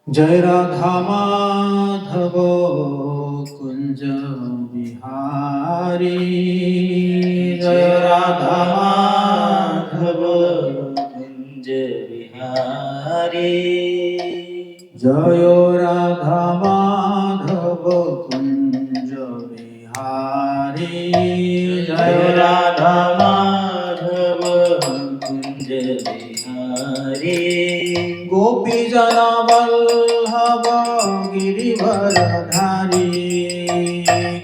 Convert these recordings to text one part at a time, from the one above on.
जय राधा माधव कुंज बिहारी। जय राधा माधव कुंज बिहारी। जय राधा माधव कुंज बिहारी। जय राधा माधव कुंज बिहारी। गोपी जना वल्लभ गिरिवरधारी।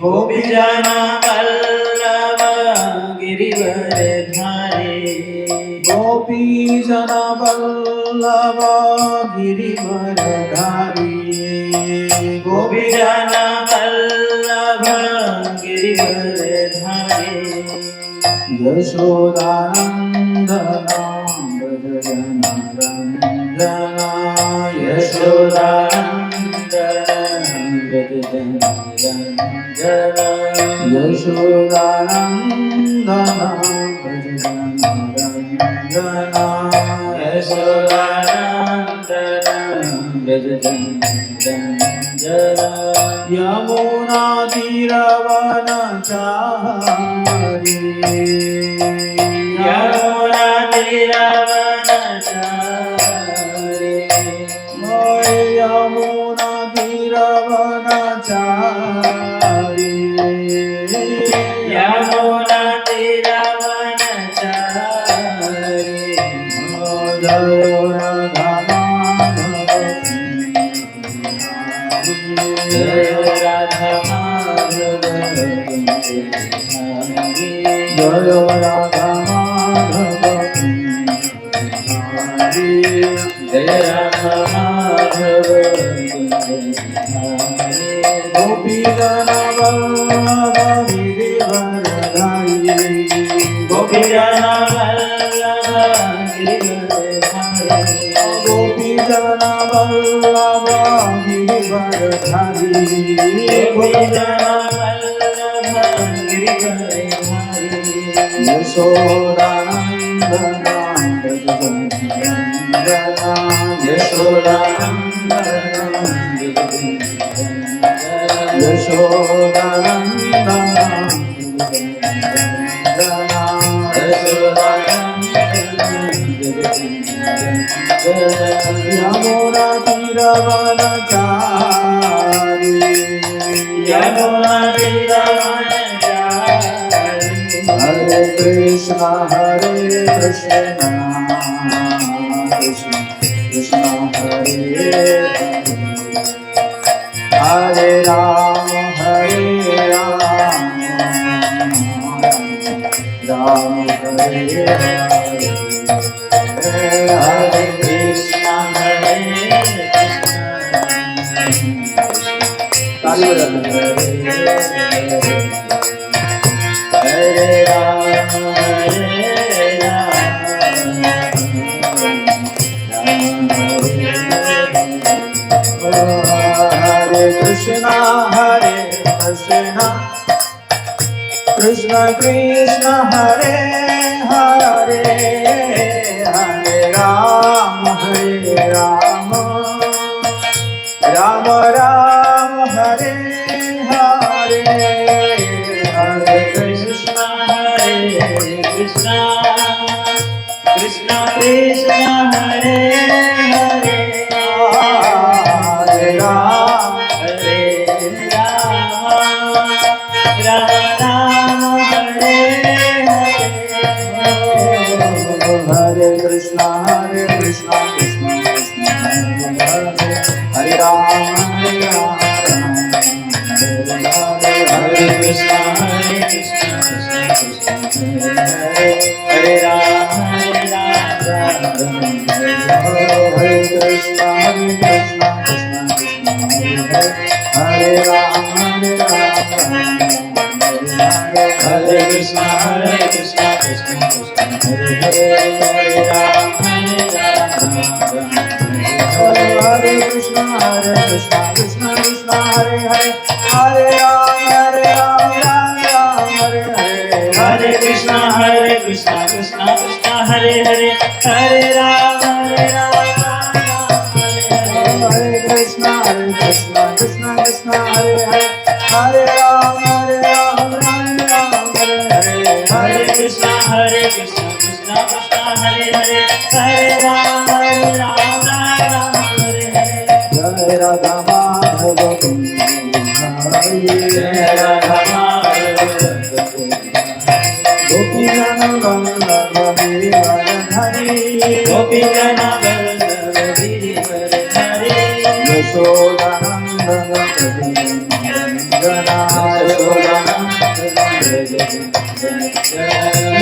गोपी जना वल्लभ गिरिवरधारी। गोपी जना वल्लभ गिरिवरधारी। गोपी जना वल्लभ गिरिवरधारी। यशोदानंदना व्रज रंजना। यशोदानंदना व्रज रंजना। यशोदानंदना व्रज रंजना। यशोदानंदना व्रज रंजना। यमुना तीरवनचारी। यमुना तीरवनचारी। यमुना तीरवनचारी। यमुना तीरवनचारी। जय राधा माधव जय राधा माधव बिहारी। जय राधा माधव जय राधा माधव बिहारी। गोपी जन वल्लभ गिरिवरधारी। गोपी जना वल्लभ गिरिवरधारी। गोपी जन वल्लभ गिरिवरधारी। गोपी जना वल्लभ गिरिवरधारी। यशोदानंदना व्रज रंजना। यशोदानंदना यशोदानंदना यमुना तीरवनचारी। यमुना तीरवनचारी। हरे कृष्ण कृष्ण कृष्ण हरे हरे राम राम हरे हरे कृष्ण ताली बजाते हैं। हरे राम हरे कृष्ण कृष्ण कृष्ण हरे हरे हरे राम राम राम हरे हरे हरे कृष्ण कृष्ण कृष्ण कृष्ण हरे हरे हरे राम राम राम हरे हरे। हरे कृष्ण कृष्ण कृष्ण हरे हरे हरे राम हरे कृष्ण कृष्ण कृष्ण हरे हरे राम राम हरे कृष्ण कृष्ण कृष्ण हरे राम हरे कृष्ण कृष्ण कृष्ण हरे हरे हरे राम हरे Krishna Krishna Krishna Hare Hare Hare Ram Ram Ram Hare Hare Hare Krishna Krishna Krishna Hare Hare Hare Ram Ram Ram Hare Hare. Krishna Krishna Krishna Hare Hare Hare Ram Hare Ram Ram Ram Hare Hare Hare Krishna Krishna Krishna Hare Hare Hare Ram Ram Ram Hare Hare Jai Radha Madhava Hari Jai Radha Madhava Gopi Jana Vallabha Giridharidhari Gopi Jana Vallabha Giridharidhari Yashodanandana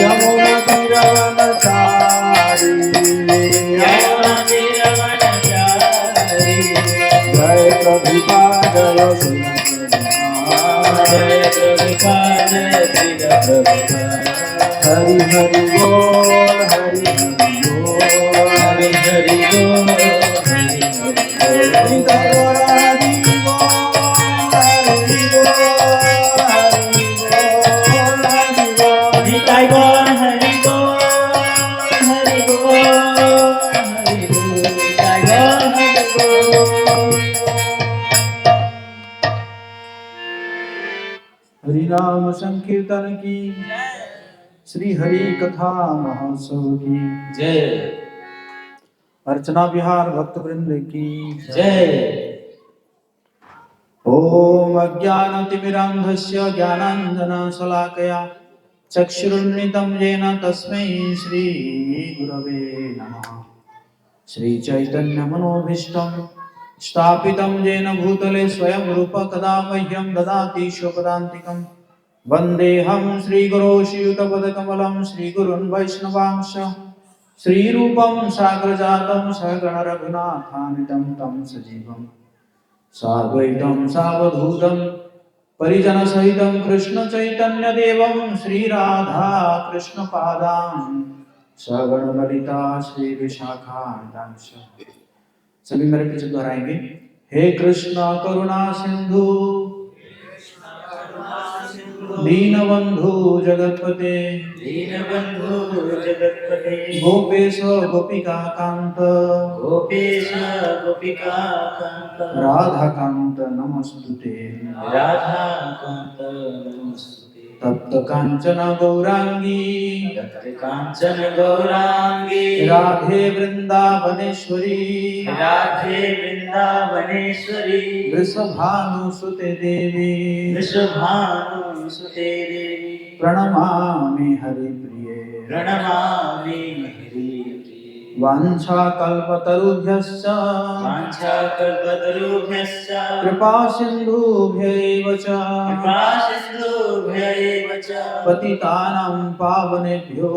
Yamuna Tiravanachari Yamuna Tiravanachari Jai Prabhupada Jai Prabhupada Jai Prabhupada Hari Hari Bol Hari Hari Hari Hari Bol Hari Hari Bol Nitai Gaur Hari Bol Hari Bol Hari Bol Nitai Gaur Hari Bol Hari नाम संकीर्तन की श्री हरि कथा महोत्सव की जय अर्चना विहार भक्त वृंद की जय ओम अज्ञानतिमिरान्धस्य ज्ञानाञ्जनशलाकया चक्षुरुन्मिलितं येन तस्मै श्री गुरवे नमः श्रीचैतन्यमनोभीष्टं स्थापितं येन भूतले स्वयं रूप कदा मह्यं ददाति स्वपदान्तिकं वन्देऽहं श्रीगुरो श्रीयुतपदकमलं श्रीगुरुन् वैष्णवांश श्रीरूपं साग्रजातं सहगण रघुनाथान्वितं तं सजीवम् साद्वैतं सावधूतं परिजनसहितं कृष्णचैतन्यदेवं श्रीराधा कृष्णपादान् सगण ललिता श्रीविशाखान्वितांश सभी मेरे पीछे दोहराएंगे हे कृष्ण करुणा सिंधु दीनबंधु जगतपते दीनबंधु जगतपते गोपेश गोपिका कांत गोपेश गोपिका कांत राधा कांत नमस्तुते राधा कांत नमस्ते तप्त कांचन गौरांगी तप्त कांचन गौरांगी राधे वृंदावनेश्वरी राधे वृंदावनेश्वरी वृषभानुसुते देवी वृषभानुसुते देवी प्रणमामि हरिप्रिये प्रणमामि हरिप्रिये वाञ्छाकल्पतरुभ्यश्च वाञ्छाकल्पतरुभ्यश्च कृपा सिन्धुभ्यैव च कृपासिन्धुभ्यैव च पतितानां पावनेभ्यो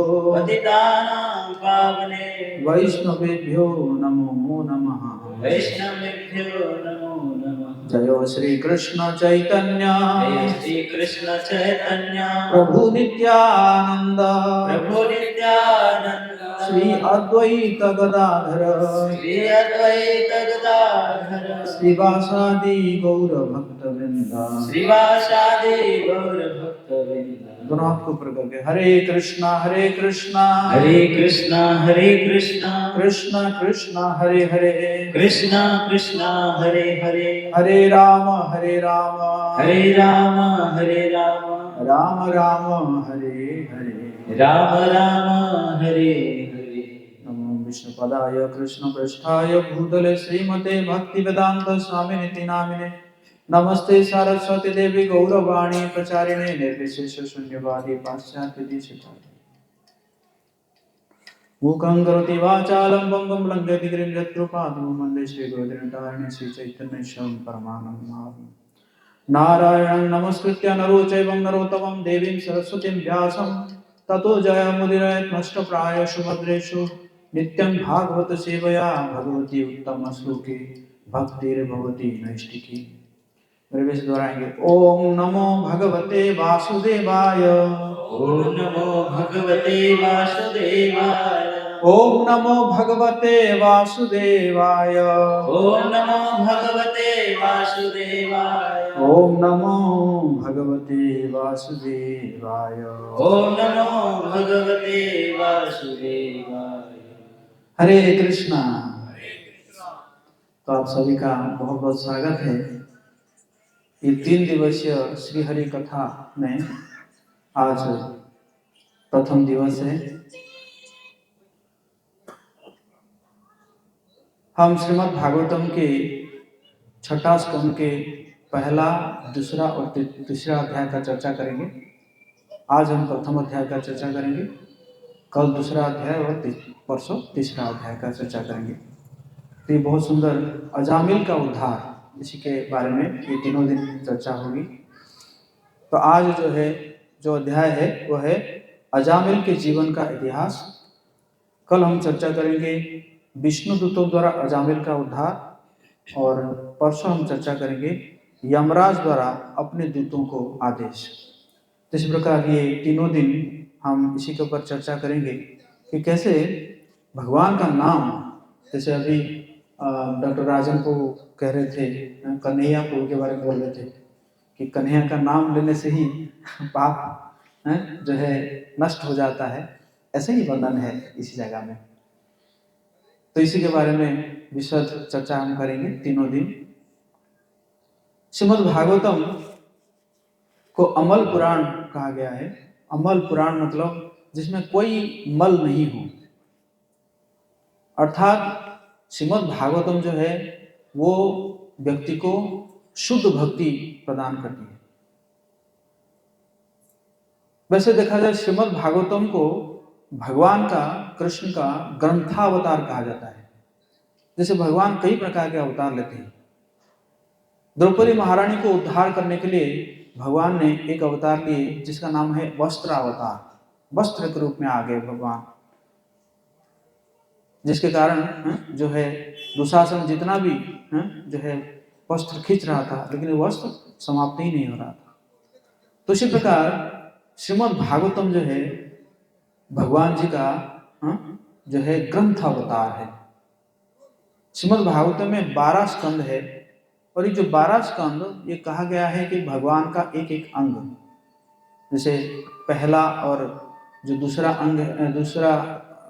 वैष्णवेभ्यो नमो नमः वैष्णवेभ्यो नमो नमः जयो श्री कृष्ण चैतन्य जय श्री कृष्ण चैतन्य प्रभु नित्यानंद प्रभु नित्यानंद श्री अद्वैत गदाधर श्री अद्वैत गदाधर श्रीवासादि गौर भक्त वृंद श्रीवासादि गौर भक्त वृंद दोनों हाथ को ऊपर करके हरे कृष्णा हरे कृष्णा कृष्ण कृष्ण हरे हरे कृष्ण कृष्ण हरे हरे हरे राम हरे राम हरे राम हरे राम राम राम हरे हरे राम राम हरे हरे नमो विष्णुपदाय कृष्ण पृष्ठाय भूतले श्रीमते भक्तिवेदांत स्वामिनिति नामिने नमस्ते सरस्वती देवी गौरवाणी प्रचारिणे निर्विशेष शून्यवादी पाश्चात्य देशचारिणे मूकं करोति वाचालं पङ्गुं लङ्घयति गिरिं यत्कृपातमहं वन्दे श्रीगुरुदिनतारिणे श्रीचैतन्येश्वरं परमानन्दमाधवं नारायणं नमस्कृत्य नरो चैव नरोत्तमं देवीं सरस्वतीं व्यासं ततो जयमुदीरयेत् नष्टप्रायेषु भद्रेषु नित्यं भागवत सेवया भगवती उत्तमश्लोके भक्तिर्भवति नैष्टिकी मेरे वैसे दोहराएंगे ओम नमो भगवते वासुदेवाय ओम नमो भगवते वासुदेवाय ओम नमो भगवते वासुदेवाय ओम नमो भगवते वासुदेवाय ओम नमो भगवते वासुदेवाय ओम नमो भगवते वासुदेवाय हरे कृष्णा तो आप सभी का बहुत बहुत स्वागत है। ये 3 दिवसीय श्री हरि कथा में आज प्रथम दिवस है। हम श्रीमद् भागवतम के छठा स्कंद के पहला, दूसरा और तीसरा अध्याय का चर्चा करेंगे। आज हम प्रथम अध्याय का चर्चा करेंगे, कल दूसरा अध्याय और परसों तीसरा अध्याय का चर्चा करेंगे। तो ये बहुत सुंदर अजामिल का उद्धार, इसी के बारे में ये तीनों दिन चर्चा होगी। तो आज जो अध्याय है वो है अजामिल के जीवन का इतिहास। कल हम चर्चा करेंगे विष्णु दूतों द्वारा अजामिल का उद्धार, और परसों हम चर्चा करेंगे यमराज द्वारा अपने दूतों को आदेश। इस प्रकार ये तीनों दिन हम इसी के ऊपर चर्चा करेंगे कि कैसे भगवान का नाम, जैसे अभी डॉक्टर राजन को कह रहे थे, कन्हैया को के बारे में बोल रहे थे कि कन्हैया का नाम लेने से ही पाप जो है नष्ट हो जाता है। ऐसे ही वर्णन है इसी जगह में। तो इसी के बारे में विशद चर्चा हम करेंगे तीनों दिन। श्रीमद् भागवतम को अमल पुराण कहा गया है। अमल पुराण मतलब जिसमें कोई मल नहीं हो, अर्थात श्रीमद् भागवतम जो है वो व्यक्ति को शुद्ध भक्ति प्रदान करती है। वैसे देखा जाए श्रीमद् भागवतम को भगवान का, कृष्ण का ग्रंथावतार कहा जाता है। जैसे भगवान कई प्रकार के अवतार लेते हैं। द्रौपदी महारानी को उद्धार करने के लिए भगवान ने एक अवतार लिए जिसका नाम है वस्त्र अवतार। वस्त्र के रूप में आ गए भगवान, जिसके कारण जो है दुशासन जितना भी जो है वस्त्र खींच रहा था, लेकिन वस्त्र समाप्त ही नहीं हो रहा था। तो इसी प्रकार श्रीमद् भागवतम जो है भगवान जी का जो है ग्रंथ अवतार है। श्रीमद् भागवतम में 12 स्कंद है, और ये जो 12 स्कंद, ये कहा गया है कि भगवान का एक एक अंग, जैसे पहला और जो दूसरा अंग, दूसरा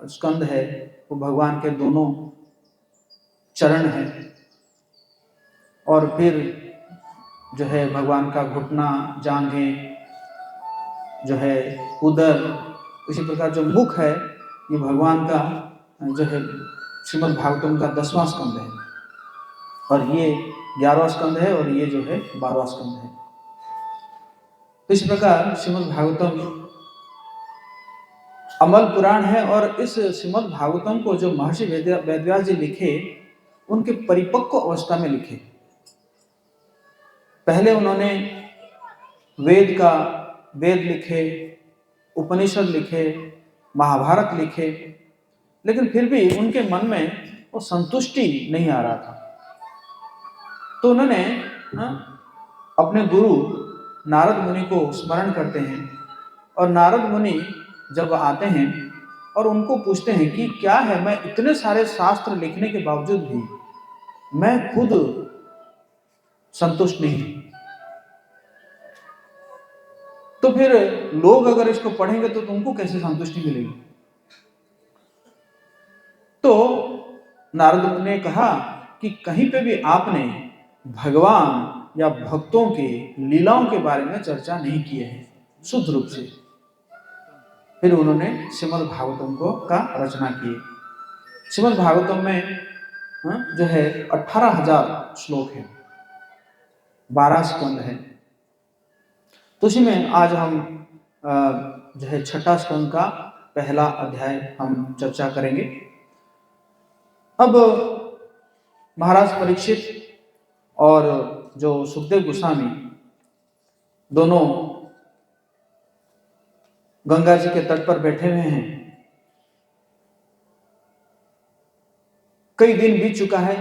स्कंद है वो भगवान के दोनों चरण है, और फिर जो है भगवान का घुटना, जांघें, जो है उदर, इसी प्रकार जो मुख है ये भगवान का जो है श्रीमद् भागवतम का 10वां स्कंद है, और ये 11वां स्कंद है, और ये जो है 12वां स्कंद है। तो इस प्रकार श्रीमद् भागवतम अमल पुराण है। और इस श्रीमद् भागवतम को जो महर्षि वेदव्यास जी लिखे, उनके परिपक्व अवस्था में लिखे। पहले उन्होंने वेद लिखे, उपनिषद लिखे, महाभारत लिखे, लेकिन फिर भी उनके मन में वो संतुष्टि नहीं आ रहा था। तो उन्होंने अपने गुरु नारद मुनि को स्मरण करते हैं, और नारद मुनि जब आते हैं और उनको पूछते हैं कि क्या है, मैं इतने सारे शास्त्र लिखने के बावजूद भी मैं खुद संतुष्ट नहीं हूं, तो फिर लोग अगर इसको पढ़ेंगे तो तुमको कैसे संतुष्टि मिलेगी। तो नारद मुनि ने कहा कि कहीं पे भी आपने भगवान या भक्तों के लीलाओं के बारे में चर्चा नहीं की है शुद्ध रूप से। फिर उन्होंने श्रीमद् भागवतम को का रचना की। श्रीमद् भागवतम में जो है 18,000 श्लोक है, 12 स्कंद है। तो उसी में आज हम जो है छठा स्कंद का पहला अध्याय हम चर्चा करेंगे। अब महाराज परीक्षित और जो सुखदेव गोस्वामी दोनों गंगा जी के तट पर बैठे हुए हैं। कई दिन बीत चुका है,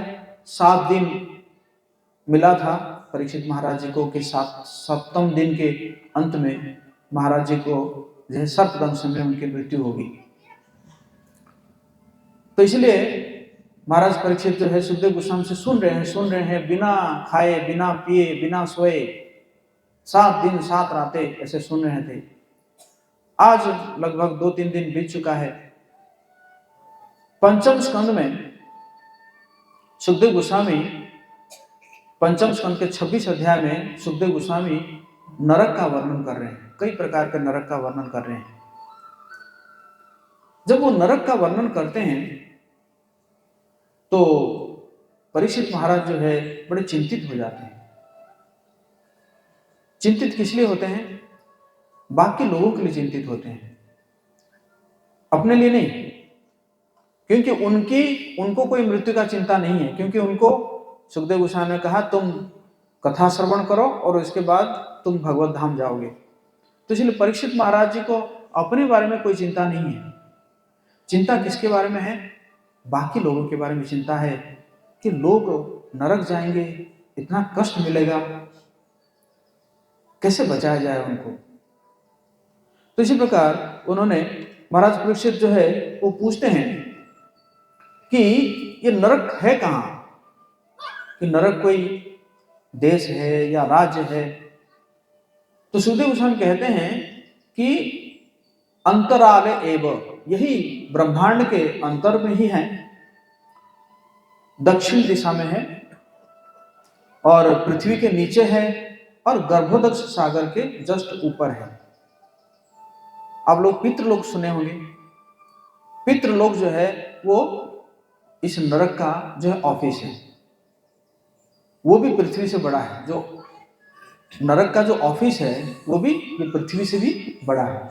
7 दिन मिला था परीक्षित महाराज जी को कि 7वें दिन के अंत में महाराज जी को जो है सर्पदंश में उनकी मृत्यु होगी। तो इसलिए महाराज परीक्षित जो है सुखदेव गोस्वामी से सुन रहे हैं, बिना खाए, बिना पिए, बिना सोए 7 दिन 7 रातें ऐसे सुन रहे थे। आज लगभग 2-3 दिन बीत चुका है। पंचम स्कंद में सुखदेव गोस्वामी पंचम स्कंद के 26 अध्याय में सुखदेव गोस्वामी नरक का वर्णन कर रहे हैं, कई प्रकार के नरक का वर्णन कर रहे हैं। जब वो नरक का वर्णन करते हैं तो परीक्षित महाराज जो है बड़े चिंतित हो जाते हैं। चिंतित किस लिए होते हैं? बाकी लोगों के लिए चिंतित होते हैं, अपने लिए नहीं, क्योंकि उनको कोई मृत्यु का चिंता नहीं है, क्योंकि उनको सुखदेव गोस्वामी ने कहा तुम कथा श्रवण करो और इसके बाद तुम भगवत धाम जाओगे। तो इसलिए परीक्षित महाराज जी को अपने बारे में कोई चिंता नहीं है। चिंता किसके बारे में है? बाकी लोगों के बारे में चिंता है कि लोग नरक जाएंगे, इतना कष्ट मिलेगा, कैसे बचाया जाए उनको। तो इसी प्रकार उन्होंने महाराज परीक्षित जो है वो पूछते हैं कि ये नरक है कहाँ, कि नरक कोई देश है या राज्य है। तो सुखदेव गोस्वामी कहते हैं कि अंतराल एव, यही ब्रह्मांड के अंतर में ही है, दक्षिण दिशा में है और पृथ्वी के नीचे है और गर्भोदक्ष सागर के जस्ट ऊपर है। आप लोग पितृलोक सुने होंगे। पितृलोक जो है वो इस नरक का जो है ऑफिस है, वो भी पृथ्वी से बड़ा है। जो नरक का जो ऑफिस है वो भी ये पृथ्वी से भी बड़ा है।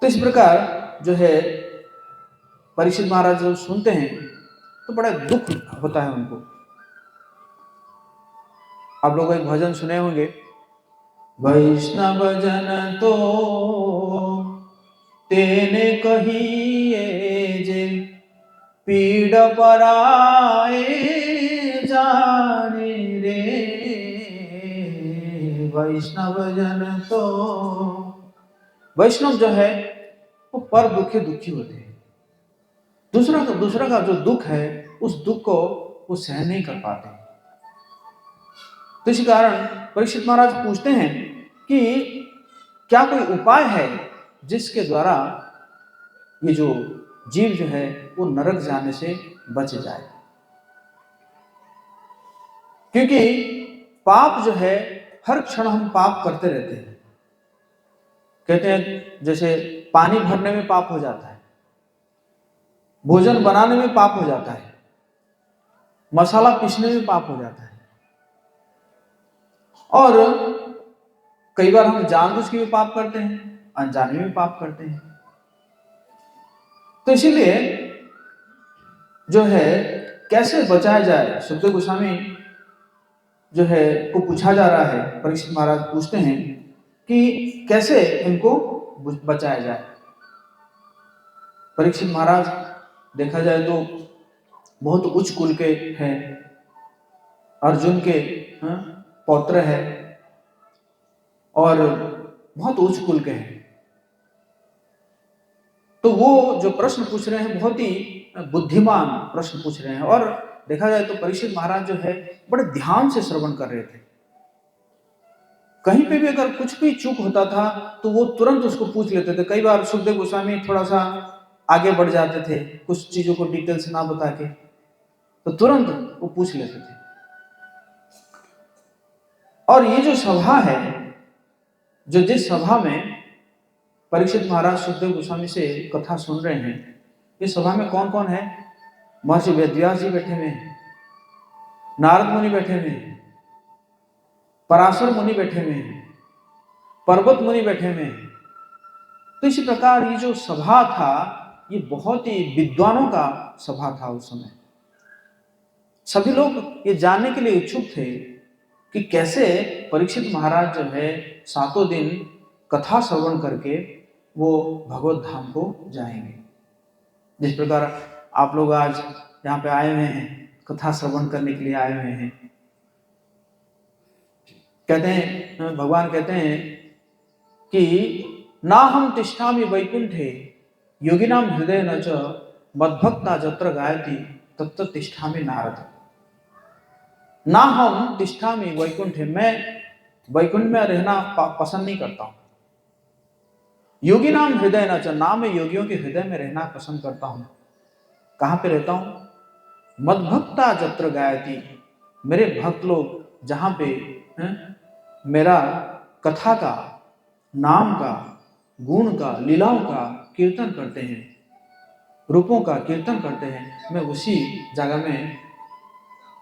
तो इस प्रकार जो है परीक्षित महाराज जब सुनते हैं तो बड़ा दुख होता है उनको। आप लोग एक भजन सुने होंगे, वैष्णव जन तो तेने कहिए जे पीड़ पराए जाने रे। वैष्णव जन तो, वैष्णव जो है वो पर दुखी होते हैं। दूसरा का जो दुख है उस दुख को वो सहन नहीं कर पाते। तो इसी कारण परीक्षित महाराज पूछते हैं कि क्या कोई उपाय है जिसके द्वारा ये जो जीव जो है वो नरक जाने से बच जाए। क्योंकि पाप जो है हर क्षण हम पाप करते रहते हैं। कहते हैं जैसे पानी भरने में पाप हो जाता है, भोजन बनाने में पाप हो जाता है, मसाला पीसने में पाप हो जाता है, और कई बार हम जानबूझ के भी पाप करते हैं, अनजाने में भी पाप करते हैं। तो इसीलिए जो है कैसे बचाया जाए, सुखदेव गोस्वामी जो है को पूछा जा रहा है। परीक्षित महाराज पूछते हैं कि कैसे इनको बचाया जाए। परीक्षित महाराज देखा जाए तो बहुत उच्च कुल के हैं, अर्जुन के पौत्र है और बहुत उच्च कुल के हैं। तो वो जो प्रश्न पूछ रहे हैं बहुत ही बुद्धिमान प्रश्न पूछ रहे हैं। और देखा जाए तो परीक्षित महाराज जो है बड़े ध्यान से श्रवण कर रहे थे। कहीं पे भी अगर कुछ भी चूक होता था तो वो तुरंत उसको पूछ लेते थे। कई बार सुखदेव गोस्वामी थोड़ा सा आगे बढ़ जाते थे, कुछ चीजों को डिटेल से ना बता के, तो तुरंत वो पूछ लेते थे। और ये जो सभा है, जो जिस सभा में परीक्षित महाराज सुखदेव गोस्वामी से कथा सुन रहे हैं, इस सभा में कौन कौन है? महर्षि वेदव्यास जी बैठे हुए हैं, नारद मुनि बैठे हुए हैं, पराशर मुनि बैठे हुए हैं, पर्वत मुनि बैठे हुए हैं। तो इसी प्रकार ये जो सभा था ये बहुत ही विद्वानों का सभा था उस समय। सभी लोग ये जानने के लिए इच्छुक थे कि कैसे परीक्षित महाराज जो है 7 दिन कथा श्रवण करके वो भगवत धाम को जाएंगे। जिस प्रकार आप लोग आज यहाँ पे आए हुए हैं, कथा श्रवण करने के लिए आए हुए हैं। कहते हैं, भगवान कहते हैं कि ना हम तिष्ठामि वैकुंठे योगिनाम हृदय न च मद्भक्ता जत्र गायति तत्र तिष्ठामि नारद। ना हम तिष्ठामि वैकुंठे, मैं वैकुंठ में रहना पसंद नहीं करता हूं। योगी नाम हृदय न च, ना मैं योगियों के हृदय में रहना पसंद करता हूं। कहां पे रहता हूं? मद्भक्ता जत्र गायति, मेरे भक्त लोग जहाँ पे मेरा कथा का, नाम का, गुण का, लीलाओं का कीर्तन करते हैं, रूपों का कीर्तन करते हैं, मैं उसी जगह में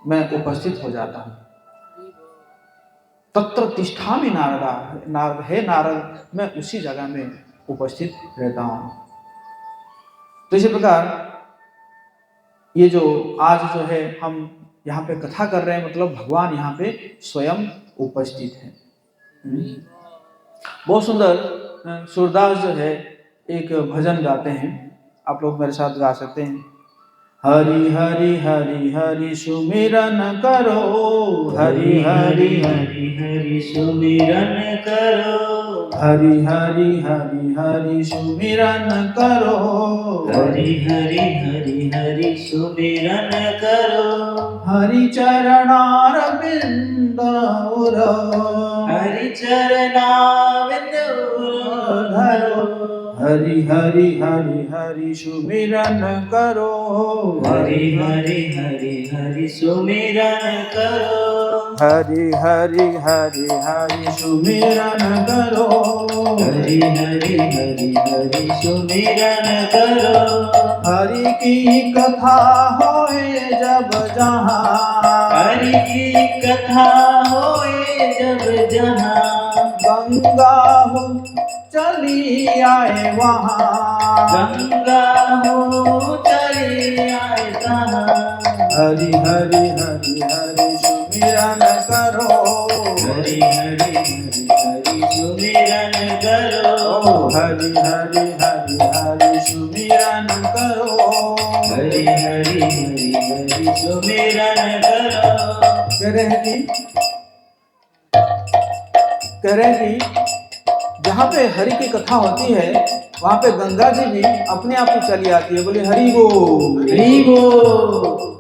मैं उपस्थित हो जाता हूँ। तत्र तिष्ठामि नारदा, नारद हे नारद, मैं उसी जगह में उपस्थित रहता हूँ। तो इसी प्रकार ये जो आज जो है हम यहाँ पे कथा कर रहे हैं, मतलब भगवान यहाँ पे स्वयं उपस्थित है। बहुत सुंदर सूरदास जो है एक भजन गाते हैं, आप लोग मेरे साथ गा सकते हैं। हरि हरि हरि हरि सुमिरन करो, हरि हरि हरि हरि सुमिरन करो, हरि हरि हरि हरि सुमिरन करो, हरि हरि हरि हरि सुमिरन करो, हरि चरणारविंद उरो, हरि चरणारविंद धरो, हरि हरि हरि हरि सुमिरन करो, हरि हरि हरि हरि सुमिरन करो, हरि हरि हरि हरि सुमिरन करो, हरि हरि हरि हरि सुमिरन करो, हरि की कथा होए जब जहाँ, हरि की कथा होए जब जहाँ, गंगा हो चली आए वहाँ, गंगा हो चली आए तहाँ, हरि हरि हरि हरि सुमिरन करो, हरि हरि हरि हरि सुमिरन करो, हरि हरि हरि हरि सुमिरन करो, हरि हरि हरि हरि सुमिरन करो। कह रहे हैं कि जहाँ पे हरि की कथा होती है वहाँ पे गंगा जी भी अपने आप ही चली आती है। बोले हरि बोल, हरि बोल।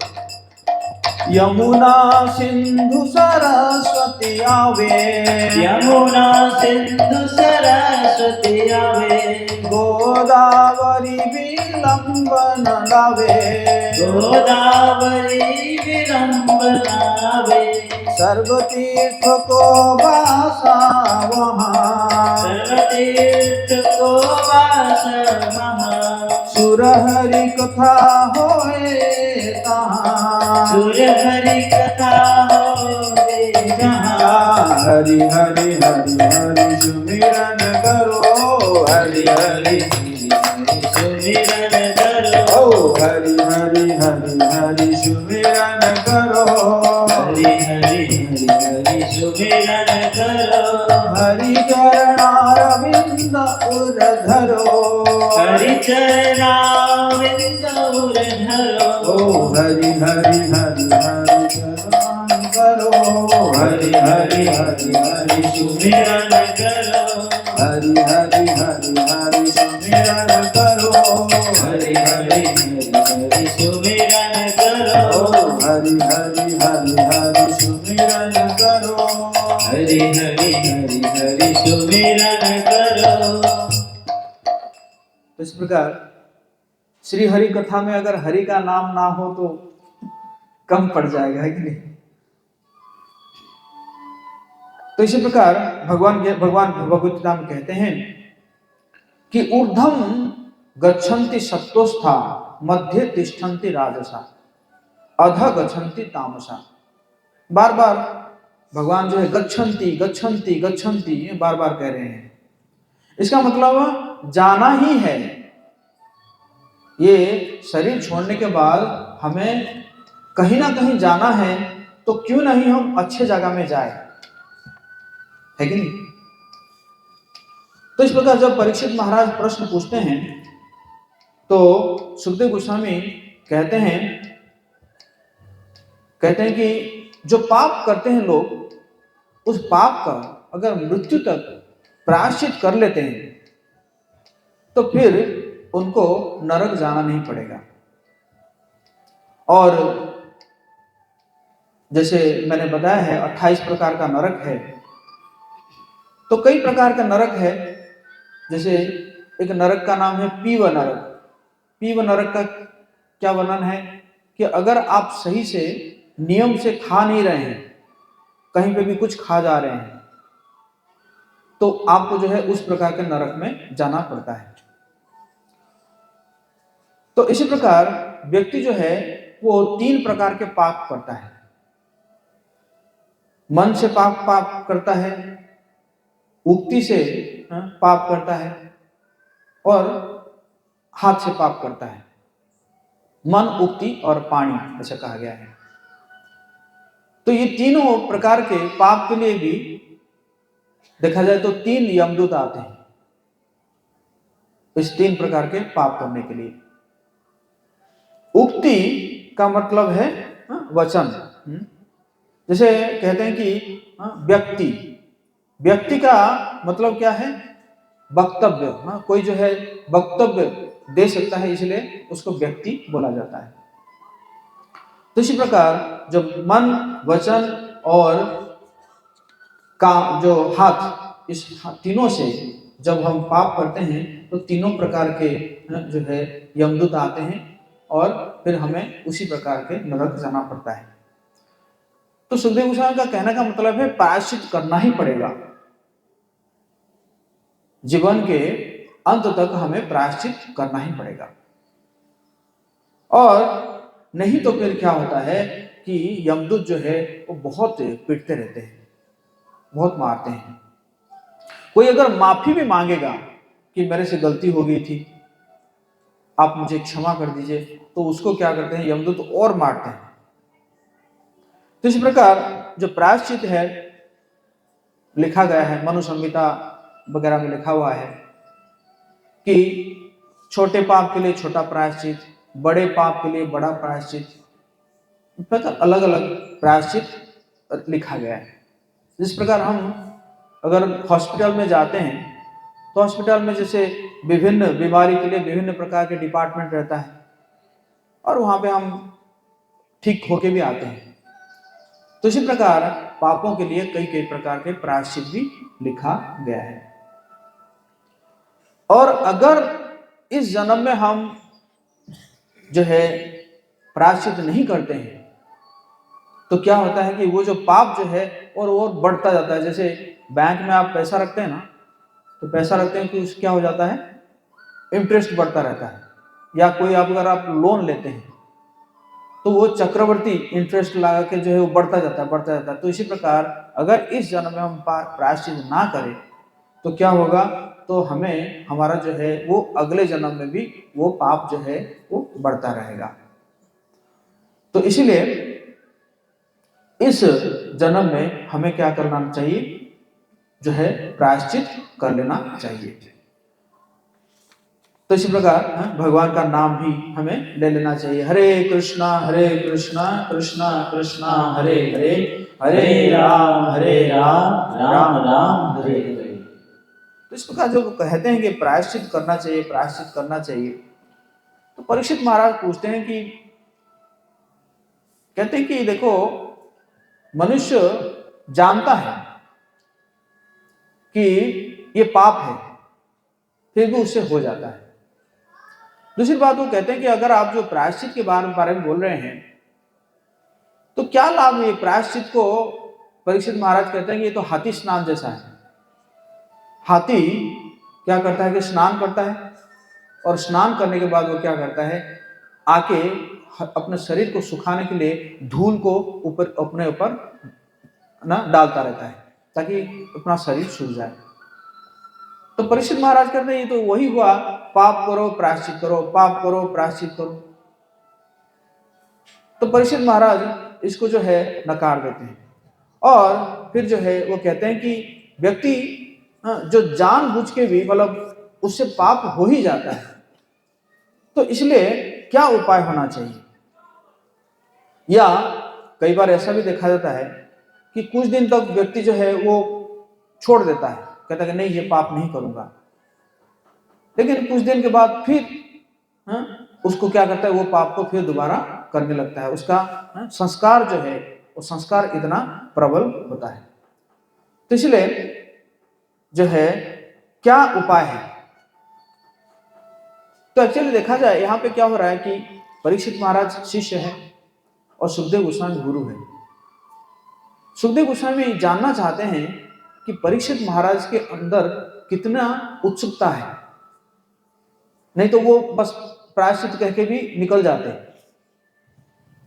यमुना सिंधु सरस्वती आवे, यमुना सिंधु सरस्वती आवे, गोदावरी विलंबन लावे, गोदावरी विलंबन लावे, सर्वतीर्थ को वासा वहाँ, सर्वतीर्थ को वास वहाँ, सुर हरि कथा होए तहाँ, सुर हरि कथा होए जहाँ, हरि हरि हरि हरि सुमिरन करो, हरि हरि हरि सुमिरन करो, हरि हरि हरि हरि सुमिरन करो, हरि हरि हरि हरि सुमिरन करो, हरि चरणारविंद उर धरो, हरि चरणारविंद उर धरो, हरि हरि हरि हरि चरण करो, हरि हरि हरि हरि सुमिरन करो, हरि हरि हरि हरि सुमिरन करो, हरि हरि हरि हरि सुमिरन करो, हरि हरि हरि हरि सुमिरन करो, हरि हरि हरि हरि सुमिरन करो। इस प्रकार श्री हरि कथा में अगर हरि का नाम ना हो तो कम पड़ जाएगा, है कि नहीं? तो इसी प्रकार भगवान भगवत गीता में कहते हैं कि ऊर्ध्वम गच्छन्ति सत्त्वस्था, मध्य तिष्ठन्ति राजसा, अध गच्छन्ति तामसा। बार बार भगवान जो है गच्छन्ति गच्छन्ति गच्छन्ति ये बार बार कह रहे हैं। इसका मतलब जाना ही है। ये शरीर छोड़ने के बाद हमें कहीं ना कहीं जाना है, तो क्यों नहीं हम अच्छे जगह में जाए, है कि नहीं? तो इस प्रकार जब परीक्षित महाराज प्रश्न पूछते हैं तो सुखदेव गोस्वामी कहते हैं कि जो पाप करते हैं लोग, उस पाप का अगर मृत्यु तक प्रायश्चित कर लेते हैं तो फिर उनको नरक जाना नहीं पड़ेगा। और जैसे मैंने बताया है 28 प्रकार का नरक है, तो कई प्रकार का नरक है। जैसे एक नरक का नाम है पीव नरक। पीव नरक का क्या वर्णन है कि अगर आप सही से नियम से खा नहीं रहे हैं, कहीं पे भी कुछ खा जा रहे हैं, तो आपको जो है उस प्रकार के नरक में जाना पड़ता है। तो इसी प्रकार व्यक्ति जो है वो 3 प्रकार के पाप करता है। मन से पाप करता है, उक्ति से पाप करता है, और हाथ से पाप करता है। मन, उक्ति और पाणी ऐसा कहा गया है। तो ये तीनों प्रकार के पाप के लिए भी देखा जाए तो 3 यमदूत आते हैं इस 3 प्रकार के पाप करने के लिए। उक्ति का मतलब है वचन। जैसे कहते हैं कि व्यक्ति का मतलब क्या है? वक्तव्य। कोई जो है वक्तव्य दे सकता है, इसलिए उसको व्यक्ति बोला जाता है। तो इसी प्रकार जब मन, वचन और का जो हाथ, इस तीनों से जब हम पाप करते हैं तो तीनों प्रकार के जो है यमदूत आते हैं और फिर हमें उसी प्रकार के नरक जाना पड़ता है। तो सुखदेव गोस्वामी का कहने का मतलब है प्रायश्चित करना ही पड़ेगा। जीवन के अंत तक हमें प्रायश्चित करना ही पड़ेगा, और नहीं तो फिर क्या होता है कि यमदूत जो है वो बहुत पीटते रहते हैं, बहुत मारते हैं। कोई अगर माफी भी मांगेगा कि मेरे से गलती हो गई थी, आप मुझे क्षमा कर दीजिए, तो उसको क्या करते हैं यमदूत और मारते हैं। तो इस प्रकार जो प्रायश्चित है लिखा गया है, मनु संहिता वगैरह में लिखा हुआ है कि छोटे पाप के लिए छोटा प्रायश्चित, बड़े पाप के लिए बड़ा प्रायश्चित, इस प्रकार अलग अलग प्रायश्चित लिखा गया है। जिस प्रकार हम अगर हॉस्पिटल में जाते हैं तो हॉस्पिटल में जैसे विभिन्न बीमारी के लिए विभिन्न प्रकार के डिपार्टमेंट रहता है, और वहां पे हम ठीक होके भी आते हैं। तो इसी प्रकार पापों के लिए कई कई प्रकार के प्रायश्चित भी लिखा गया है। और अगर इस जन्म में हम जो है प्रायश्चित नहीं करते हैं तो क्या होता है कि वो जो पाप जो है और बढ़ता जाता है। जैसे बैंक में आप पैसा रखते हैं ना, तो पैसा रखते हैं कि उससे क्या हो जाता है, इंटरेस्ट बढ़ता रहता है। या कोई अगर आप लोन लेते हैं तो वो चक्रवर्ती इंटरेस्ट लगा के जो है वो बढ़ता जाता है। तो इसी प्रकार अगर इस जन्म में हम प्रायश्चित ना करें तो क्या होगा, तो हमें हमारा जो है वो अगले जन्म में भी वो पाप जो है वो बढ़ता रहेगा। तो इसीलिए इस जन्म में हमें क्या करना चाहिए, जो है प्रायश्चित कर लेना चाहिए। तो इसी प्रकार भगवान का नाम भी हमें ले लेना चाहिए। हरे कृष्णा कृष्णा कृष्णा हरे हरे, हरे राम राम राम हरे हरे। तो इस प्रकार जो कहते हैं कि प्रायश्चित करना चाहिए, प्रायश्चित करना चाहिए, तो परीक्षित महाराज पूछते हैं कि, कहते हैं कि देखो मनुष्य जानता है कि ये पाप है, फिर भी उससे हो जाता है। दूसरी बात वो कहते हैं कि अगर आप जो प्रायश्चित के बारे में बोल रहे हैं तो क्या लाभ है प्रायश्चित को। परीक्षित महाराज कहते हैं कि ये तो हाथी स्नान जैसा है। हाथी क्या करता है कि स्नान करता है, और स्नान करने के बाद वो क्या करता है, आके अपने शरीर को सुखाने के लिए धूल को ऊपर अपने ऊपर ना डालता रहता है ताकि अपना शरीर सूख जाए। तो परीक्षित महाराज कहते हैं ये तो वही हुआ, पाप करो प्रायश्चित करो, पाप करो प्रायश्चित करो। तो परीक्षित महाराज इसको जो है नकार देते हैं, और फिर जो है वो कहते हैं कि व्यक्ति जो जानबूझ के भी मतलब उससे पाप हो ही जाता है, तो इसलिए क्या उपाय होना चाहिए। या कई बार ऐसा भी देखा जाता है कि कुछ दिन तक व्यक्ति जो है वो छोड़ देता है, कहता है कि नहीं ये पाप नहीं करूंगा, लेकिन कुछ दिन के बाद फिर उसको क्या करता है, वो पाप को फिर दोबारा करने लगता है। उसका संस्कार जो है वो संस्कार इतना प्रबल होता है। तो इसलिए जो है क्या उपाय है, तो एक्चुअली देखा जाए यहाँ पे क्या हो रहा है कि परीक्षित महाराज शिष्य है, और सुखदेव गोस्वामी गुरु है। सुखदेव गोस्वामी जानना चाहते हैं कि परीक्षित महाराज के अंदर कितना उत्सुकता है, नहीं तो वो बस प्रायश्चित कह के भी निकल जाते हैं।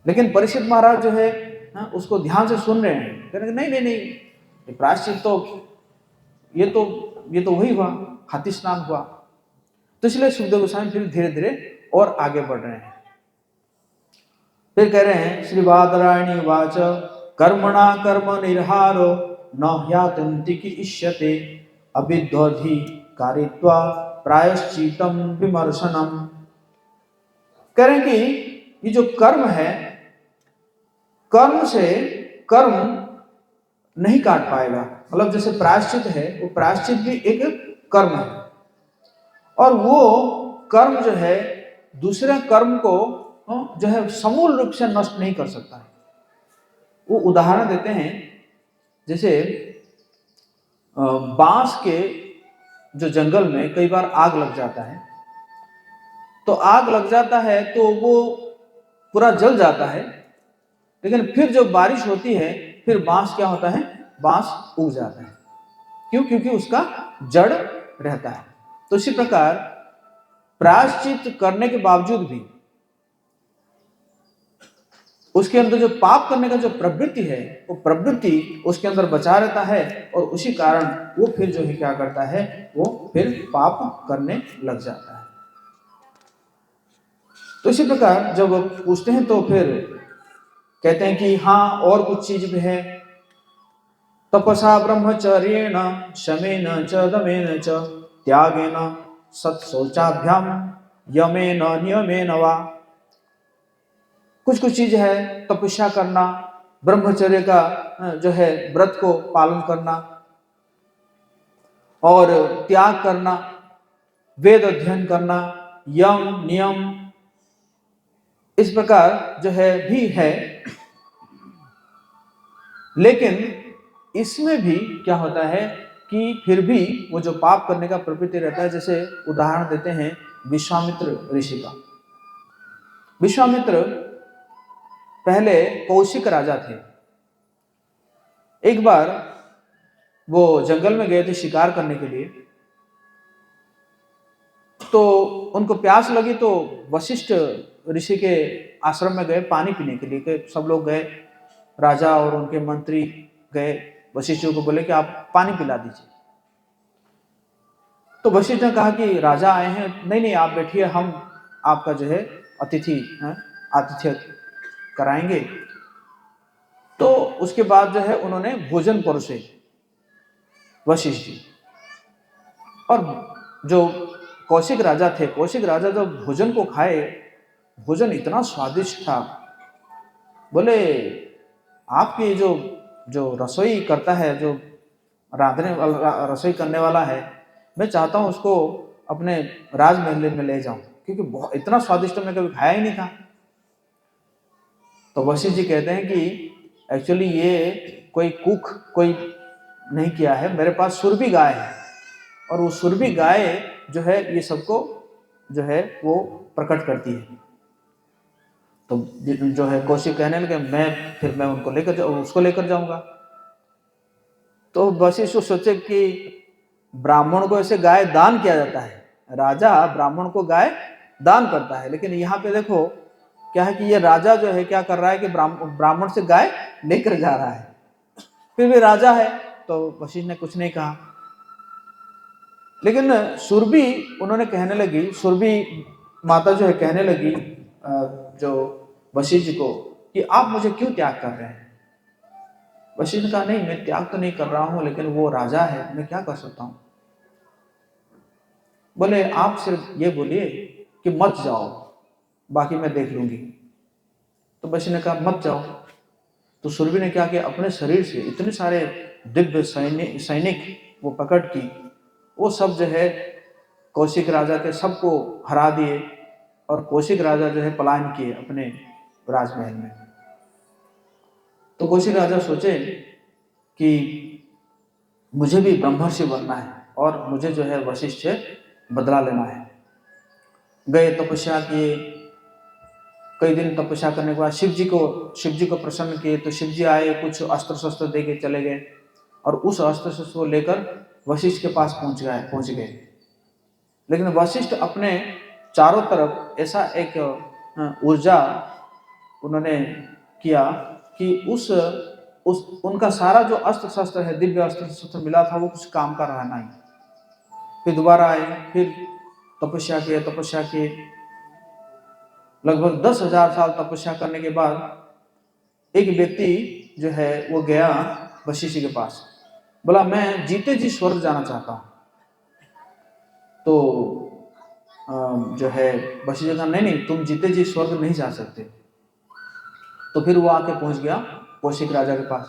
लेकिन परीक्षित महाराज जो है उसको ध्यान से सुन रहे हैं, कह रहे नहीं नहीं नहीं, ये प्रायश्चित तो ये तो वही हुआ, हाथी स्नान हुआ। तो इसलिए सुखदेव गोस्वामी फिर धीरे धीरे और आगे बढ़ रहे हैं। फिर कह रहे हैं श्री बादरायणी वाच कर्मणा कर्म निर्हारो न ह्यातन्ति की इष्यते अविद्वधि कारित्वा प्रायश्चितम विमर्शनम। कह रहे हैं कि ये जो कर्म है, कर्म से कर्म नहीं काट पाएगा। मतलब जैसे प्रायश्चित है, वो प्रायश्चित भी एक कर्म है, और वो कर्म जो है दूसरे कर्म को जो है समूल रूप से नष्ट नहीं कर सकता है। वो उदाहरण देते हैं, जैसे बांस के जो जंगल में कई बार आग लग जाता है, तो आग लग जाता है तो वो पूरा जल जाता है, लेकिन फिर जब बारिश होती है फिर बांस क्या होता है, बांस उग जाता है। क्यों? क्योंकि उसका जड़ रहता है। तो इसी प्रकार प्रायश्चित करने के बावजूद भी उसके अंदर जो पाप करने का जो प्रवृत्ति है, वो प्रवृत्ति उसके अंदर बचा रहता है, और उसी कारण वो फिर जो है क्या करता है, वो फिर पाप करने लग जाता है। तो इसी प्रकार जब पूछते हैं तो फिर कहते हैं कि हाँ और कुछ चीज भी है। तपसा ब्रह्मचर्येण शमेन च दमेन च त्यागेन सत्शौचाभ्याम यमेन नियमेन वा। कुछ कुछ चीज है, तपस्या करना, ब्रह्मचर्य का जो है व्रत को पालन करना, और त्याग करना, वेद अध्ययन करना, यम नियम, इस प्रकार जो है भी है। लेकिन इसमें भी क्या होता है कि फिर भी वो जो पाप करने का प्रवृत्ति रहता है। जैसे उदाहरण देते हैं विश्वामित्र ऋषि का। विश्वामित्र पहले कौशिक राजा थे। एक बार वो जंगल में गए थे शिकार करने के लिए, तो उनको प्यास लगी तो वशिष्ठ ऋषि के आश्रम में गए पानी पीने के लिए। कि सब लोग गए, राजा और उनके मंत्री गए, वशिष्ठ जी को बोले कि आप पानी पिला दीजिए। तो वशिष्ठ ने कहा कि राजा आए हैं, नहीं नहीं आप बैठिए, हम आपका जो है अतिथि आतिथ्य कराएंगे। तो उसके बाद जो है उन्होंने भोजन परोसे वशिष्ठ जी। और जो कौशिक राजा थे, कौशिक राजा जब भोजन को खाए, भोजन इतना स्वादिष्ट था, बोले आपकी जो रसोई करता है, जो रांधने वाला रसोई करने वाला है, मैं चाहता हूँ उसको अपने राजमहल में ले जाऊं, क्योंकि बहुत इतना स्वादिष्ट मैं कभी खाया ही नहीं था। तो वशिष्ठ जी कहते हैं कि एक्चुअली ये कोई कुक कोई नहीं किया है, मेरे पास सुरभि गाय है, और वो सुरभि गाय जो है ये सबको जो है वो प्रकट करती है। तो जो है कौशिक कहने लगे मैं उसको लेकर जाऊंगा। तो वशिष्ठ सोचे कि ब्राह्मण को ऐसे गाय दान किया जाता है, राजा ब्राह्मण को गाय दान करता है, लेकिन यहाँ पे देखो क्या है कि ये राजा जो है क्या कर रहा है कि ब्राह्मण से गाय लेकर जा रहा है। फिर भी राजा है तो वशिष्ठ ने कुछ नहीं कहा। लेकिन सुरभि उन्होंने कहने लगी, सुरभि माता जो है कहने लगी जो वशिष्ठ जी को कि आप मुझे क्यों त्याग कर रहे हैं। वशिष्ठ ने कहा नहीं मैं त्याग तो नहीं कर रहा हूं, लेकिन वो राजा है, मैं क्या कर सकता हूं। बोले आप सिर्फ ये बोलिए कि मत जाओ, बाकी मैं देख लूंगी। तो वशिष्ठ ने कहा मत जाओ। तो सुरभि ने क्या किया, अपने शरीर से इतने सारे दिव्य सैनिक वो पकड़ की, वो सब जो है कौशिक राजा के सबको हरा दिए, और कौशिक राजा जो है पलायन किए अपने राजमहल में। तो कौशिक राजा सोचे कि मुझे भी ब्रह्मर्षि बनना है, और मुझे जो है वशिष्ठ से बदला लेना है। गए तपस्या किए, कई दिन तपस्या करने के बाद शिव जी को प्रसन्न किए, तो शिव जी आए, कुछ अस्त्र शस्त्र दे के चले गए, और उस अस्त्र शस्त्र को लेकर वशिष्ठ के पास पहुंच गए। लेकिन वशिष्ठ अपने चारों तरफ ऐसा एक ऊर्जा उन्होंने किया कि उस उनका सारा जो अस्त्र शस्त्र है, दिव्य अस्त्र शस्त्र मिला था, वो कुछ काम का रहा नहीं। फिर दोबारा आए, फिर तपस्या किए, लगभग 10,000 साल तपस्या करने के बाद एक व्यक्ति जो है वो गया वशिष्ठ के पास, बोला मैं जीते जी स्वर्ग जाना चाहता हूँ। तो जो है वशिष्ठ ने कहा नहीं, तुम जीते जी स्वर्ग नहीं जा सकते। तो फिर वो आके पहुंच गया कौशिक राजा के पास,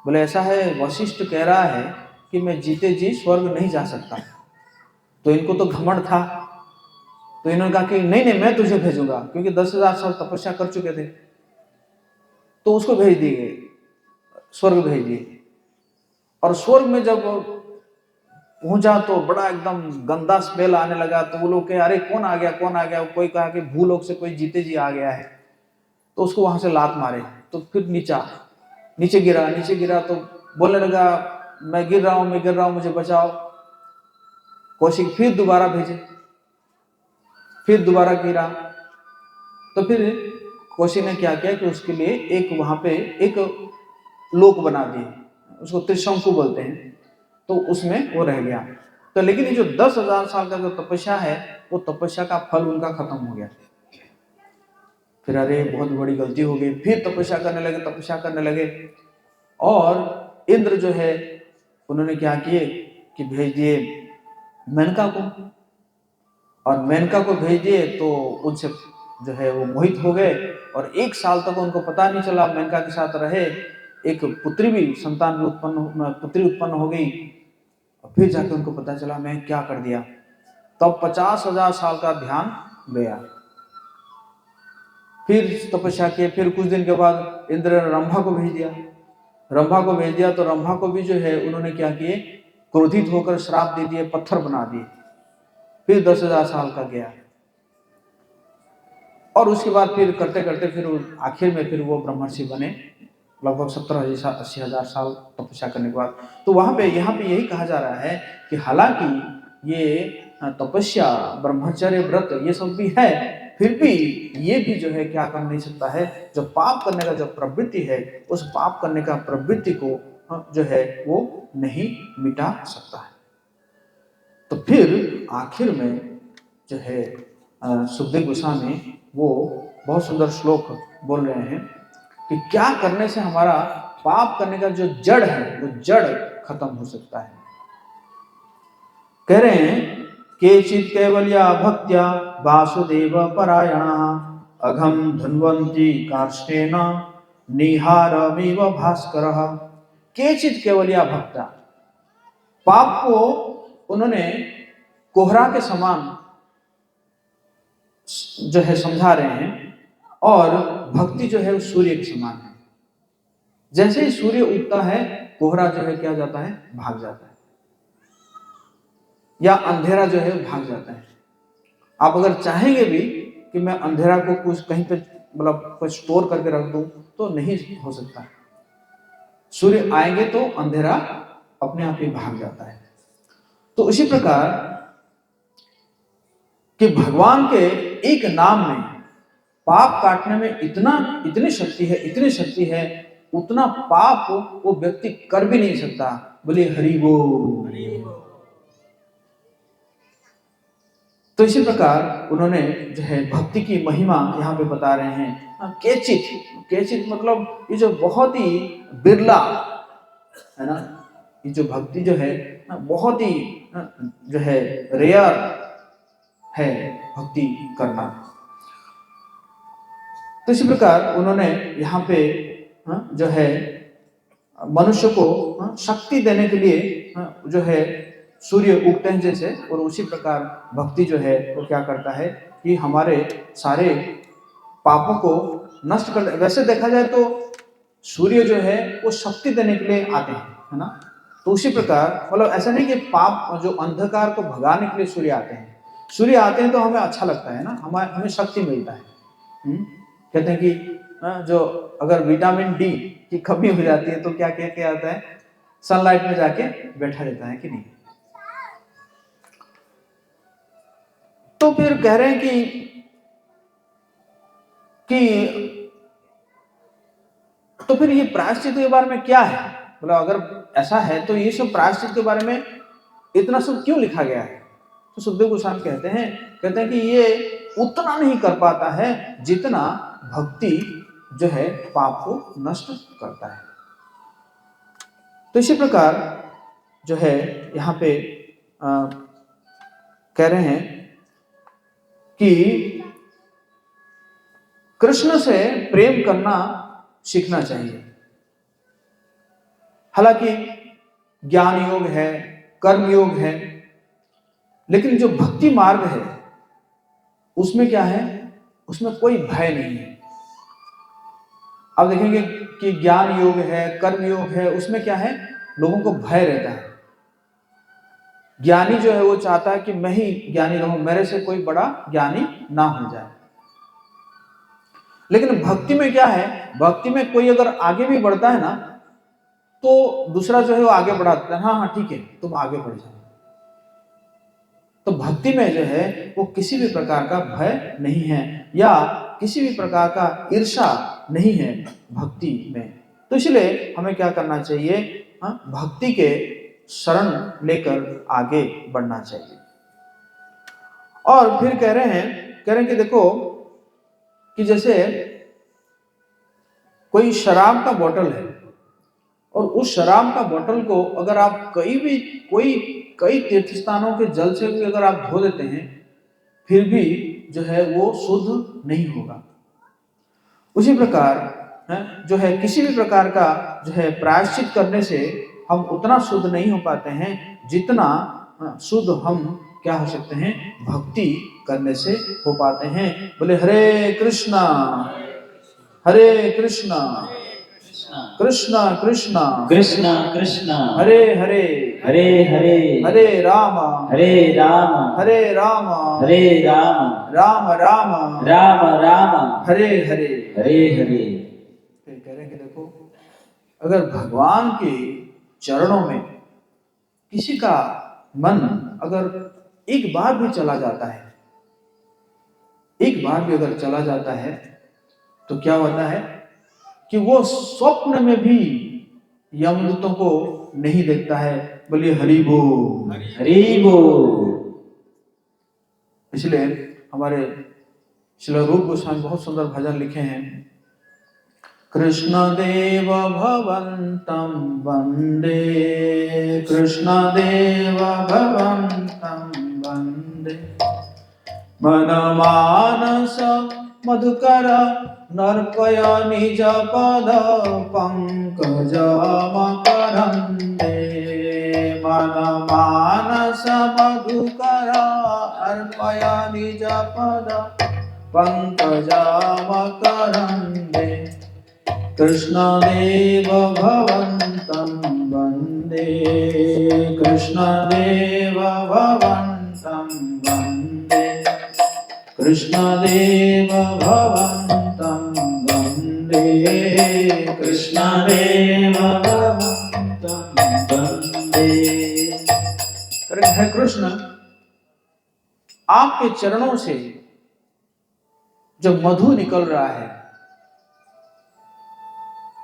बोले ऐसा है, वशिष्ठ कह रहा है कि मैं जीते जी स्वर्ग नहीं जा सकता। तो इनको तो घमंड था, तो इन्होंने कहा कि नहीं, मैं तुझे भेजूंगा, क्योंकि 10,000 साल तपस्या कर चुके थे। तो उसको भेज दिए, स्वर्ग भेज दिए। और स्वर्ग में जब पहुंचा तो बड़ा एकदम गंदा स्मेल आने लगा। तो वो लोग कहे अरे कौन आ गया। कोई कहा कि भूलोक से कोई जीते जी आ गया है। तो उसको वहां से लात मारे। तो फिर नीचे गिरा तो बोलने लगा मैं गिर रहा हूं, मुझे बचाओ। कौशिक फिर दोबारा भेजे, फिर दोबारा गिरा। तो फिर कौशिक ने क्या किया कि उसके लिए एक वहां पे एक लोक बना दिए, उसको त्रिशंकु बोलते हैं। तो उसमें वो रह गया। तो लेकिन ये जो 10,000 साल का जो तपस्या है, वो तपस्या का फल उनका खत्म हो गया। फिर अरे बहुत बड़ी गलती हो गई, फिर तपस्या करने लगे। और इंद्र जो है उन्होंने क्या किए कि भेज दिए मेनका को, और मेनका को भेज दिए तो उनसे जो है वो मोहित हो गए। और 1 साल तक उनको पता नहीं चला, मेनका के साथ रहे। एक पुत्री उत्पन्न हो गई। और फिर जाके उनको पता चला मैं क्या कर दिया। तब 50,000 साल का ध्यान गया। फिर तपस्या किए। फिर कुछ दिन के बाद इंद्र ने रंभा को भेज दिया। तो रंभा को भी जो है उन्होंने क्या किए, क्रोधित होकर श्राप दे दिए, पत्थर बना दिए। फिर 10,000 साल का गया। और उसके बाद फिर करते करते फिर आखिर में फिर वो ब्रह्मर्षि बने, लगभग 70,000-80,000 साल तपस्या करने के बाद। तो यहाँ पे यही कहा जा रहा है कि हालांकि ये तपस्या, ब्रह्मचर्य, व्रत ये सब भी है, फिर भी ये भी जो है क्या कर नहीं सकता है, जो पाप करने का जो प्रवृत्ति है, उस पाप करने का प्रवृत्ति को जो है वो नहीं मिटा सकता है। तो फिर आखिर में जो है सुखदेव गोस्वामी वो बहुत सुंदर श्लोक बोल रहे हैं कि क्या करने से हमारा पाप करने का जो जड़ है, वो जड़ खत्म हो सकता है। कह रहे हैं केचित् कैवल्या भक्त्या वासुदेव परायणा अघम धन्वन्ति कार्ष्णेन निहारमिव भास्करः। केचित् कैवल्या भक्त्या, पाप को उन्होंने कोहरा के समान जो है समझा रहे हैं, और भक्ति जो है वो सूर्य के समान है। जैसे ही सूर्य उगता है, कोहरा जो है क्या जाता है, भाग जाता है, या अंधेरा जो है भाग जाता है। आप अगर चाहेंगे भी कि मैं अंधेरा को कुछ कहीं पे मतलब कुछ स्टोर करके रख दूं, तो नहीं हो सकता। सूर्य आएंगे तो अंधेरा अपने आप ही भाग जाता है। तो इसी प्रकार कि भगवान के एक नाम में पाप काटने में इतनी शक्ति है, उतना पाप वो व्यक्ति कर भी नहीं सकता। बोले हरि बोल। तो इसी प्रकार उन्होंने जो है भक्ति की महिमा यहाँ पे बता रहे हैं। केचित मतलब ये जो बहुत ही बिरला है ना, ये जो भक्ति जो है बहुत ही जो है रेयर है भक्ति करना। तो इसी प्रकार उन्होंने यहाँ पे जो है मनुष्य को शक्ति देने के लिए जो है सूर्य उगते हैं जैसे, और उसी प्रकार भक्ति जो है वो क्या करता है कि हमारे सारे पापों को नष्ट कर। वैसे देखा जाए तो सूर्य जो है वो शक्ति देने के लिए आते हैं, है ना। तो उसी प्रकार मतलब ऐसा नहीं कि पाप जो अंधकार को भगाने के लिए सूर्य आते हैं। सूर्य आते हैं तो हमें अच्छा लगता है ना, हमें शक्ति मिलता है। कहते हैं कि जो अगर विटामिन डी की कमी हो जाती है तो क्या क्या क्या आता है, सनलाइट में जाके बैठा रहता है कि नहीं। तो फिर कह रहे हैं कि तो फिर ये प्रायश्चित के बारे में क्या है, मतलब अगर ऐसा है तो ये सब प्रायश्चित के बारे में इतना सब क्यों लिखा गया है। तो सुखदेव गोस्वामी कहते हैं कि ये उतना नहीं कर पाता है जितना भक्ति जो है पाप को नष्ट करता है। तो इसी प्रकार जो है यहाँ पे कह रहे हैं कि कृष्ण से प्रेम करना सीखना चाहिए। हालांकि ज्ञान योग है, कर्म योग है, लेकिन जो भक्ति मार्ग है उसमें क्या है, उसमें कोई भय नहीं है। अब देखेंगे कि ज्ञान योग है, कर्म योग है, उसमें क्या है, लोगों को भय रहता है। ज्ञानी जो है वो चाहता है कि मैं ही ज्ञानी रहूं, मेरे से कोई बड़ा ज्ञानी ना हो जाए। लेकिन भक्ति में क्या है, भक्ति में कोई अगर आगे भी बढ़ता है ना तो दूसरा जो है वो आगे बढ़ाता है, हाँ हाँ ठीक है तुम आगे बढ़ जाओ। तो भक्ति में जो है वो किसी भी प्रकार का भय नहीं है या किसी भी प्रकार का ईर्ष्या नहीं है भक्ति में। तो इसलिए हमें क्या करना चाहिए, भक्ति के शरण लेकर आगे बढ़ना चाहिए। और फिर कह रहे हैं कि देखो कि जैसे कोई शराब का बोतल है और उस शराब का बोतल को अगर आप कई तीर्थ स्थानों के जल से भी अगर आप धो देते हैं फिर भी जो है वो शुद्ध नहीं होगा। उसी प्रकार जो है किसी भी प्रकार का जो है प्रायश्चित करने से हम उतना शुद्ध नहीं हो पाते हैं जितना शुद्ध हम क्या हो सकते हैं, भक्ति करने से हो पाते हैं। बोले हरे कृष्णा कृष्णा कृष्णा कृष्णा कृष्णा हरे हरे हरे हरे हरे राम हरे राम हरे राम हरे राम राम राम राम राम हरे हरे हरे हरे। फिर कह रहे हैं कि देखो अगर भगवान के चरणों में किसी का मन अगर एक बार भी चला जाता है, एक बार भी अगर चला जाता है तो क्या होता है कि वो स्वप्न में भी यमदूतों को नहीं देखता है। बोलिए हरि बोल हरि बोल। इसलिए हमारे श्री रूप गोस्वामी बहुत सुंदर भजन लिखे हैं। कृष्ण देव भवन्तं वन्दे, कृष्ण देव भवन्तं वन्दे, मनमानस मधुकर नर्पय निज पद पंकज मकरंदे, मनमानस मधुकर अर्पय निज पद पंकज मकरंदे, कृष्ण देव भवन्तं वन्दे, कृष्ण देव भवन्तं वन्दे, कृष्ण देव भवन्तं वन्दे, कृष्ण देव भवन्तं वन्दे। हे कृष्ण, आपके चरणों से जो मधु निकल रहा है,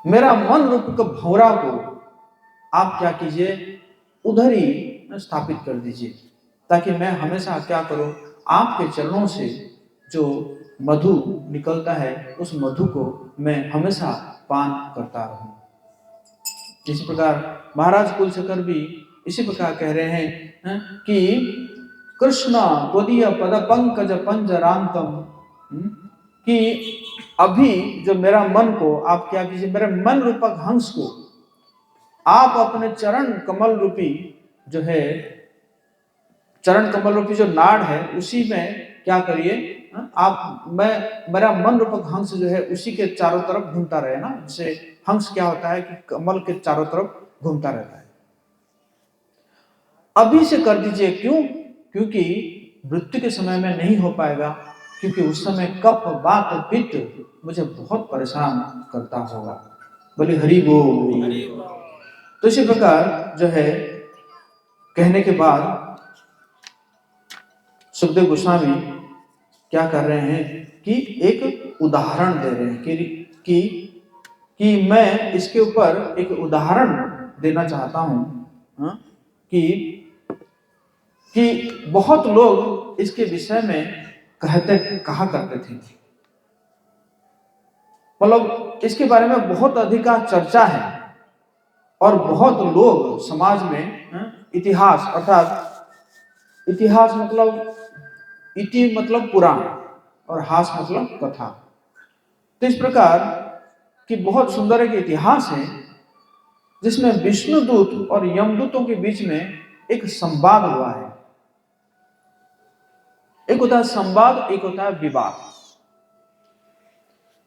मेरा मन रूप का भंवरा को आप क्या कीजिए, उधर ही स्थापित कर दीजिए, ताकि मैं हमेशा क्या करूं, आपके चरणों से जो मधु निकलता है उस मधु को मैं हमेशा पान करता रहूं। इसी प्रकार महाराज कुलशेखर भी इसी प्रकार कह रहे हैं कि कृष्ण त्वदीय पद पंकज पंजरांतम, कि अभी जो मेरा मन को आप क्या कीजिए, मेरे मन रूपक हंस को आप अपने चरण कमल रूपी जो है, चरण कमल रूपी जो नाड़ है उसी में क्या करिए आप, मेरा मन रूपक हंस जो है उसी के चारों तरफ घूमता रहे ना। जैसे हंस क्या होता है कि कमल के चारों तरफ घूमता रहता है। अभी से कर दीजिए, क्यों? क्योंकि मृत्यु के समय में नहीं हो पाएगा। क्योंकि उस समय कफ वात पित्त मुझे बहुत परेशान करता होगा। बोले हरि बोल। तो इसी प्रकार जो है कहने के बाद सुखदेव गोस्वामी क्या कर रहे हैं कि एक उदाहरण दे रहे हैं कि मैं इसके ऊपर एक उदाहरण देना चाहता हूं, हाँ, कि बहुत लोग इसके विषय में कहा करते थे, मतलब इसके बारे में बहुत अधिक चर्चा है और बहुत लोग समाज में, हाँ, इतिहास अर्थात इतिहास मतलब इति मतलब पुराण और हास मतलब कथा। तो इस प्रकार की बहुत सुंदर एक इतिहास है जिसमें विष्णुदूत और यमदूतों के बीच में एक संवाद हुआ है। एक होता है संवाद, एक होता है विवाद।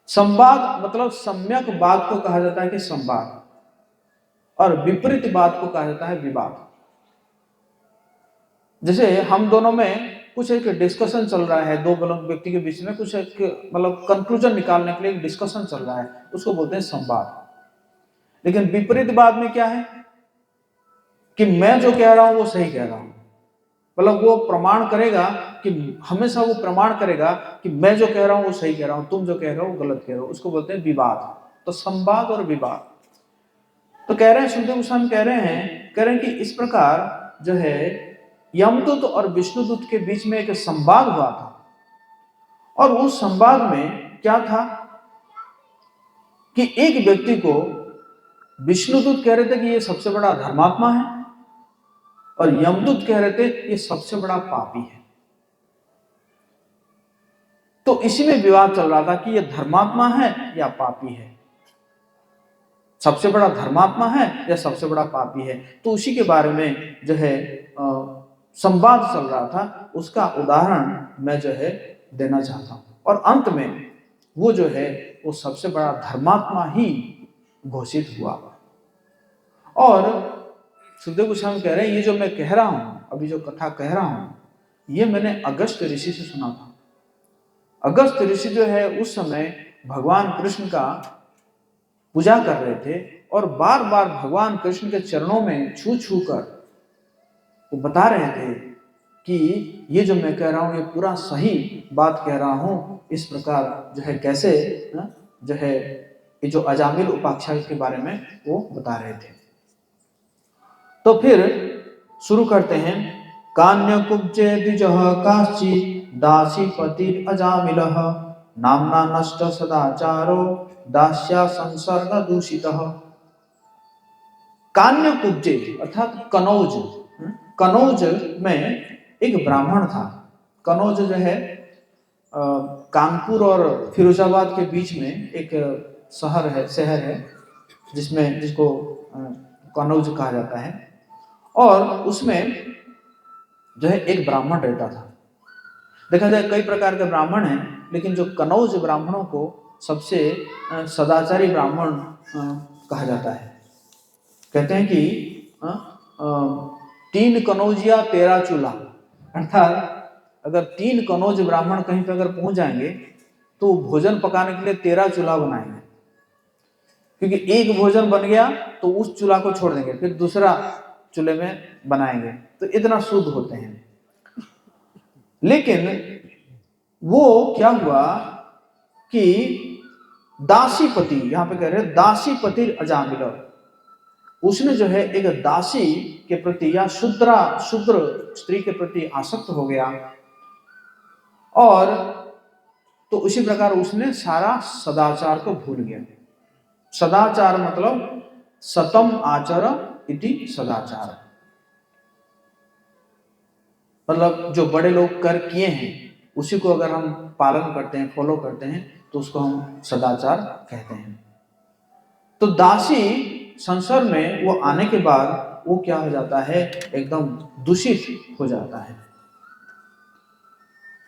संवाद मतलब सम्यक बात को कहा जाता है कि संवाद, और विपरीत बात को कहा जाता है विवाद। जैसे हम दोनों में कुछ एक डिस्कशन चल रहा है, दो व्यक्ति के बीच में कुछ एक मतलब कंक्लूजन निकालने के लिए एक डिस्कशन चल रहा है, उसको बोलते हैं संवाद। लेकिन विपरीत बात में क्या है कि मैं जो कह रहा हूं वो सही कह रहा हूं, मतलब वो प्रमाण करेगा कि हमेशा वो प्रमाण करेगा कि मैं जो कह रहा हूं वो सही कह रहा हूं, तुम जो कह रहे हो वो गलत कह रहे हो, उसको बोलते हैं विवाद। तो संवाद और विवाद। तो कह रहे हैं सुखदेव गोस्वामी कह रहे हैं कि इस प्रकार जो है यमदूत और विष्णुदूत के बीच में एक संवाद हुआ था, और उस संवाद में क्या था कि एक व्यक्ति को विष्णुदूत कह रहे थे कि ये सबसे बड़ा धर्मात्मा है, और यमदूत कह रहे थे ये सबसे बड़ा पापी है। तो इसी में विवाद चल रहा था कि ये धर्मात्मा है या पापी है, सबसे बड़ा धर्मात्मा है या सबसे बड़ा पापी है। तो उसी के बारे में जो है संवाद चल रहा था, उसका उदाहरण मैं जो है देना चाहता हूं। और अंत में वो जो है वो सबसे बड़ा धर्मात्मा ही घोषित हुआ। और सुखदेव गोस्वामी कह रहे हैं ये जो मैं कह रहा हूं, अभी जो कथा कह रहा हूं, ये मैंने अगस्त्य ऋषि से सुना था। अगस्त्य ऋषि जो है उस समय भगवान कृष्ण का पूजा कर रहे थे, और बार बार भगवान कृष्ण के चरणों में छू छू कर वो बता रहे थे कि ये जो मैं कह रहा हूं ये पूरा सही बात कह रहा हूं। इस प्रकार जो है कैसे जो है ये जो अजामिल उपाख्यान के बारे में वो बता रहे थे। तो फिर शुरू करते हैं। कान्य कुब्जे द्विजः काश्चि दासी पति अजामिलः नामना नष्ट सदाचारो दास्या संसर्ग दूषितः। कान्य कुब्जे अर्थात कनौज, कनौज में एक ब्राह्मण था। कनौज जो है कानपुर और फिरोजाबाद के बीच में एक शहर है जिसको कनौज कहा जाता है। और उसमें जो है एक ब्राह्मण रहता था। देखा जाए कई प्रकार के ब्राह्मण हैं, लेकिन जो कनौज ब्राह्मणों को सबसे सदाचारी ब्राह्मण कहा जाता है। कहते हैं कि 3 कनौजिया 13 चूल्हा, अर्थात अगर 3 कनौज ब्राह्मण कहीं पर अगर पहुंच जाएंगे तो भोजन पकाने के लिए 13 चूल्हा बनाएंगे, क्योंकि एक भोजन बन गया तो उस चूल्हा को छोड़ देंगे, फिर दूसरा चूल्हे में बनाएंगे, तो इतना शुद्ध होते हैं। लेकिन वो क्या हुआ कि दासीपति, यहां पे कह रहे हैं दासीपति अजामिल, उसने जो है एक दासी के प्रति या शूद्र स्त्री के प्रति आसक्त हो गया, और तो उसी प्रकार उसने सारा सदाचार को भूल गया। सदाचार मतलब सतम आचर इति सदाचार, मतलब जो बड़े लोग कर किए हैं उसी को अगर हम पालन करते हैं, फॉलो करते हैं, तो उसको हम सदाचार कहते हैं। तो दासी संसार में वो आने के बाद वो क्या हो जाता है, एकदम दूषित हो जाता है।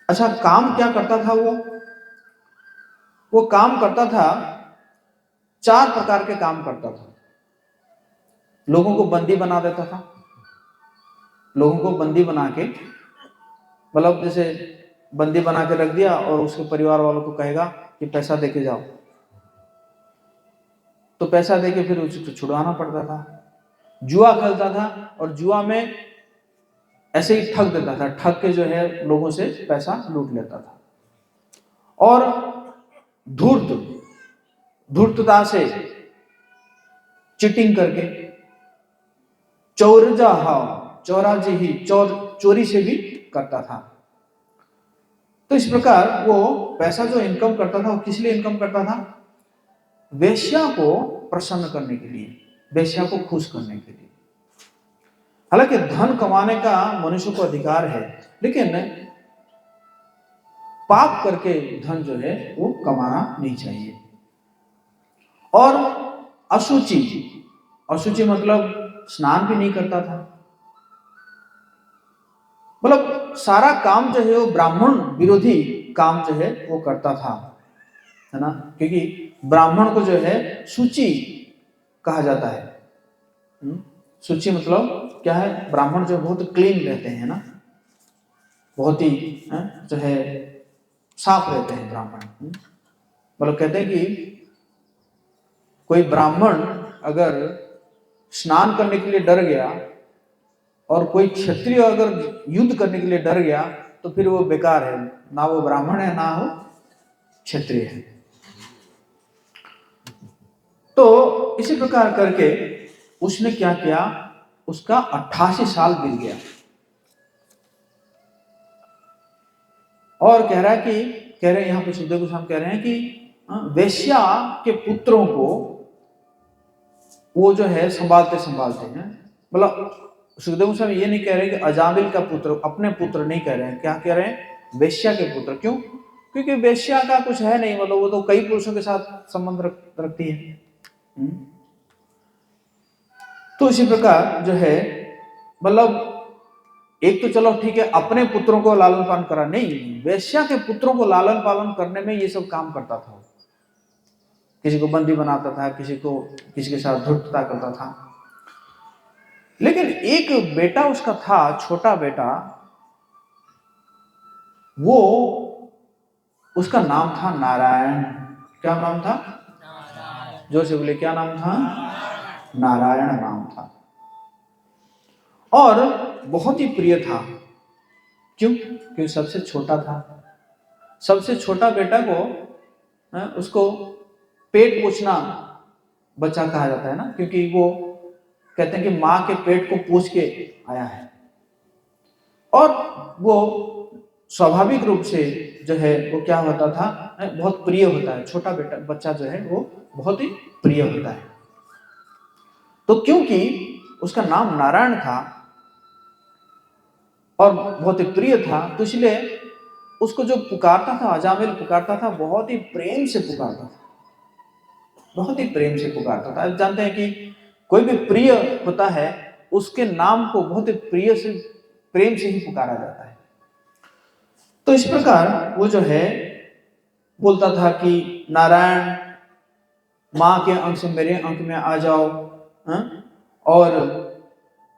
अच्छा, काम क्या करता था वो काम करता था 4 प्रकार के काम करता था। लोगों को बंदी बना देता था, लोगों को बंदी बना के, मतलब जैसे बंदी बना के रख दिया और उसके परिवार वालों को कहेगा कि पैसा दे के जाओ, तो पैसा दे के फिर उसको छुड़वाना पड़ता था। जुआ खेलता था और जुआ में ऐसे ही ठग देता था, ठग के जो है लोगों से पैसा लूट लेता था। और धूर्तता से चीटिंग करके, चोरी से भी करता था। तो इस प्रकार वो पैसा जो इनकम करता था वो किस लिए इनकम करता था? वेश्या को प्रसन्न करने के लिए, वेश्या को खुश करने के लिए। हालांकि धन कमाने का मनुष्य को अधिकार है, लेकिन पाप करके धन जो है वो कमाना नहीं चाहिए। और अशुचि मतलब स्नान भी नहीं करता था, मतलब सारा काम जो है वो ब्राह्मण विरोधी काम जो है वो करता था, है ना। क्योंकि ब्राह्मण को जो है शुचि कहा जाता है। शुचि मतलब क्या है? ब्राह्मण जो बहुत क्लीन रहते हैं ना, बहुत ही जो है साफ रहते हैं ब्राह्मण। मतलब कहते हैं कि कोई ब्राह्मण अगर स्नान करने के लिए डर गया और कोई क्षत्रिय अगर युद्ध करने के लिए डर गया तो फिर वो बेकार है, ना वो ब्राह्मण है ना वो क्षत्रिय है। तो इसी प्रकार करके उसने क्या किया, उसका 88 साल बीत गया। और कह रहे यहाँ पे सुखदेव गोस्वामी कह रहे हैं कि वेश्या के पुत्रों को वो जो है संभालते हैं। मतलब सुखदेव गोस्वामी ये नहीं कह रहे कि अजामिल का पुत्र, अपने पुत्र नहीं कह रहे हैं, क्या कह रहे हैं? वेश्या के पुत्र। क्यों? क्योंकि वेश्या का कुछ है नहीं, मतलब वो तो कई पुरुषों के साथ संबंध रखती है। तो इसी प्रकार जो है, मतलब एक तो चलो ठीक है अपने पुत्रों को लालन पालन करा, नहीं, वेश्या के पुत्रों को लालन पालन करने में ये सब काम करता था। किसी को बंदी बनाता था, किसी के साथ धूर्तता करता था। लेकिन एक बेटा उसका था, छोटा बेटा, वो उसका नाम था नारायण। क्या नाम था? जोर से बोले, क्या नाम था? नारायण नाम था। और बहुत ही प्रिय था। क्यों? क्योंकि सबसे छोटा था। सबसे छोटा बेटा को उसको पेट पोछना बच्चा कहा जाता है ना, क्योंकि वो कहते हैं कि माँ के पेट को पोछ के आया है। और वो स्वाभाविक रूप से जो है वो क्या होता था, बहुत प्रिय होता है। छोटा बच्चा जो है वो बहुत ही प्रिय होता है। तो क्योंकि उसका नाम नारायण था और बहुत ही प्रिय था, तो इसलिए उसको जो पुकारता था, अजामिल पुकारता था, बहुत ही प्रेम से पुकारता था, बहुत ही प्रेम से पुकारता था। आप जानते हैं कि कोई भी प्रिय होता है उसके नाम को बहुत ही प्रेम से ही पुकारा जाता है। तो इस प्रकार वो जो है बोलता था कि नारायण, माँ के अंक से मेरे अंक में आ जाओ। और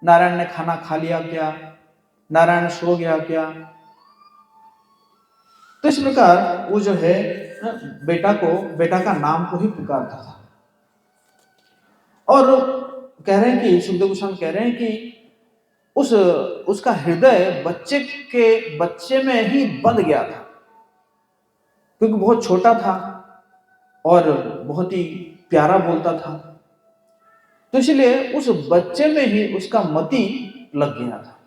नारायण ने खाना खा लिया क्या? नारायण सो गया क्या? तो इस प्रकार वो जो है बेटा का नाम को ही पुकारता था। और कह रहे हैं कि सुखदेव गोस्वामी कह रहे हैं कि उसका हृदय बच्चे में ही बंध गया था, क्योंकि बहुत छोटा था और बहुत ही प्यारा बोलता था। तो इसलिए उस बच्चे में ही उसका मति लग गया था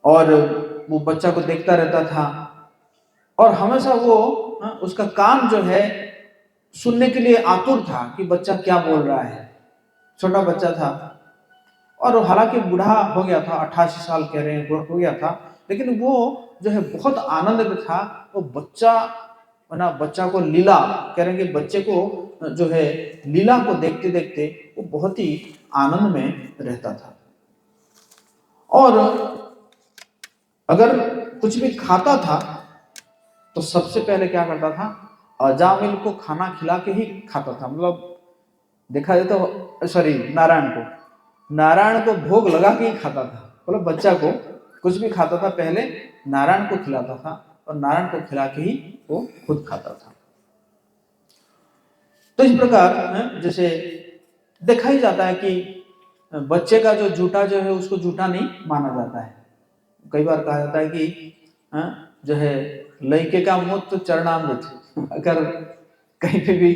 और वो बच्चा को देखता रहता था। और हमेशा वो उसका कान जो है सुनने के लिए आतुर था कि बच्चा क्या बोल रहा है। छोटा बच्चा था और हालांकि बूढ़ा हो गया था, 88 साल कह रहे हैं हो गया था, लेकिन वो जो है बहुत आनंद में था। वो बच्चा को लीला कह रहे हैं कि बच्चे को जो है लीला को देखते देखते वो बहुत ही आनंद में रहता था। और अगर कुछ भी खाता था तो सबसे पहले क्या करता था, अजामिल को खाना खिला के ही खाता था। मतलब देखा जाए तो नारायण को भोग लगा के ही खाता था। मतलब बच्चा को कुछ भी खाता था पहले नारायण को खिलाता था और नारायण को खिला के ही वो खुद खाता था। तो इस प्रकार जैसे देखा ही जाता है कि बच्चे का जो जूठा जो है उसको जूठा नहीं माना जाता है। कई बार कहा जाता है कि जो है लड़के का मूत्र चरणामृत, अगर कहीं पे भी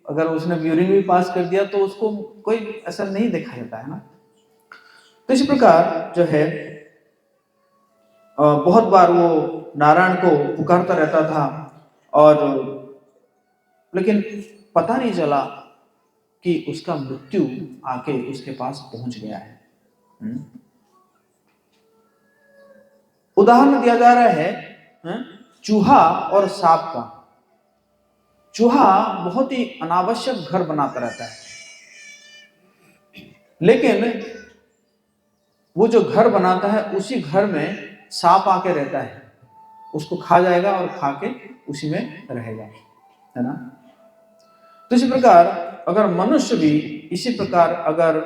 अगर उसने यूरिन भी पास कर दिया तो उसको कोई असर नहीं देखा जाता है ना। तो इस प्रकार जो है बहुत बार वो नारायण को पुकारता रहता था और लेकिन पता नहीं चला कि उसका मृत्यु आके उसके पास पहुंच गया है। उदाहरण दिया जा रहा है चूहा और सांप का। चूहा बहुत ही अनावश्यक घर बनाता रहता है, लेकिन वो जो घर बनाता है उसी घर में सांप आके रहता है, उसको खा जाएगा और खा के उसी में रहेगा, है ना। तो इसी प्रकार अगर मनुष्य भी इसी प्रकार अगर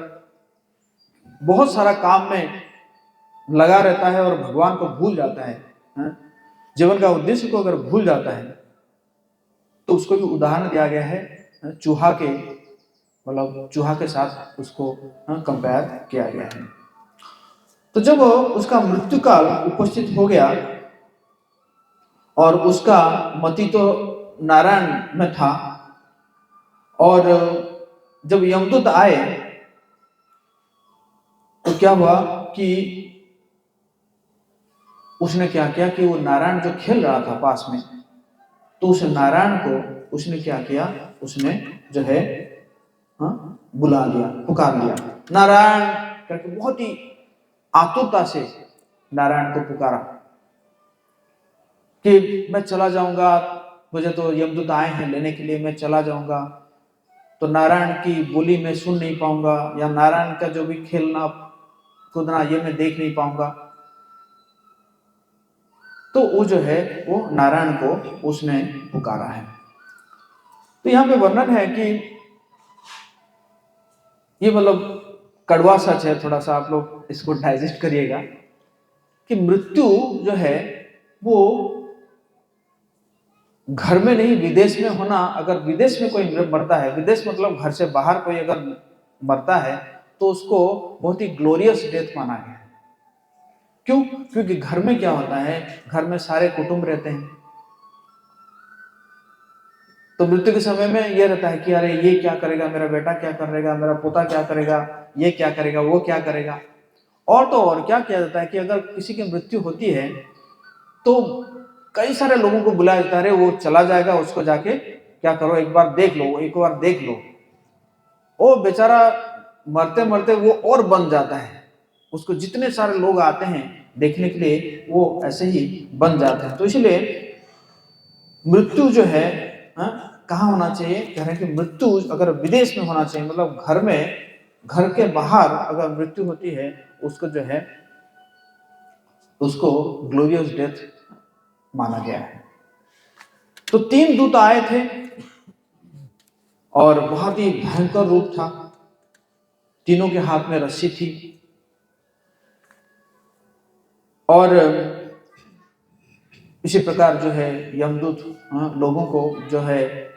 बहुत सारा काम में लगा रहता है और भगवान को भूल जाता है, जीवन का उद्देश्य को अगर भूल जाता है, तो उसको भी उदाहरण दिया गया है चूहा के, मतलब चूहा के साथ उसको कंपेयर किया गया है। तो जब उसका मृत्यु काल उपस्थित हो गया और उसका मति तो नारायण में था, और जब यमदूत आए तो क्या हुआ कि उसने क्या किया कि वो नारायण जो खेल रहा था पास में, तो उस नारायण को उसने क्या किया, उसने जो है बुला लिया, पुकार लिया, नारायण करके बहुत ही आतुरता से नारायण को पुकारा कि मैं चला जाऊंगा, मुझे तो यमदूत आए हैं लेने के लिए, मैं चला जाऊंगा तो नारायण की बोली मैं सुन नहीं पाऊंगा, या नारायण का जो भी खेलना कूदना ये मैं देख नहीं पाऊंगा। तो वो जो है वो नारायण को उसने पुकारा है। तो यहाँ पे वर्णन है कि ये मतलब कड़वा सच है, थोड़ा सा आप लोग इसको डाइजेस्ट करिएगा कि मृत्यु जो है वो घर में नहीं विदेश में होना। अगर विदेश में कोई मरता है, विदेश मतलब घर से बाहर कोई अगर मरता है तो उसको बहुत ही ग्लोरियस डेथ माना गया है। क्यों? क्योंकि घर में क्या होता है, घर में सारे कुटुंब रहते हैं, तो मृत्यु के समय में यह रहता है कि अरे ये क्या करेगा, मेरा बेटा क्या करेगा, मेरा पोता क्या करेगा, ये क्या करेगा, वो क्या करेगा। और तो और क्या किया जाता है कि अगर किसी की मृत्यु होती है तो कई सारे लोगों को बुलाया जाता है, वो चला जाएगा, उसको जाके क्या करो, एक बार देख लो, एक बार देख लो। वो बेचारा मरते मरते वो और बन जाता है, उसको जितने सारे लोग आते हैं देखने के लिए वो ऐसे ही बन जाते हैं। तो इसलिए मृत्यु जो है कहाँ होना चाहिए, कह रहे हैं कि मृत्यु अगर विदेश में होना चाहिए, मतलब घर में, घर के बाहर अगर मृत्यु होती है उसको जो है उसको ग्लोरियस डेथ माना गया है। तो 3 दूत आए थे और बहुत ही भयंकर रूप था, तीनों के हाथ में रस्सी थी और इसी प्रकार जो है यमदूत लोगों को जो है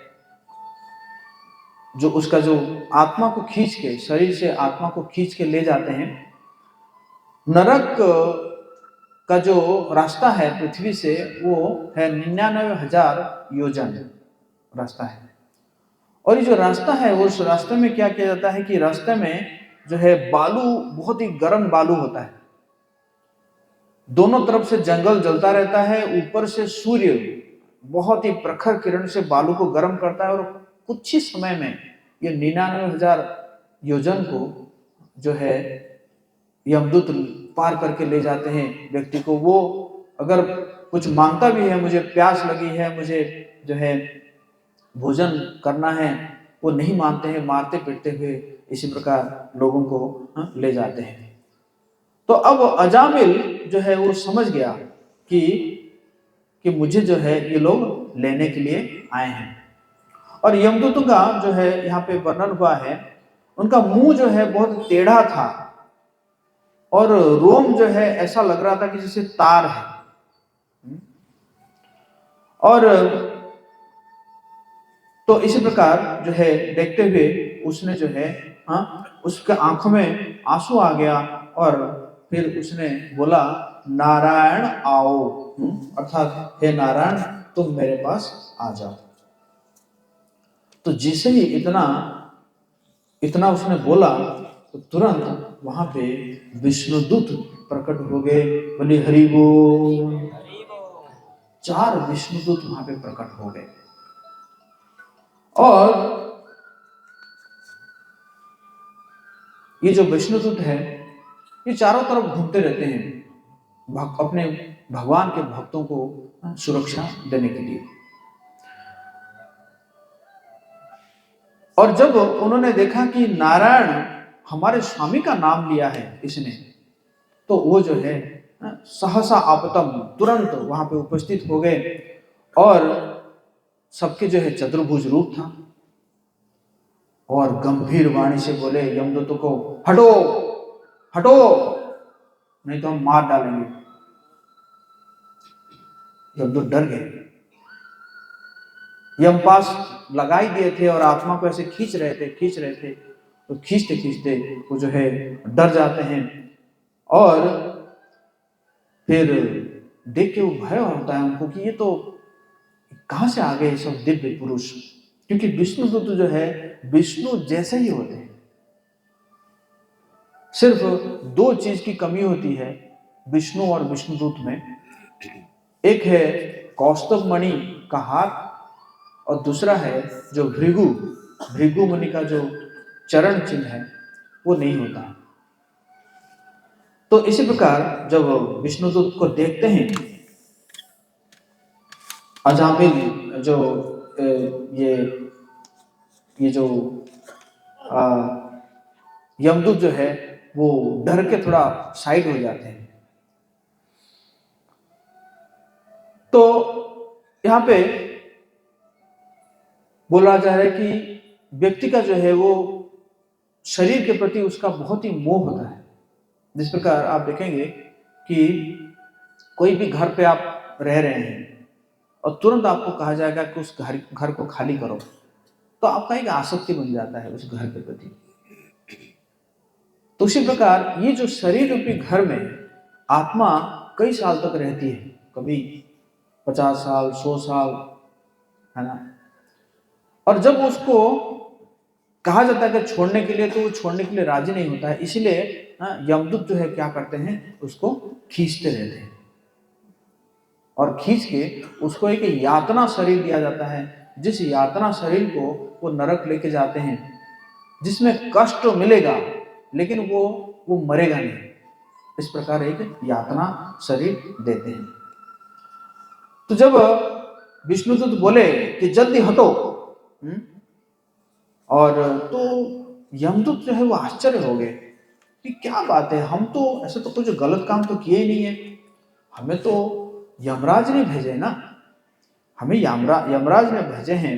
जो उसका जो आत्मा को खींच के, शरीर से आत्मा को खींच के ले जाते हैं। नरक का जो रास्ता है पृथ्वी से वो है 99,000 योजन रास्ता है। और ये जो रास्ता है उस रास्ते में क्या किया जाता है कि रास्ते में जो है बालू, बहुत ही गर्म बालू होता है, दोनों तरफ से जंगल जलता रहता है, ऊपर से सूर्य बहुत ही प्रखर किरण से बालू को गर्म करता है और कुछ ही समय में ये 99,000 योजन को जो है यमदूत पार करके ले जाते हैं व्यक्ति को। वो अगर कुछ मांगता भी है, मुझे प्यास लगी है, मुझे जो है भोजन करना है, वो नहीं मानते हैं, मारते पीटते हुए इसी प्रकार लोगों को ले जाते हैं। तो अब अजामिल जो है वो समझ गया कि मुझे जो है ये लोग लेने के लिए आए हैं। और यमदूतों का जो है यहाँ पे वर्णन हुआ है, उनका मुंह जो है बहुत टेढ़ा था और रोम जो है ऐसा लग रहा था कि जैसे तार है। और तो इसी प्रकार जो है देखते हुए उसने जो है, उसके आंखों में आंसू आ गया और फिर उसने बोला नारायण आओ, अर्थात हे नारायण तुम मेरे पास आ जाओ। तो जैसे ही इतना इतना उसने बोला तो तुरंत वहां पे विष्णुदूत प्रकट हो गए। बोले हरि बोल। 4 विष्णुदूत वहां पे प्रकट हो गए और ये जो विष्णुदूत है ये चारों तरफ घूमते रहते हैं अपने भगवान के भक्तों को सुरक्षा देने के लिए। और जब उन्होंने देखा कि नारायण हमारे स्वामी का नाम लिया है इसने, तो वो जो है सहसा आपतम तुरंत वहां पे उपस्थित हो गए और सबके जो है चतुर्भुज रूप था और गंभीर वाणी से बोले यमदूतों को हटो हटो, नहीं तो हम मार डालेंगे। यमदूत डर गए। यमपास लगाई दिए थे और आत्मा को ऐसे खींच रहे थे तो खींचते खींचते वो जो है डर जाते हैं और फिर देख के वो भय होता है उनको कि ये तो कहां से आ गए सब दिव्य पुरुष, क्योंकि विष्णुदूत जो है विष्णु जैसे ही होते हैं। सिर्फ 2 चीज की कमी होती है विष्णु और विष्णुदूत में, एक है कौस्तुभ मणि का हार और दूसरा है जो भृगु मुनि का जो चरण चिन्ह है वो नहीं होता है। तो इसी प्रकार जब विष्णुदूत को देखते हैं अजामिल जो ये जो यमदूत जो है वो डर के थोड़ा साइड हो जाते हैं। तो यहां पे बोला जा रहा है कि व्यक्ति का जो है वो शरीर के प्रति उसका बहुत ही मोह होता है। जिस प्रकार आप देखेंगे कि कोई भी घर पे आप रह रहे हैं और तुरंत आपको कहा जाएगा कि उस घर को खाली करो, तो आपका एक आसक्ति बन जाता है उस घर के प्रति। तो उसी प्रकार ये जो शरीर रूपी घर में आत्मा कई साल तक रहती है, कभी 50 साल 100 साल, है ना। और जब उसको कहा जाता है कि छोड़ने के लिए, तो वो छोड़ने के लिए राजी नहीं होता है। इसीलिए यमदूत जो है क्या करते हैं, उसको खींचते रहते हैं और खींच के उसको एक यातना शरीर दिया जाता है, जिस यातना शरीर को वो नरक लेके जाते हैं, जिसमें कष्ट मिलेगा लेकिन वो मरेगा नहीं। इस प्रकार एक यातना शरीर देते हैं। तो जब विष्णुदूत बोले कि जल्दी हटो, और तो यमदूत जो है वो आश्चर्य हो गए कि क्या बात है, हम तो ऐसा तो कुछ गलत काम तो किए ही नहीं है, हमें तो यमराज ने भेजे ना, हमें यमराज ने भेजे हैं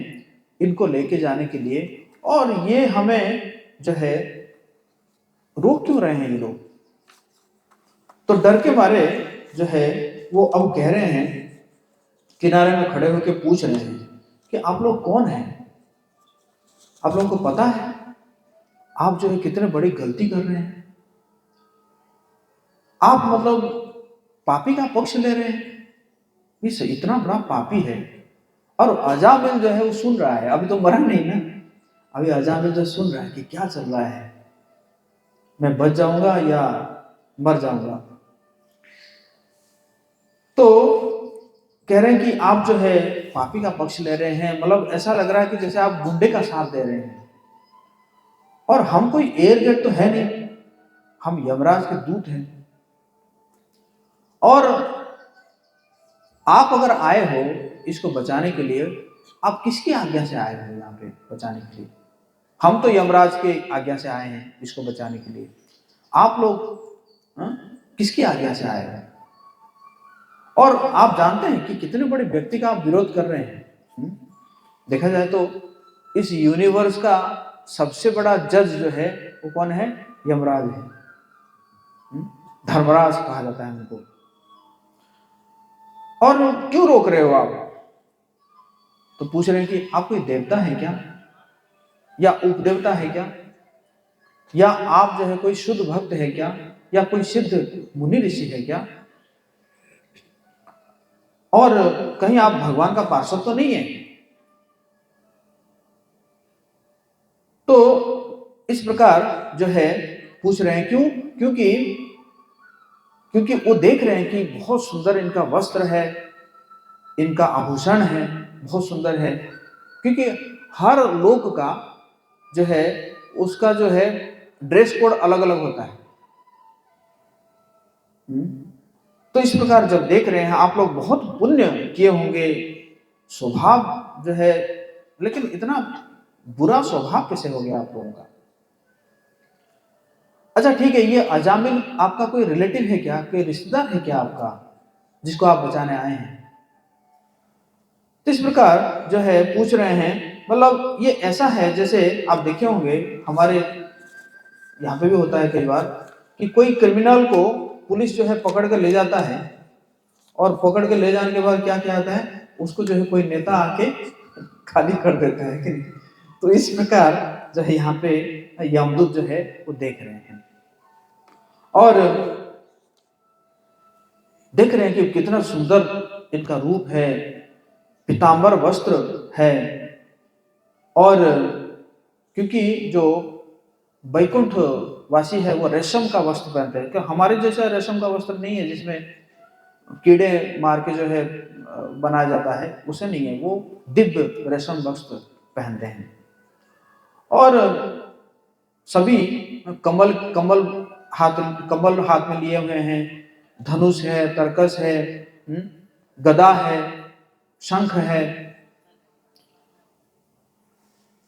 इनको लेके जाने के लिए, और ये हमें जो है रोक क्यों रहे हैं ये लोग। तो डर के मारे जो है वो अब कह रहे हैं, किनारे में खड़े होकर पूछ रहे हैं कि आप लोग कौन हैं, आप लोगों को पता है आप जो है कितने बड़ी गलती कर रहे हैं, आप मतलब पापी का पक्ष ले रहे हैं, इस इतना बड़ा पापी है। और अजामिल जो है वो सुन रहा है, अभी तो मरा नहीं ना, अभी अजामिल जो सुन रहा है कि क्या चल रहा है, मैं बच जाऊंगा या मर जाऊंगा। तो कह रहे हैं कि आप जो है पापी का पक्ष ले रहे हैं, मतलब ऐसा लग रहा है कि जैसे आप गुंडे का साथ दे रहे हैं, और हम कोई एयरगेट तो है नहीं, हम यमराज के दूत हैं, और आप अगर आए हो इसको बचाने के लिए, आप किसकी आज्ञा से आए हो यहाँ पे बचाने के लिए? हम तो यमराज के आज्ञा से आए हैं इसको बचाने के लिए, आप लोग किसकी आज्ञा से आए हैं? और आप जानते हैं कि कितने बड़े व्यक्ति का आप विरोध कर रहे हैं। देखा जाए तो इस यूनिवर्स का सबसे बड़ा जज जो है वो कौन है? यमराज है। धर्मराज कहा जाता है उनको। और क्यों रोक रहे हो आप? तो पूछ रहे हैं कि आप कोई देवता है क्या, या उपदेवता है क्या, या आप जो है कोई शुद्ध भक्त है क्या, या कोई सिद्ध मुनि ऋषि है क्या, और कहीं आप भगवान का पार्षद तो नहीं है? तो इस प्रकार जो है पूछ रहे हैं। क्यों? क्योंकि वो देख रहे हैं कि बहुत सुंदर इनका वस्त्र है, इनका आभूषण है, बहुत सुंदर है। क्योंकि हर लोक का जो है उसका जो है ड्रेस कोड अलग अलग होता है। तो इस प्रकार जब देख रहे हैं, आप लोग बहुत पुण्य किए होंगे, स्वभाव जो है, लेकिन इतना बुरा स्वभाव कैसे हो गया आप लोगों का? अच्छा ठीक है, ये अजामिल आपका कोई रिलेटिव है क्या, कोई रिश्तेदार है क्या आपका, जिसको आप बचाने आए हैं? तो इस प्रकार जो है पूछ रहे हैं। मतलब ये ऐसा है जैसे आप देखे होंगे, हमारे यहाँ पे भी होता है कई बार कि कोई क्रिमिनल को पुलिस जो है पकड़ कर ले जाता है, और पकड़ के ले जाने के बाद क्या क्या आता है, उसको जो है कोई नेता आके खाली कर देता है कि नहीं? तो इस प्रकार जो है यहाँ पे यमदूत जो है वो देख रहे हैं, और देख रहे हैं कि कितना सुंदर इनका रूप है, पीतांबर वस्त्र है। और क्योंकि जो वैकुंठ वासी है वो रेशम का वस्त्र पहनते हैं, क्योंकि हमारे जैसा रेशम का वस्त्र नहीं है जिसमें कीड़े मार के जो है बनाया जाता है, उसे नहीं है, वो दिव्य रेशम वस्त्र पहनते हैं। और सभी कमल हाथ में लिए हुए हैं, धनुष है, तरकस है, गदा है, शंख है।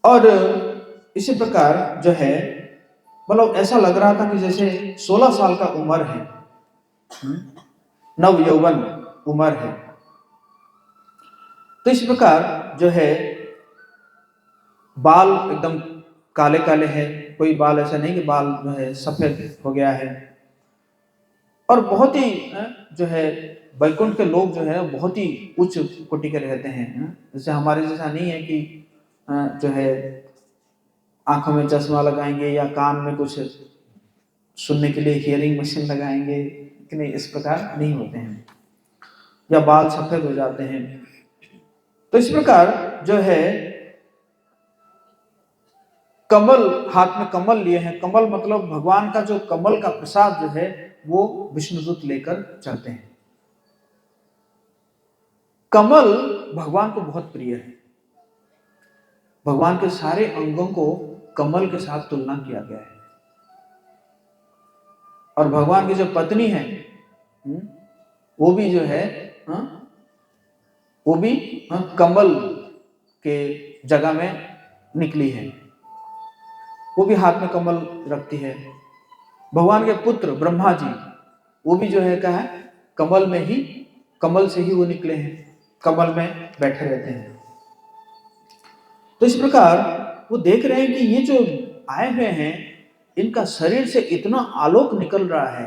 और इसी प्रकार जो है मतलब ऐसा लग रहा था कि जैसे 16 साल का उम्र है, नव यौवन उम्र है। तो इस प्रकार जो है बाल एकदम काले काले हैं, कोई बाल ऐसा नहीं कि बाल जो है सफेद हो गया है। और बहुत ही जो है वैकुंठ के लोग जो है बहुत ही उच्च कोटि के रहते हैं, जैसे हमारे जैसा नहीं है कि जो है आंखों में चश्मा लगाएंगे या कान में कुछ सुनने के लिए हियरिंग मशीन लगाएंगे कि नहीं, इस प्रकार नहीं होते हैं, या बाल सफेद हो जाते हैं। तो इस प्रकार जो है कमल, हाथ में कमल लिए हैं। कमल मतलब भगवान का जो कमल का प्रसाद जो है वो विष्णुदूत लेकर चलते हैं। कमल भगवान को बहुत प्रिय है, भगवान के सारे अंगों को कमल के साथ तुलना किया गया है। और भगवान की जो पत्नी है वो भी जो है वो भी कमल के जगह में निकली है, वो भी हाथ में कमल रखती है। भगवान के पुत्र ब्रह्मा जी वो भी जो है क्या है, कमल में ही, कमल से ही वो निकले हैं, कमल में बैठे रहते हैं। तो इस प्रकार वो देख रहे हैं कि ये जो आए हुए हैं इनका शरीर से इतना आलोक निकल रहा है,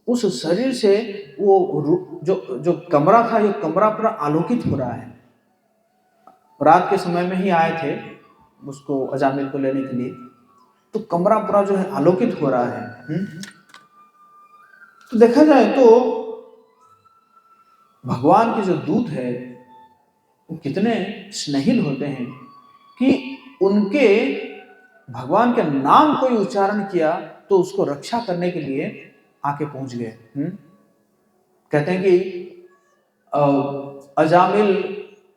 उस शरीर से वो जो कमरा था, ये कमरा पूरा आलोकित हो रहा है। रात के समय में ही आए थे उसको, अजामिल को लेने के लिए, तो कमरा पूरा जो है आलोकित हो रहा है। तो देखा जाए तो भगवान के जो दूत है वो कितने स्नेहिल होते हैं कि उनके भगवान के नाम कोई उच्चारण किया तो उसको रक्षा करने के लिए आके पहुंच गए। कहते हैं कि अजामिल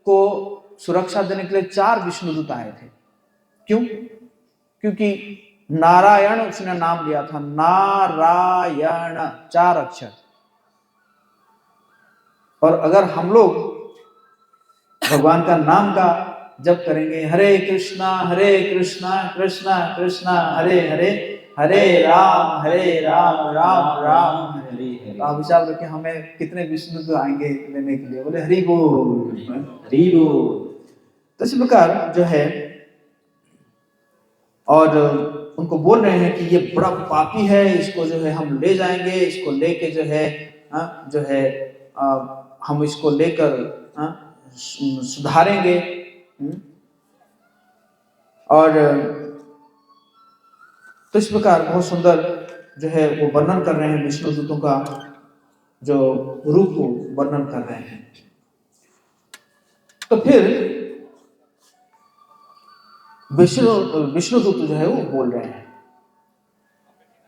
को सुरक्षा देने के लिए 4 विष्णुदूत आए थे। क्यों? क्योंकि नारायण उसने नाम लिया था, नारायण 4 अक्षर। और अगर हम लोग भगवान का नाम का जप करेंगे, हरे कृष्णा कृष्णा कृष्णा हरे हरे, हरे राम राम राम हरे हरे। आप हिसाब रखें हमें कितने विष्णु आएंगे लेने के लिए, बोले हरि बोल हरि बोल। तो इस प्रकार जो है, और उनको बोल रहे हैं कि ये बड़ा पापी है, इसको जो है हम ले जाएंगे, इसको लेके जो है जो है हम इसको लेकर सुधारेंगे। और तो इस प्रकार बहुत सुंदर जो है वो वर्णन कर रहे हैं, विष्णु दूतों का जो रूप को वर्णन कर रहे हैं। तो फिर विष्णुदूत जो है वो बोल रहे हैं,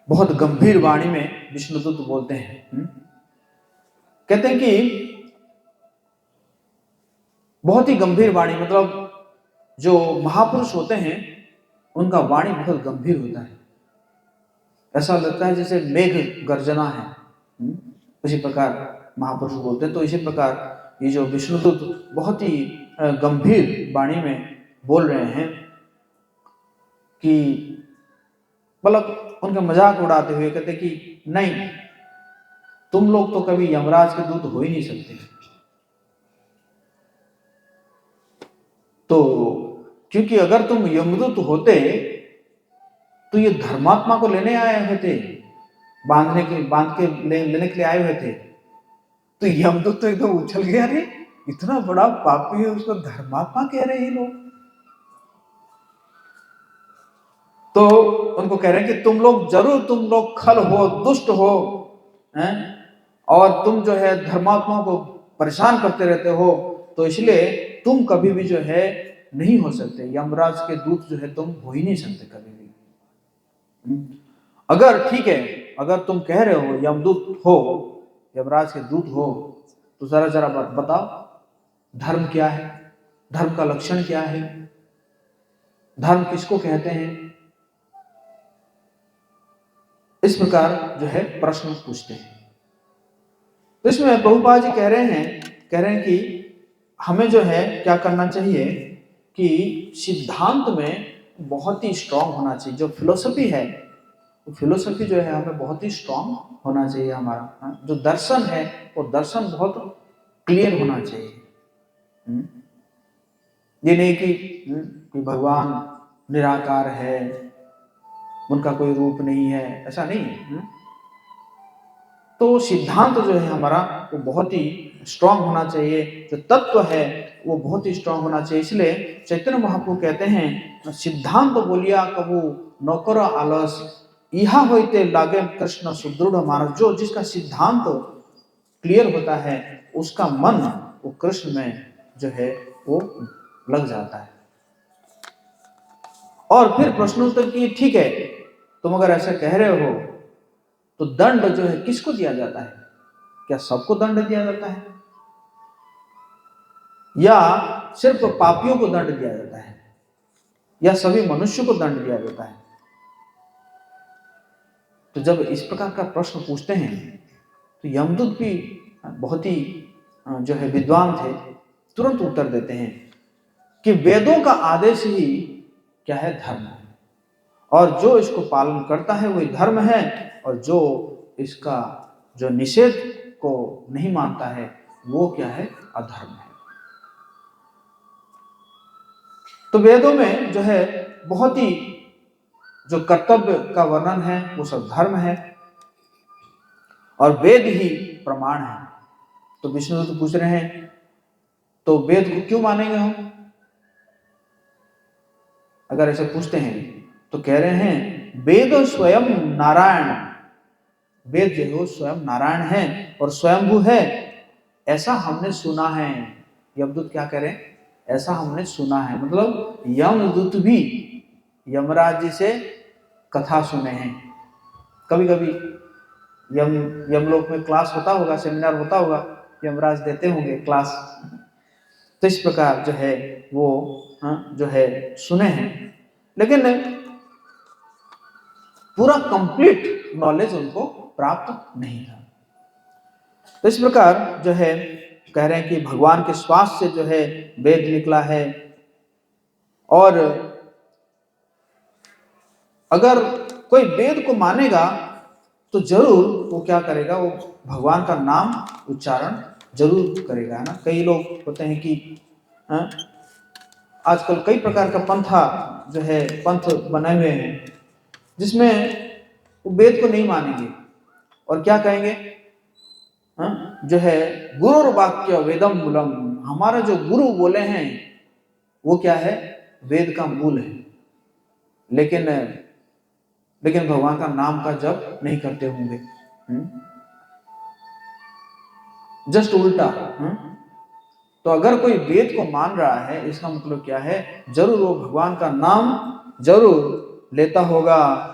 बहुत गंभीर वाणी में विष्णुदूत बोलते हैं। कहते हैं कि बहुत ही गंभीर वाणी, मतलब जो महापुरुष होते हैं उनका वाणी बहुत गंभीर होता है। ऐसा लगता है जैसे मेघ गर्जना है, उसी प्रकार महापुरुष बोलते हैं। तो इसी प्रकार ये जो विष्णुदूत बहुत ही गंभीर वाणी में बोल रहे हैं कि मतलब उनका मजाक उड़ाते हुए कहते कि नहीं, तुम लोग तो कभी यमराज के दूत हो ही नहीं सकते। तो क्योंकि अगर तुम यमदूत होते तो ये धर्मात्मा को लेने आए हुए थे, बांध के लेने के लिए आए हुए थे। तो यमदूत तो एकदम उछल गया, अरे इतना बड़ा पापी है उसको धर्मात्मा कह रहे हैं लोग। तो उनको कह रहे हैं कि तुम लोग खल हो, दुष्ट हो, हैं, और तुम जो है धर्मात्मा को परेशान करते रहते हो, तो इसलिए तुम कभी भी जो है नहीं हो सकते, यमराज के दूत जो है तुम हो ही नहीं सकते कभी भी। अगर ठीक है, अगर तुम कह रहे हो यमदूत हो, यमराज के दूत हो, तो जरा बताओ धर्म क्या है, धर्म का लक्षण क्या है, धर्म किसको कहते हैं। इस प्रकार जो है प्रश्न पूछते हैं। तो इसमें प्रभुपाद जी कह रहे हैं कि हमें जो है क्या करना चाहिए कि सिद्धांत में बहुत ही स्ट्रांग होना चाहिए। जो फिलोसफी है, वो फिलोसफी जो है हमें बहुत ही स्ट्रांग होना चाहिए। हमारा जो दर्शन है वो दर्शन बहुत क्लियर होना चाहिए। ये नहीं कि भगवान निराकार है, उनका कोई रूप नहीं है, ऐसा नहीं है। तो सिद्धांत जो है हमारा वो बहुत ही स्ट्रांग होना चाहिए, जो तत्व है वो बहुत ही स्ट्रांग होना चाहिए। इसलिए चैतन्य महाप्रभु कहते हैं, सिद्धांत बोलिया कबू नौकर आलस, यहा होते लागे कृष्ण सुदृढ़ मानस। जो जिसका सिद्धांत क्लियर होता है उसका मन वो कृष्ण में जो है वो लग जाता है। और फिर प्रश्नोत्तर की, ठीक है तुम अगर ऐसा कह रहे हो तो दंड जो है किसको दिया जाता है? क्या सबको दंड दिया जाता है या सिर्फ पापियों को दंड दिया जाता है या सभी मनुष्यों को दंड दिया जाता है? तो जब इस प्रकार का प्रश्न पूछते हैं तो यमदूत भी बहुत ही जो है विद्वान थे, तुरंत उत्तर देते हैं कि वेदों का आदेश ही क्या है, धर्म है, और जो इसको पालन करता है वही धर्म है, और जो इसका जो निषेध को नहीं मानता है वो क्या है, अधर्म है। तो वेदों में जो है बहुत ही जो कर्तव्य का वर्णन है वो सब धर्म है, और वेद ही प्रमाण है। तो विष्णु तो पूछ रहे हैं तो वेद को क्यों मानेंगे हम? अगर ऐसे पूछते हैं तो कह रहे हैं वेद स्वयं नारायण, वेद जो है स्वयं नारायण है और स्वयंभू है, ऐसा हमने सुना है। यमदूत क्या कह रहे हैं, ऐसा हमने सुना है, मतलब यमदूत भी यमराज जी से कथा सुने हैं। कभी कभी यमलोक में क्लास होता होगा, सेमिनार होता होगा, यमराज देते होंगे क्लास। तो इस प्रकार जो है वो जो है सुने हैं, लेकिन पूरा कंप्लीट नॉलेज उनको प्राप्त नहीं था। तो इस प्रकार जो है कह रहे हैं कि भगवान के श्वास से जो है वेद निकला है, और अगर कोई वेद को मानेगा तो जरूर वो क्या करेगा, वो भगवान का नाम उच्चारण जरूर करेगा, है ना। कई लोग होते हैं कि आजकल कई प्रकार का पंथ बने हुए हैं, जिसमें वो वेद को नहीं मानेंगे और क्या कहेंगे, जो है गुरुर वाक्य वेदम मूलम, हमारा जो गुरु बोले हैं वो क्या है, वेद का मूल है। लेकिन लेकिन भगवान का नाम का जप नहीं करते होंगे। जस्ट उल्टा। तो अगर कोई वेद को मान रहा है, इसका मतलब क्या है, जरूर वो भगवान का नाम जरूर लेता होगा।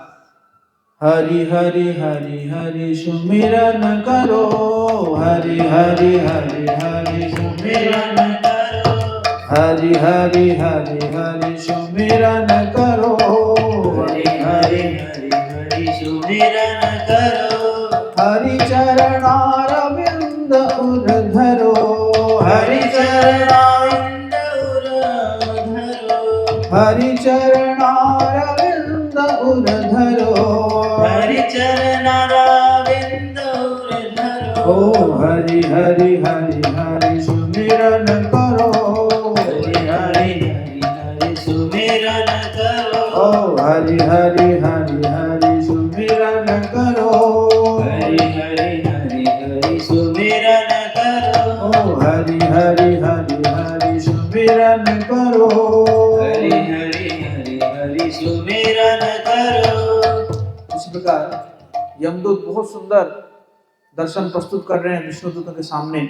हरि हरि हरि हरि सुमिरन करो, हरि हरि हरि हरि सुमिरन करो, हरि हरि हरि हरि सुमिरन करो, हरि हरि हरि हरि सुमिरन करो, हरि चरणारविंद उर धरो, हरि चरणारविंद उर धरो, हरि चरणारविंद उर धरो, हरि चरणारविंद उर धरो, ओ हरि हरि हरि हरि सुमिरन करो, हरि हरि हरि हरि सुमिरन करो, ओ हरि हरि हरि हरि सुमिरन करो, हरि हरि हरि हरि सुमिरन करो, ओ हरि हरि हरि हरि सुमिरन करो, हरि हरि हरि हरि सुमिरन करो। इसी प्रकार यमदूत बहुत सुंदर दर्शन प्रस्तुत कर रहे हैं विष्णुदूतों के सामने,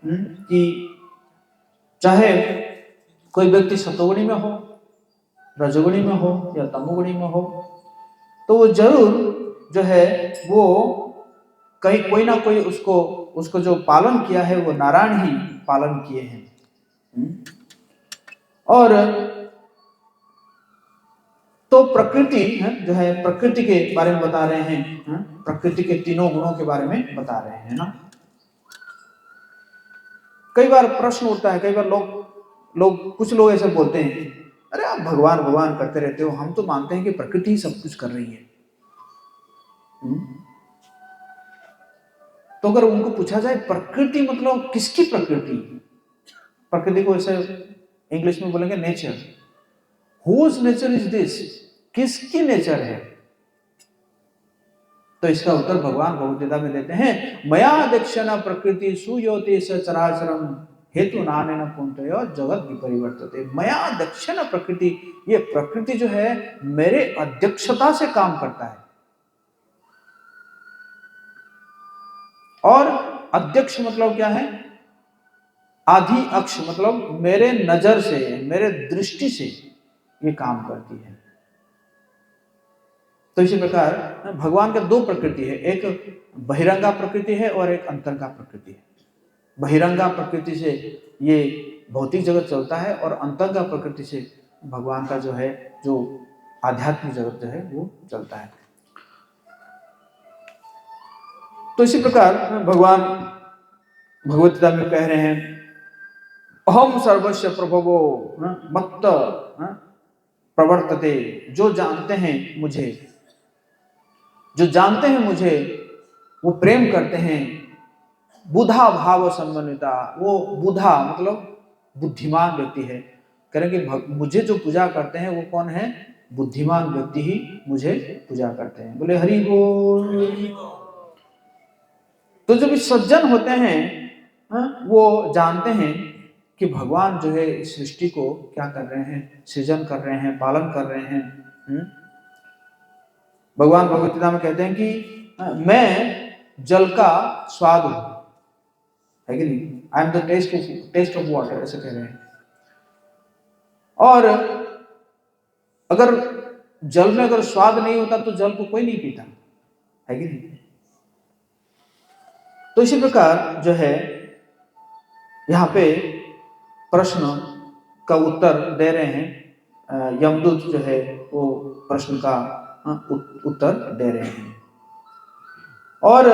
कि चाहे कोई व्यक्ति सतोगुणी में हो, रजोगुणी में हो या तमोगुणी में हो, तो वो जरूर जो है वो कहीं कोई ना कोई उसको जो पालन किया है वो नारायण ही पालन किए हैं। और तो प्रकृति जो है, प्रकृति के बारे में बता रहे हैं, प्रकृति के तीनों गुणों के बारे में बता रहे हैं ना। कई बार प्रश्न उठता है, कई बार कुछ लोग ऐसे बोलते हैं, अरे आप भगवान भगवान करते रहते हो, हम तो मानते हैं कि प्रकृति ही सब कुछ कर रही है। तो अगर उनको पूछा जाए प्रकृति मतलब किसकी प्रकृति, प्रकृति को ऐसे इंग्लिश में बोलेंगे nature, whose nature is this, किसकी नेचर है, तो इसका उत्तर भगवान भगवद्गीता में देते हैं, मया दक्षिणा प्रकृति सुयोति सचराचरम हेतु नानेन पुंतयो जगत विपरिवर्तते। मया दक्षिणा प्रकृति, ये प्रकृति जो है मेरे अध्यक्षता से काम करता है। और अध्यक्ष मतलब क्या है, आधि अक्ष मतलब मेरे नजर से, मेरे दृष्टि से ये काम करती है। तो इसी प्रकार भगवान का दो प्रकृति है, एक बहिरंगा प्रकृति है और एक अंतरंगा प्रकृति है। बहिरंगा प्रकृति से ये भौतिक जगत चलता है और अंतरंगा प्रकृति से भगवान का जो है, जो आध्यात्मिक जगत जो है वो चलता है। तो इसी प्रकार भगवान भगवद्गीता में कह रहे हैं, अहम सर्वस्य प्रभवो मत्त प्रवर्तते, जो जानते हैं मुझे, जो जानते हैं मुझे वो प्रेम करते हैं। बुधा भाव सम्मानिता, वो बुधा मतलब बुद्धिमान व्यक्ति है। करेंगे मुझे जो पूजा करते हैं वो कौन है, बुद्धिमान व्यक्ति ही मुझे पूजा करते हैं। बोले हरि बोल। तो जो भी सज्जन होते हैं वो जानते हैं कि भगवान जो है इस सृष्टि को क्या कर रहे हैं, सृजन कर रहे हैं, पालन कर रहे हैं। भगवान भगवद्गीता में कहते हैं कि मैं जल का स्वाद हूं, है कि नहीं, I am the taste of water, ऐसे कह रहे हैं। और अगर जल में अगर स्वाद नहीं होता तो जल को कोई नहीं पीता, है कि नहीं। तो इसी प्रकार जो है यहाँ पे प्रश्न का उत्तर दे रहे हैं, यमदूत जो है वो प्रश्न का उत्तर दे रहे हैं। और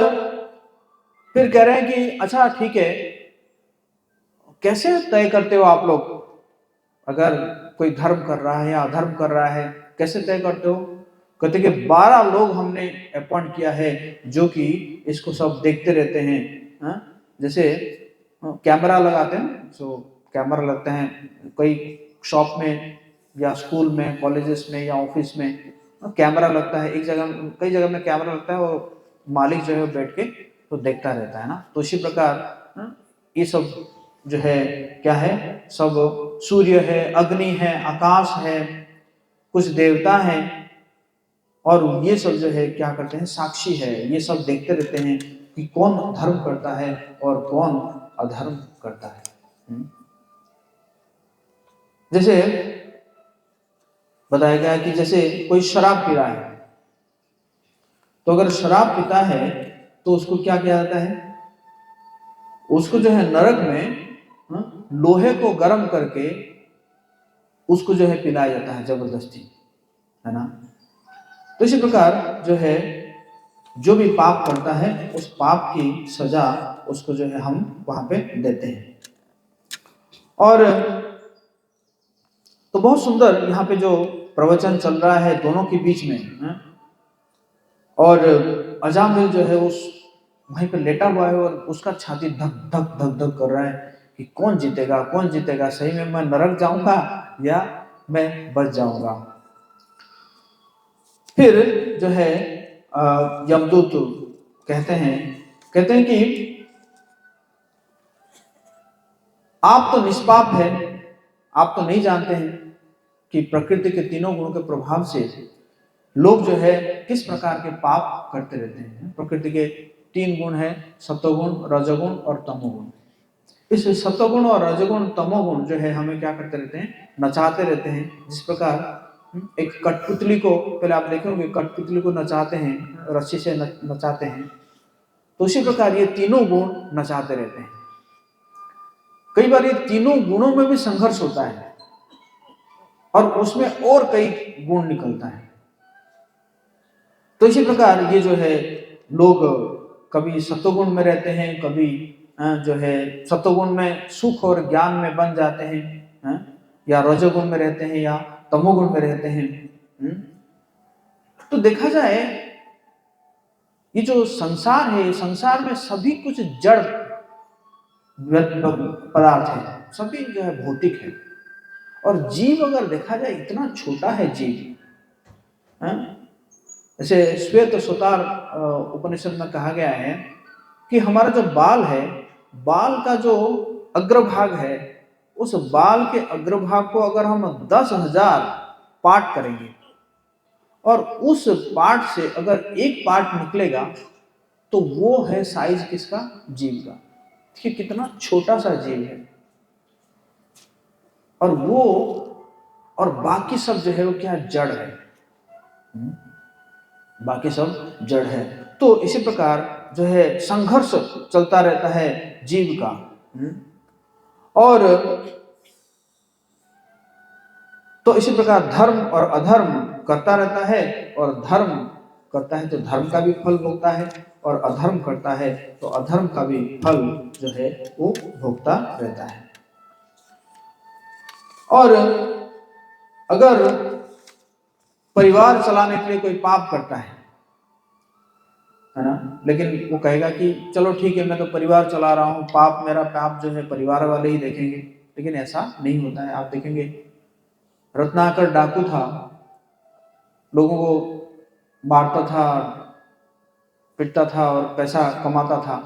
फिर कह रहे हैं कि अच्छा ठीक है, कैसे तय करते हो आप लोग, अगर कोई धर्म कर रहा है या अधर्म कर रहा है कैसे तय करते हो। कहते कि 12 लोग हमने अपॉइंट किया है जो कि इसको सब देखते रहते हैं। जैसे कैमरा लगाते हैं, सो कैमरा लगते हैं कोई शॉप में या स्कूल में, कॉलेजेस में या ऑफिस में, कैमरा लगता है, एक जगह कई जगह में कैमरा लगता है, वो मालिक जो है वो बैठ के तो देखता रहता है ना। तो इसी प्रकार ये सब जो है क्या है, सब सूर्य है, अग्नि है, आकाश है, कुछ देवता हैं, और ये सब जो है क्या करते हैं, साक्षी है, ये सब देखते रहते हैं कि कौन धर्म करता है और कौन अधर्म करता है। जैसे बताया गया कि जैसे कोई शराब पी रहा है, तो अगर शराब पीता है तो उसको क्या किया जाता है, उसको जो है नरक में लोहे को गर्म करके उसको जो है पिलाया जाता है जबरदस्ती, है ना। तो इसी प्रकार जो है जो भी पाप करता है उस पाप की सजा उसको जो है हम वहां पे देते हैं। और तो बहुत सुंदर यहाँ पे जो प्रवचन चल रहा है दोनों के बीच में है? और अजामिल जो है उस वहीं पे लेटा हुआ है और उसका छाती धक धक धक धक कर रहा है कि कौन जीतेगा, कौन जीतेगा, सही में मैं नरक जाऊंगा या मैं बच जाऊंगा। फिर जो है यमदूत कहते हैं कि आप तो निष्पाप हैं, आप तो नहीं जानते हैं कि प्रकृति के तीनों गुणों के प्रभाव से लोग जो है किस प्रकार के पाप करते रहते हैं। प्रकृति के 3 गुण हैं, सत्वगुण, रजोगुण और तमोगुण। इस सत्वगुण और रजोगुण तमोगुण जो है हमें क्या करते रहते हैं, नचाते रहते हैं। जिस प्रकार एक कठपुतली को, पहले आप देखेंगे कठपुतली को नचाते हैं, रस्सी से नचाते हैं, तो उसी प्रकार ये तीनों गुण नचाते रहते हैं। कई बार ये तीनों गुणों में भी संघर्ष होता है और उसमें और कई गुण निकलता है। तो इसी प्रकार ये जो है लोग कभी सत्वगुण में रहते हैं, कभी जो है सत्वगुण में सुख और ज्ञान में बन जाते हैं, या रजोगुण में रहते हैं या तमोगुण में रहते हैं। तो देखा जाए ये जो संसार है, संसार में सभी कुछ जड़ पदार्थ है, सभी जो है भौतिक है। और जीव अगर देखा जाए इतना छोटा है जीव। जैसे श्वेत सुतार उपनिषद में कहा गया है कि हमारा जो बाल है, बाल का जो अग्रभाग है, उस बाल के अग्रभाग को अगर हम 10,000 पार्ट करेंगे और उस पार्ट से अगर एक पार्ट निकलेगा तो वो है साइज किसका, जीव का। देखिए कितना छोटा सा जीव है, और वो और बाकी सब जो है वो क्या, जड़ है। बाकी सब जड़ है। तो इसी प्रकार जो है संघर्ष चलता रहता है जीव का। और तो इसी प्रकार धर्म और अधर्म करता रहता है, और धर्म करता है तो धर्म का भी फल भोगता है, और अधर्म करता है तो अधर्म का भी फल जो है वो भोगता रहता है। और अगर परिवार चलाने के लिए कोई पाप करता है ना, लेकिन वो कहेगा कि चलो ठीक है मैं तो परिवार चला रहा हूँ, पाप मेरा पाप जो है परिवार वाले ही देखेंगे, लेकिन ऐसा नहीं होता है। आप देखेंगे रत्नाकर डाकू था, लोगों को मारता था, पिटता था और पैसा कमाता था।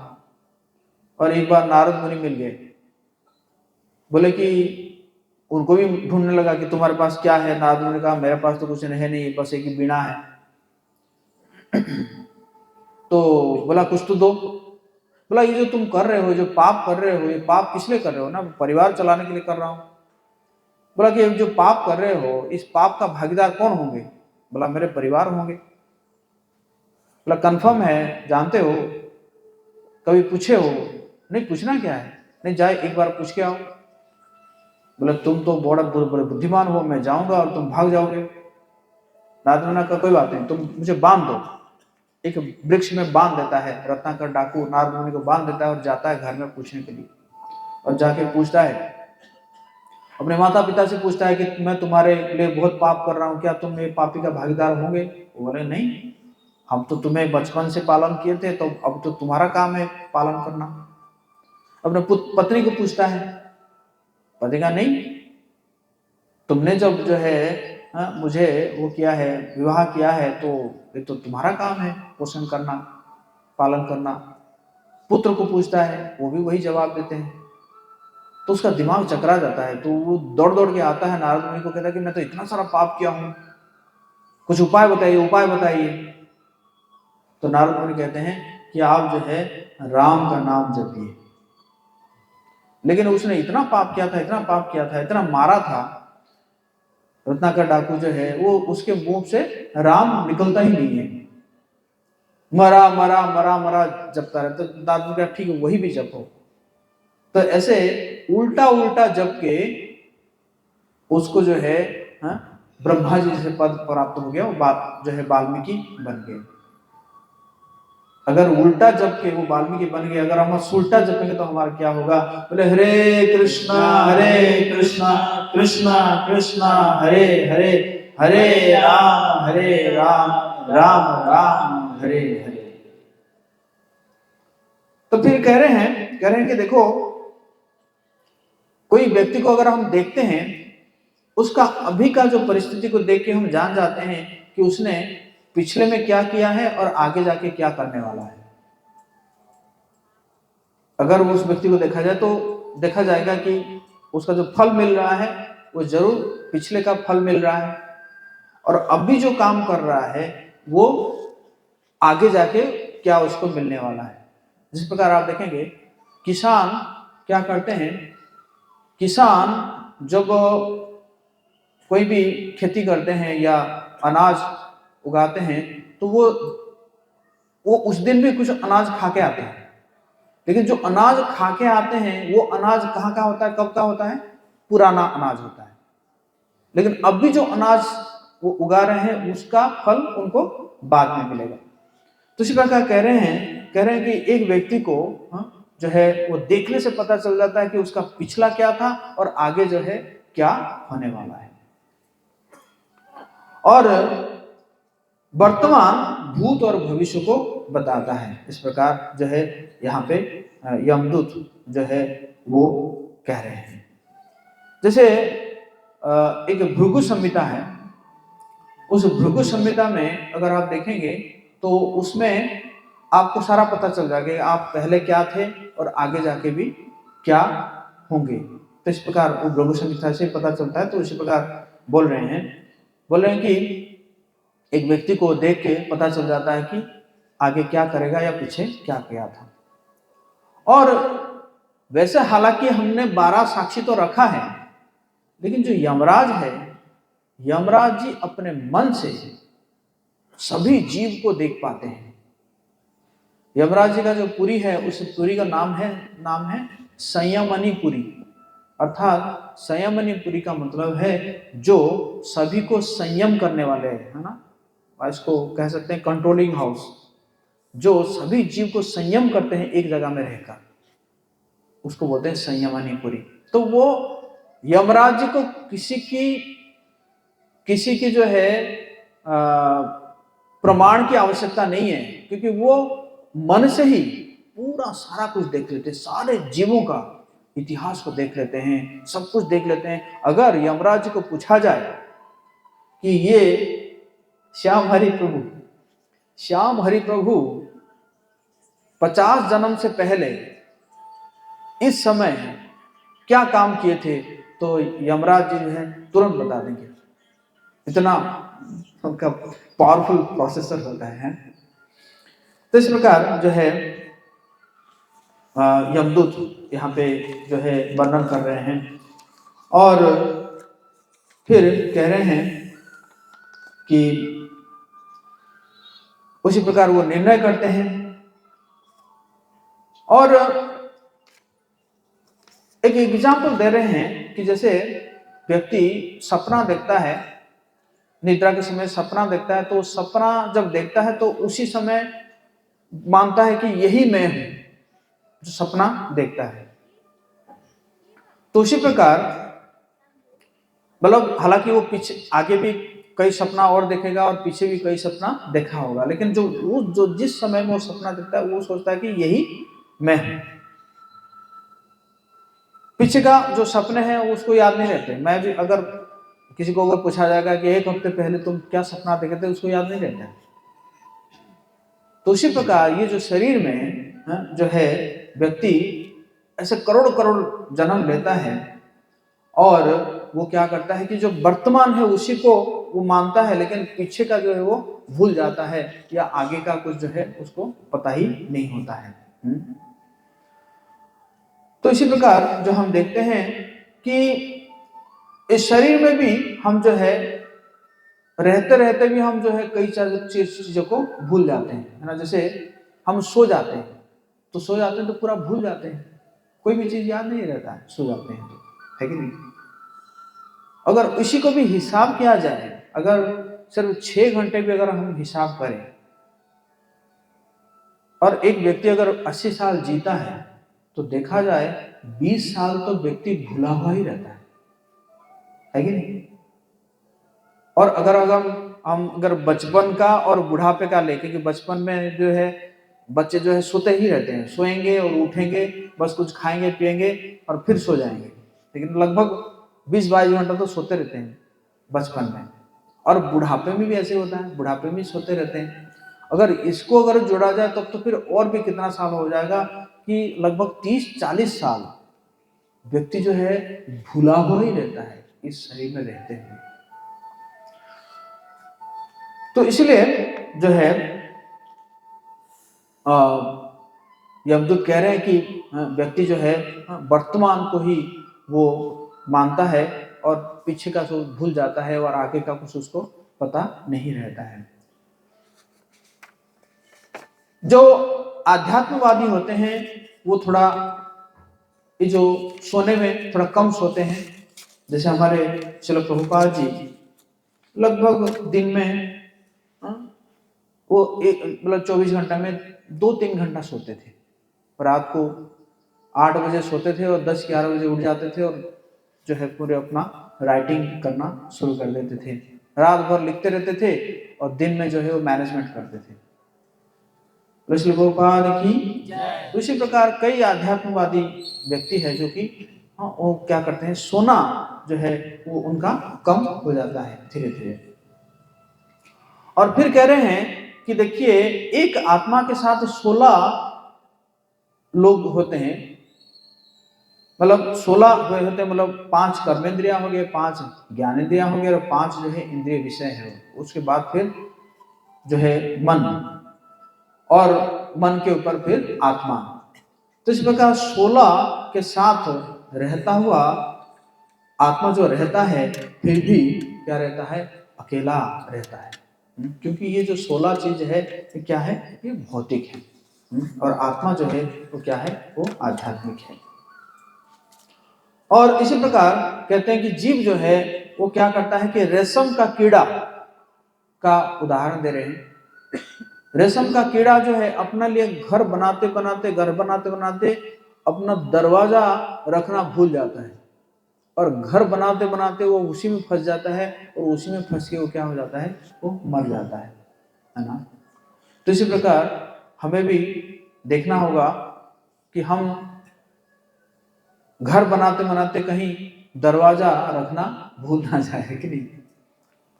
और एक बार नारद मुनि मिल गए, बोले कि उनको भी ढूंढने लगा कि तुम्हारे पास क्या है। नारद मुनि ने कहा मेरे पास तो कुछ है नहीं, बस एक ही बीणा है। तो बोला कुछ तो दो। बोला ये जो तुम कर रहे हो, जो पाप कर रहे हो, ये पाप किस लिए कर रहे हो ना, परिवार चलाने के लिए कर रहा हूं। बोला कि जो पाप कर रहे हो इस पाप का भागीदार कौन होंगे। बोला मेरे परिवार होंगे। बोला कंफर्म है, जानते हो, कभी पूछे हो। नहीं पूछना क्या है, नहीं जाए एक बार पूछ के आओ। बोले तुम तो बड़ा बुद्धिमान हो, मैं जाऊंगा और तुम भाग जाओगे। नारद का कोई बात नहीं, तुम मुझे बांध दो। एक वृक्ष में बांध देता है रत्नाकर डाकू, नारद मुनि को बांध देता है और जाता है घर में पूछने के लिए। और जाके पूछता है, अपने माता पिता से पूछता है कि मैं तुम्हारे लिए बहुत पाप कर रहा हूँ, क्या तुम ये पापी का भागीदार होंगे। वो बोले नहीं, हम तो तुम्हें बचपन से पालन किए थे, तो अब तो तुम्हारा काम है पालन करना। अपने पत्नी को पूछता है, पति का नहीं, तुमने जब जो है मुझे वो किया है, विवाह किया है, तो ये तो तुम्हारा काम है पोषण करना, पालन करना। पुत्र को पूछता है, वो भी वही जवाब देते हैं। तो उसका दिमाग चकरा जाता है, तो वो दौड़ दौड़ के आता है नारद मुनि को, कहता है कि मैं तो इतना सारा पाप किया हूँ, कुछ उपाय बताइए, उपाय बताइए। तो नारद मुनि कहते हैं कि आप जो है राम का नाम जपिए। लेकिन उसने इतना पाप किया था, इतना पाप किया था, इतना मारा था, रत्नाकर डाकू जो है वो उसके मुंह से राम निकलता ही नहीं है, मरा मरा मरा मरा जपता रहता। तो दादू का ठीक है, वही भी जपो। तो ऐसे उल्टा उल्टा जप के उसको जो है ब्रह्मा जी से पद प्राप्त हो गया, वो जो है वाल्मीकि बन गए। अगर उल्टा जप के वो वाल्मीकि बन गए, अगर हम उल्टा जपेंगे तो हमारा क्या होगा? बोले हरे कृष्णा कृष्णा कृष्णा हरे हरे, हरे राम राम राम हरे हरे। तो फिर कह रहे हैं कि देखो, कोई व्यक्ति को अगर हम देखते हैं, उसका अभी का जो परिस्थिति को देख के हम जान जाते हैं कि उसने पिछले में क्या किया है और आगे जाके क्या करने वाला है। अगर उस व्यक्ति को देखा जाए तो देखा जाएगा कि उसका जो फल मिल रहा है वो जरूर पिछले का फल मिल रहा है, और अभी जो काम कर रहा है वो आगे जाके क्या उसको मिलने वाला है। जिस प्रकार आप देखेंगे, किसान क्या करते हैं, किसान जब कोई भी खेती करते हैं या अनाज उगाते हैं, तो वो उस दिन भी कुछ अनाज खा के आते हैं। लेकिन जो अनाज खा के आते हैं वो अनाज कहाँ का होता है, कब का होता है? पुराना अनाज होता है। लेकिन अब भी जो अनाज वो उगा रहे हैं उसका फल उनको बाद में मिलेगा। तो इसी प्रकार कह रहे हैं कि एक व्यक्ति को जो है वो देखने से पता चल जाता है कि उसका पिछला क्या था और आगे जो है क्या होने वाला है। और वर्तमान, भूत और भविष्य को बताता है। इस प्रकार जो है यहाँ पे यमदूत जो है वो कह रहे हैं। जैसे एक भृगु संहिता है, उस भृगु संहिता में अगर आप देखेंगे तो उसमें आपको सारा पता चल जाएगा आप पहले क्या थे और आगे जाके भी क्या होंगे। तो इस प्रकार वो भृगु संहिता से पता चलता है। तो इसी प्रकार बोल रहे हैं कि एक व्यक्ति को देख के पता चल जाता है कि आगे क्या करेगा या पीछे क्या किया था। और वैसे हालांकि हमने 12 साक्षी तो रखा है, लेकिन जो यमराज है, यमराज जी अपने मन से सभी जीव को देख पाते हैं। यमराज जी का जो पुरी है, उस पुरी का नाम है संयमनी पुरी। अर्थात संयमनी पुरी का मतलब है जो सभी को संयम करने वाले है ना, इसको कह सकते हैं कंट्रोलिंग हाउस, जो सभी जीव को संयम करते हैं एक जगह में रहकर, उसको बोलते हैं संयमनी पुरी। तो वो यमराज जी को किसी की जो है प्रमाण की आवश्यकता नहीं है, क्योंकि वो मन से ही पूरा सारा कुछ देख लेते हैं, सारे जीवों का इतिहास को देख लेते हैं, सब कुछ देख लेते हैं। अगर यमराज जी को पूछा जाए कि ये श्याम हरि प्रभु 50 जन्म से पहले इस समय क्या काम किए थे, तो यमराज जी जो है तुरंत बता देंगे। इतना उनका पावरफुल प्रोसेसर होता है। तो इस प्रकार जो है यमदूत यहाँ पे जो है वर्णन कर रहे हैं, और फिर कह रहे हैं कि उसी प्रकार वो निर्णय करते हैं। और एक एग्जाम्पल दे रहे हैं कि जैसे व्यक्ति सपना देखता है, निद्रा के समय सपना देखता है, तो सपना जब देखता है तो उसी समय मानता है कि यही मैं हूं जो सपना देखता है। तो उसी प्रकार मतलब हालांकि वो पीछे आगे भी कई सपना और देखेगा और पीछे भी कई सपना देखा होगा, लेकिन जो जिस समय में वो सपना देखता है वो सोचता है कि यही मैं हूं। पीछे का जो सपने हैं उसको याद नहीं रहते। मैं भी अगर किसी को अगर पूछा जाएगा कि 1 हफ्ते पहले तुम क्या सपना देखे थे, उसको याद नहीं रहता है। तो उसी प्रकार ये जो शरीर में जो है व्यक्ति ऐसे करोड़ करोड़ जन्म लेता है और वो क्या करता है कि जो वर्तमान है उसी को वो मानता है, लेकिन पीछे का जो है वो भूल जाता है, या आगे का कुछ जो है उसको पता ही नहीं होता है। तो इसी प्रकार जो हम देखते हैं कि इस शरीर में भी हम जो है रहते रहते भी हम जो है कई चीजों को भूल जाते हैं, है ना। जैसे हम सो जाते हैं तो पूरा भूल जाते हैं, कोई भी चीज याद नहीं रहता है, सो जाते हैं तो, है कि नहीं। अगर इसी को भी हिसाब किया जाए, अगर सिर्फ 6 घंटे भी अगर हम हिसाब करें और एक व्यक्ति अगर 80 साल जीता है तो देखा जाए 20 साल तो व्यक्ति भूला हुआ ही रहता है कि नहीं। और अगर हम अगर बचपन का और बुढ़ापे का लेके, कि बचपन में जो है बच्चे जो है सोते ही रहते हैं, सोएंगे और उठेंगे, बस कुछ खाएंगे पिएंगे और फिर सो जाएंगे, लेकिन लगभग 20-22 घंटा तो सोते रहते हैं बचपन में। और बुढ़ापे में भी ऐसे होता है, बुढ़ापे में सोते रहते हैं। अगर इसको अगर जोड़ा जाए तब तो फिर और भी कितना साल हो जाएगा कि लगभग 30-40 साल व्यक्ति जो है भूला हुआ ही रहता है इस शरीर में रहते हैं। तो इसलिए जो है यमदूत कह रहे हैं कि व्यक्ति जो है वर्तमान को ही वो मानता है और पीछे का तो भूल जाता है और आगे का कुछ उसको पता नहीं रहता है। जो आध्यात्मवादी होते हैं वो थोड़ा ये जो सोने में थोड़ा कम सोते हैं, जैसे हमारे श्रील प्रभुपाद जी लगभग दिन में वो मतलब 24 घंटा में 2-3 घंटा सोते थे। रात को 8 बजे सोते थे और 10-11 बजे उठ जाते थे और जो है पूरे अपना राइटिंग करना शुरू कर देते थे, रात भर लिखते रहते थे और दिन में जो है वो मैनेजमेंट करते थे। श्रील प्रभुपाद की। उसी प्रकार कई आध्यात्मवादी व्यक्ति है जो कि वो क्या करते हैं, सोना जो है वो उनका कम हो जाता है धीरे धीरे। और फिर कह रहे हैं कि देखिए एक आत्मा के साथ 16 लोग होते हैं, मतलब 16 होते हैं, मतलब 5 कर्मेंद्रिया हो गए, 5 ज्ञानेंद्रिया हो गए और 5 जो है इंद्रिय विषय है। उसके बाद फिर जो है मन और मन के ऊपर फिर आत्मा। तो इस प्रकार 16 के साथ रहता हुआ आत्मा जो रहता है फिर भी क्या रहता है, अकेला रहता है। क्योंकि ये जो 16 चीज है ये क्या है, ये भौतिक है और आत्मा जो है वो क्या है, वो आध्यात्मिक है। और इसी प्रकार कहते हैं कि जीव जो है वो क्या करता है कि रेशम का कीड़ा का उदाहरण दे रहे हैं। रेशम का कीड़ा जो है अपने लिए घर बनाते बनाते अपना दरवाजा रखना भूल जाता है और घर बनाते बनाते वो उसी में फंस जाता है और उसी में फंस के वो क्या हो जाता है, वो मर जाता है ना। तो इसी प्रकार हमें भी देखना होगा कि हम घर बनाते बनाते कहीं दरवाजा रखना भूल ना जाए कि नहीं।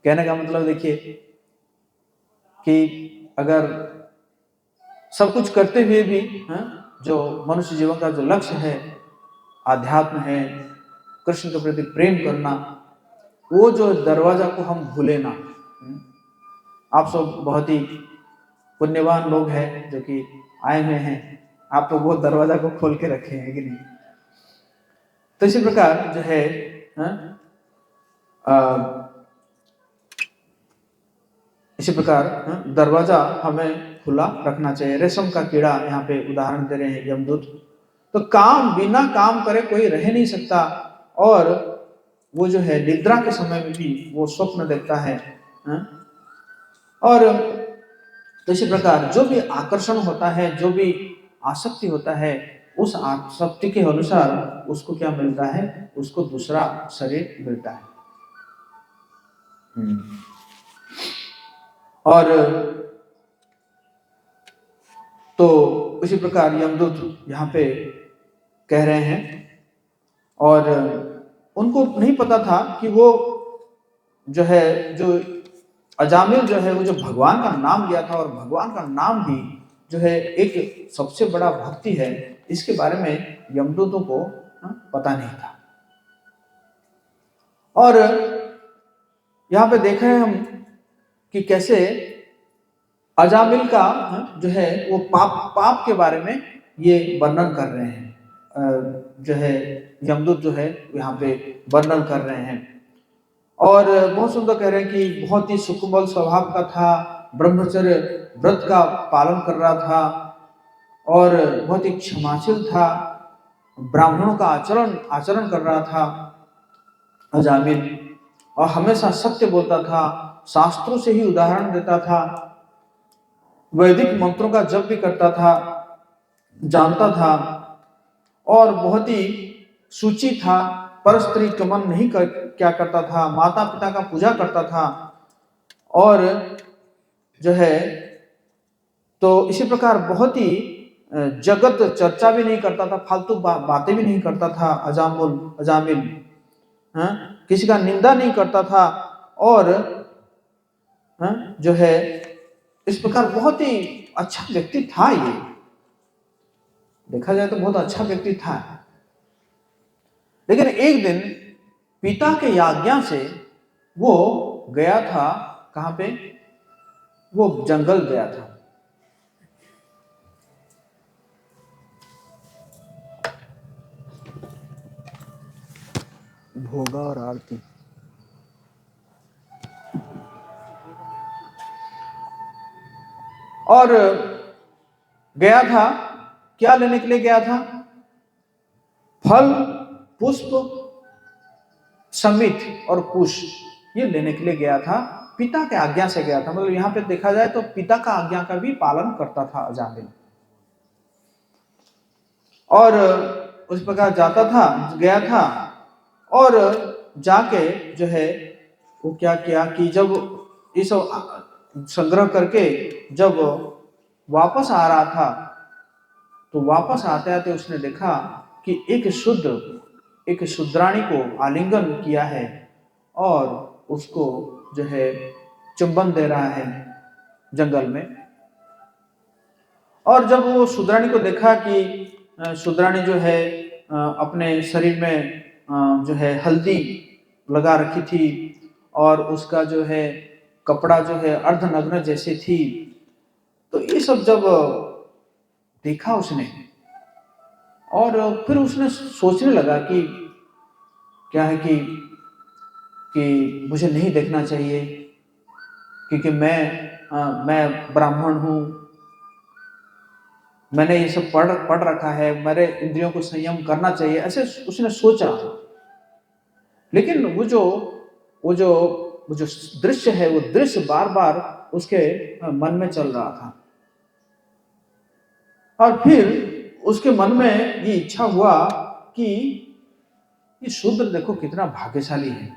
कहने का मतलब देखिए कि अगर सब कुछ करते हुए भी जो मनुष्य जीवन का जो लक्ष्य है, आध्यात्म है, कृष्ण के प्रति प्रेम करना, वो जो दरवाजा को हम भूले ना। आप सब बहुत ही पुण्यवान लोग हैं जो कि आए हुए हैं, आप तो वो दरवाजा को खोल के रखे हैं कि नहीं। तो इसी प्रकार जो है इसी प्रकार दरवाजा हमें खुला रखना चाहिए। रेशम का कीड़ा यहाँ पे उदाहरण दे रहे हैं यमदूत। तो काम बिना काम करे कोई रह नहीं सकता और वो जो है निद्रा के समय में भी वो स्वप्न देखता है। और तो इसी प्रकार जो भी आकर्षण होता है, जो भी आसक्ति होता है, उस आसक्ति के अनुसार उसको क्या मिलता है, उसको दूसरा शरीर मिलता है। और तो उसी प्रकार यमदूत यहाँ पे कह रहे हैं और उनको नहीं पता था कि वो जो है जो अजामिल जो है वो जो भगवान का नाम लिया था, और भगवान का नाम भी जो है एक सबसे बड़ा भक्ति है, इसके बारे में यमदूतों को पता नहीं था। और यहाँ पे देखा है हम कि कैसे अजामिल का जो है वो पाप के बारे में ये वर्णन कर रहे हैं, जो है यमदूत जो है यहाँ पे वर्णन कर रहे हैं। और बहुत सुंदर कह रहे हैं कि बहुत ही सुकोमल स्वभाव का था, ब्रह्मचर्य व्रत का पालन कर रहा था, और बहुत ही क्षमाशील था, ब्राह्मणों का आचरण कर रहा था अजामिल, और हमेशा सत्य बोलता था, शास्त्रों से ही उदाहरण देता था, वैदिक मंत्रों का जप भी करता था, जानता था, और बहुत ही सूची था, परस्त्री गमन नहीं क्या करता था, माता पिता का पूजा करता था, और जो है तो इसी प्रकार बहुत ही जगत चर्चा भी नहीं करता था, फालतू बातें भी नहीं करता था अजामिल, किसी का निंदा नहीं करता था, और जो है इस प्रकार बहुत ही अच्छा व्यक्ति था। ये देखा जाए तो बहुत अच्छा व्यक्ति था। लेकिन एक दिन पिता के आज्ञा से वो गया था, कहां पे? वो जंगल गया था। भोगा और आरती। और गया था, क्या लेने के लिए गया था? फल, पुष्प, समित और कुश, ये लेने के लिए गया था। पिता के आज्ञा से गया था, मतलब यहाँ पे देखा जाए तो पिता का आज्ञा का भी पालन करता था अजामिल। और उस प्रकार जाता था, गया था, और जाके जो है वो क्या किया कि जब ये सब संग्रह करके जब वापस आ रहा था, तो वापस आते आते उसने देखा कि एक शूद्राणी को आलिंगन किया है, और उसको जो है चुंबन दे रहा है जंगल में। और जब वो शूद्राणी को देखा कि शूद्राणी जो है अपने शरीर में जो है हल्दी लगा रखी थी, और उसका जो है कपड़ा जो है अर्धनग्न जैसे थी, तो ये सब जब देखा उसने, और फिर उसने सोचने लगा कि क्या है कि मुझे नहीं देखना चाहिए, क्योंकि मैं ब्राह्मण हूँ, मैंने ये सब पढ़ रखा है, मेरे इंद्रियों को संयम करना चाहिए, ऐसे उसने सोचा। लेकिन वो जो दृश्य है, वो दृश्य बार बार उसके मन में चल रहा था, और फिर उसके मन में ये इच्छा हुआ कि ये शूद्र देखो कितना भाग्यशाली है,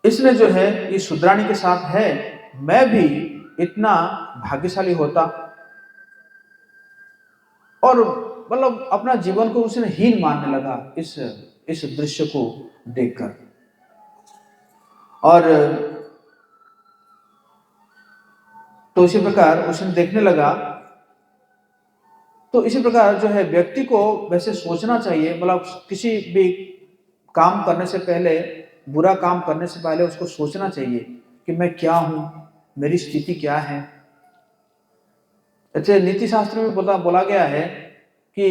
इसने जो है ये शूद्राणी के साथ है, मैं भी इतना भाग्यशाली होता। और मतलब अपना जीवन को उसने हीन मानने लगा इस दृश्य को देखकर। और तो इसी प्रकार उसने देखने लगा। तो इसी प्रकार जो है व्यक्ति को वैसे सोचना चाहिए, मतलब किसी भी काम करने से पहले, बुरा काम करने से पहले उसको सोचना चाहिए कि मैं क्या हूं, मेरी स्थिति क्या है। ऐसे नीति शास्त्र में बोला गया है कि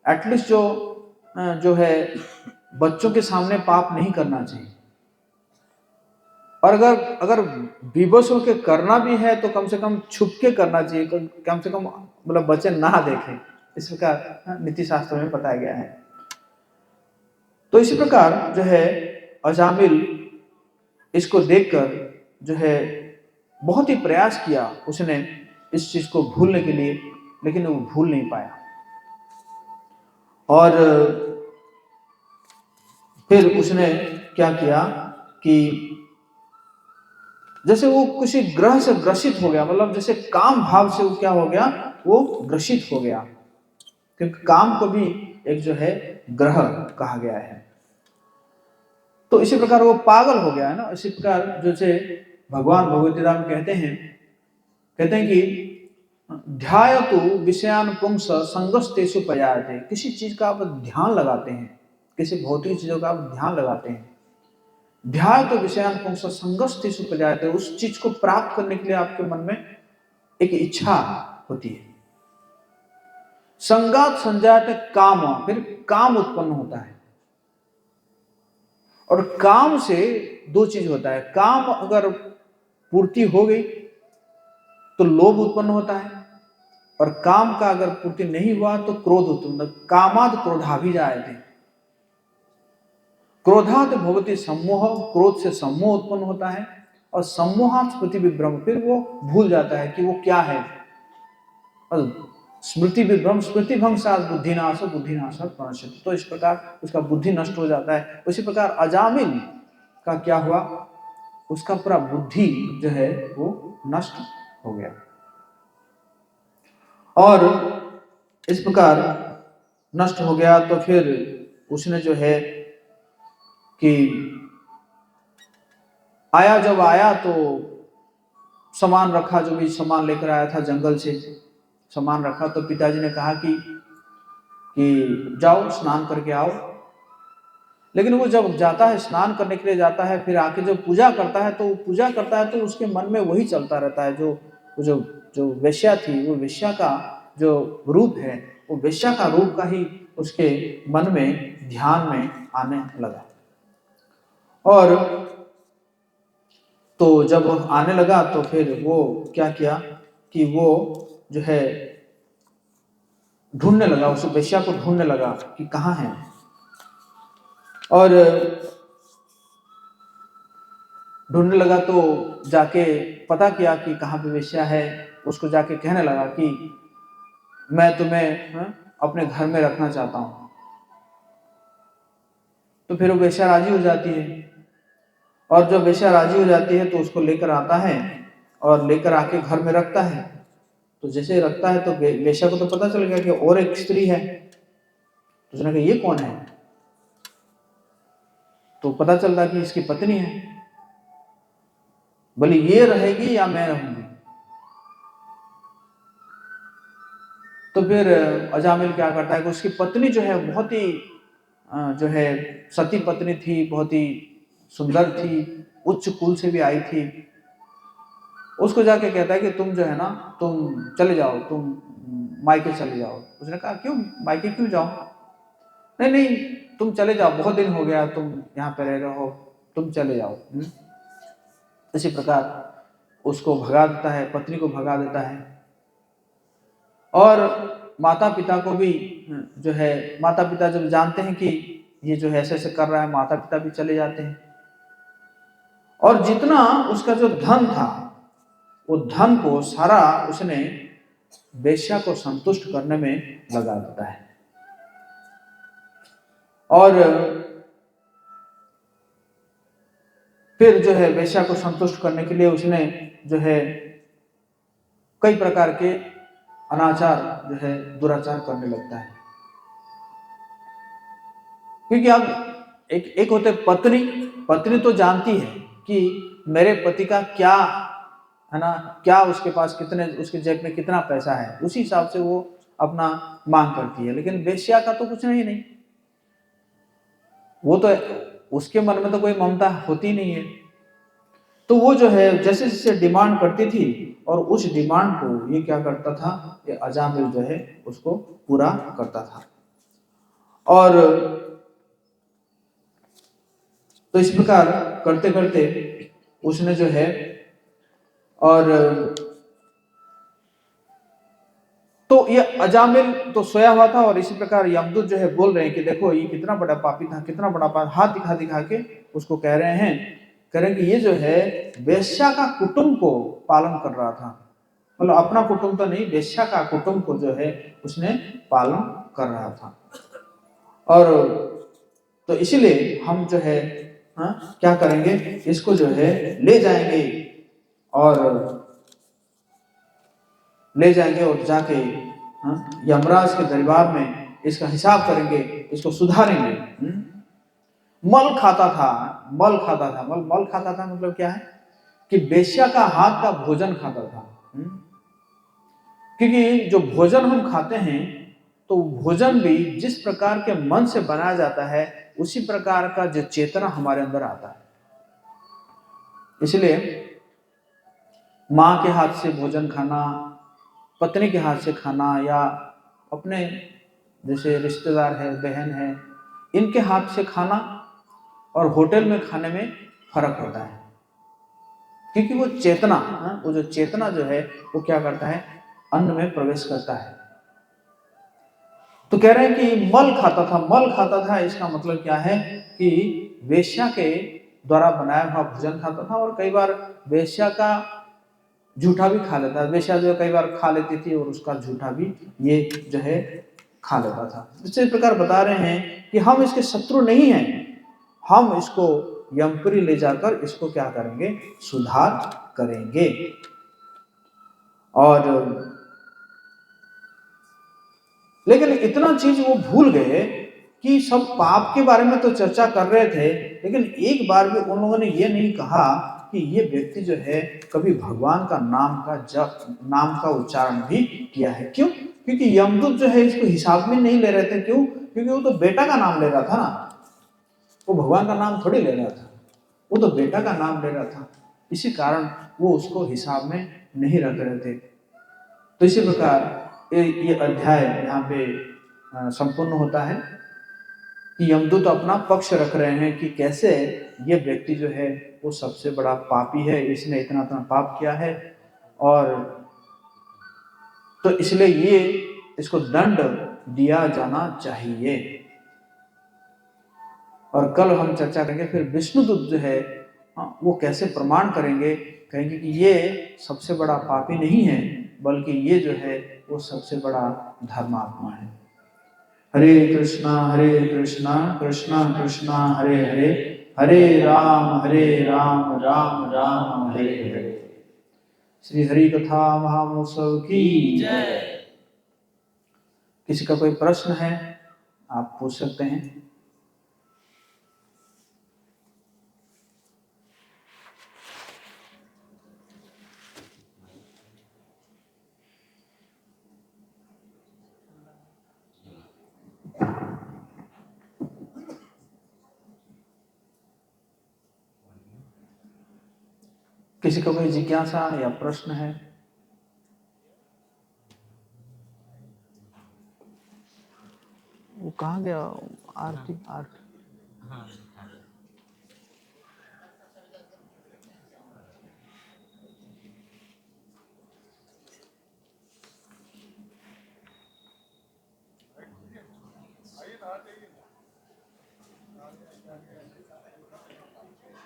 एटलीस्ट जो है बच्चों के सामने पाप नहीं करना चाहिए, और अगर विवश होकर करना भी है तो कम से कम छुप के करना चाहिए, कम से कम मतलब बच्चे ना देखें, इस प्रकार नीति शास्त्र में बताया गया है। तो इसी प्रकार जो है अजामिल इसको देखकर जो है बहुत ही प्रयास किया उसने इस चीज को भूलने के लिए, लेकिन वो भूल नहीं पाया। और फिर उसने क्या किया कि जैसे वो किसी ग्रह से ग्रसित हो गया, मतलब जैसे काम भाव से वो क्या हो गया, वो ग्रसित हो गया, क्योंकि काम को भी एक जो है ग्रह कहा गया है। तो इसी प्रकार वो पागल हो गया है ना। इसी प्रकार जैसे भगवान भगवती राम कहते हैं कि ध्यायतु विषयान पुंस संगस्तेषु पयायते। किसी चीज का आप ध्यान लगाते हैं, किसी भौतिक चीजों का आप ध्यान लगाते हैं, ध्याय तो विषयान पुंस संगस्तेषु पयायते, उस चीज को प्राप्त करने के लिए आपके मन में एक इच्छा होती है। संगात संजात काम, फिर काम उत्पन्न होता है। और काम से दो चीज होता है, काम अगर पूर्ति हो गई तो लोभ उत्पन्न होता है, और काम का अगर पूर्ति नहीं हुआ तो क्रोध उत्पन्न। कामाद क्रोधाभिजायते, क्रोधात भवति सम्मोह, क्रोध से सम्मोह उत्पन्न होता है, और सम्मोहात स्मृति विभ्रम, फिर वो भूल जाता है कि वो क्या है। और स्मृति विभ्रम, स्मृति भंगसात बुद्धिनाश, बुद्धिनाश प्रणश्यति, तो इस प्रकार उसका बुद्धि नष्ट हो जाता है। उसी प्रकार अजामिल का क्या हुआ, उसका पूरा बुद्धि जो है वो नष्ट हो गया। और इस प्रकार नष्ट हो गया तो फिर उसने जो है कि आया, जब आया तो सामान रखा, जो भी सामान लेकर आया था जंगल से सामान रखा, तो पिताजी ने कहा कि जाओ स्नान करके आओ। लेकिन वो जब जाता है स्नान करने के लिए जाता है, फिर आके जब पूजा करता है तो उसके मन में वही चलता रहता है, जो वेश्या थी, वो वेश्या का जो रूप है, वो वेश्या का रूप का ही उसके मन में ध्यान में आने लगा। और तो जब आने लगा तो फिर वो क्या किया कि वो जो है ढूंढने लगा, उस वेश्या को ढूंढने लगा कि कहाँ है। और ढूंढने लगा तो जाके पता किया कि कहाँ पे वेश्या है। उसको जाके कहने लगा कि मैं तुम्हें अपने घर में रखना चाहता हूँ। तो फिर वो वेश्या राजी हो जाती है, और जब वेश्या राजी हो जाती है तो उसको लेकर आता है और लेकर आके घर में रखता है। तो जैसे रखता है तो वेश्या को तो पता चल गया कि और एक स्त्री है। तो उसने कहा ये कौन है, तो पता चलता कि इसकी पत्नी है। बोले ये रहेगी या मैं रहूंगी। तो फिर अजामिल क्या करता है कि उसकी पत्नी जो है बहुत ही जो है सती पत्नी थी, बहुत ही सुंदर थी, उच्च कुल से भी आई थी। उसको जाके कहता है कि तुम जो है ना, तुम चले जाओ, तुम मायके चले जाओ। उसने कहा क्यों, मायके क्यों जाओ? नहीं नहीं, तुम चले जाओ, बहुत दिन हो गया तुम यहाँ पे रह रहे हो, तुम चले जाओ। इसी प्रकार उसको भगा देता है, पत्नी को भगा देता है। और माता पिता को भी जो है, माता पिता जब जानते हैं कि ये जो है ऐसे ऐसे कर रहा है, माता पिता भी चले जाते हैं। और जितना उसका जो धन था, वो धन को सारा उसने वेश्या को संतुष्ट करने में लगा देता है। और फिर जो है वेश्या को संतुष्ट करने के लिए उसने जो है कई प्रकार के अनाचार जो है दुराचार करने लगता है। क्योंकि अब एक होते पत्नी तो जानती है कि मेरे पति का क्या है ना, क्या उसके पास कितने, उसके जेब में कितना पैसा है, उसी हिसाब से वो अपना मांग करती है। लेकिन वेश्या का तो कुछ नहीं, वो तो उसके मन में तो कोई ममता होती नहीं है। तो वो जो है जैसे जैसे डिमांड करती थी, और उस डिमांड को ये क्या करता था, ये अजामिल जो है उसको पूरा करता था। और तो इस प्रकार करते करते उसने जो है, और तो ये अजामिल तो सोया हुआ था, और इसी प्रकार यमदूत जो है बोल रहे हैं कि देखो ये कितना बड़ा पापी था, कितना बड़ा पापी, हाथ दिखा दिखा के उसको कह रहे हैं, कि ये जो है वेश्या का कुटुंब को पालन कर रहा था। मतलब अपना कुटुंब तो नहीं, वेश्या का कुटुंब को जो है उसने पालन कर रहा था। और तो इसीलिए हम जो है क्या करेंगे, इसको जो है ले जाएंगे और जाके यमराज के दरबार में इसका हिसाब करेंगे, इसको सुधारेंगे। मल खाता था, मल खाता था, मल खाता था मतलब क्या है कि वेश्या का हाथ का भोजन खाता था। क्योंकि जो भोजन हम खाते हैं तो भोजन भी जिस प्रकार के मन से बनाया जाता है उसी प्रकार का जो चेतना हमारे अंदर आता है। इसलिए माँ के हाथ से भोजन खाना, पत्नी के हाथ से खाना, या अपने जैसे रिश्तेदार है, बहन है, इनके हाथ से खाना और होटल में खाने में फर्क होता है। क्योंकि वो चेतना, वो जो चेतना जो है वो क्या करता है, अन्न में प्रवेश करता है। तो कह रहे हैं कि मल खाता था, मल खाता था, इसका मतलब क्या है कि वेश्या के द्वारा बनाया हुआ भोजन खाता था। और कई बार वेश्या का झूठा भी खा लेता, वेश्या जो कई बार खा लेती थी और उसका झूठा भी ये जो है खा लेता था। इसी प्रकार बता रहे हैं कि हम इसके शत्रु नहीं हैं, हम इसको यमपुरी ले जाकर इसको क्या करेंगे, सुधार करेंगे। और लेकिन इतना चीज वो भूल गए कि सब पाप के बारे में तो चर्चा कर रहे थे, लेकिन एक बार भी उन लोगों ने ये नहीं कहा कि ये व्यक्ति जो है कभी भगवान का नाम का उच्चारण भी किया है। क्यों? क्योंकि यमदूत जो है इसको हिसाब में नहीं ले रहे थे। क्यों? क्योंकि वो तो बेटा का नाम ले रहा था ना, वो भगवान का नाम थोड़ी ले रहा था, वो तो बेटा का नाम ले रहा था। इसी कारण वो उसको हिसाब में नहीं रख रहे थे। तो इसी प्रकार ये अध्याय यहाँ पे संपूर्ण होता है कि यमदूत अपना पक्ष रख रहे हैं कि कैसे ये व्यक्ति जो है वो सबसे बड़ा पापी है, इसने इतना इतना पाप किया है, और तो इसलिए ये इसको दंड दिया जाना चाहिए। और कल हम चर्चा करेंगे फिर विष्णुदूत जो है वो कैसे प्रमाण करेंगे, कहेंगे कि ये सबसे बड़ा पापी नहीं है, बल्कि ये जो है वो सबसे बड़ा धर्मात्मा है। हरे कृष्णा कृष्णा कृष्णा हरे हरे, हरे राम राम राम हरे हरे। श्री हरि कथा महामहोत्सव की जय। किसी का कोई प्रश्न है आप पूछ सकते हैं। किसी को कोई जिज्ञासा या प्रश्न है? वो कहाँ गया? आरती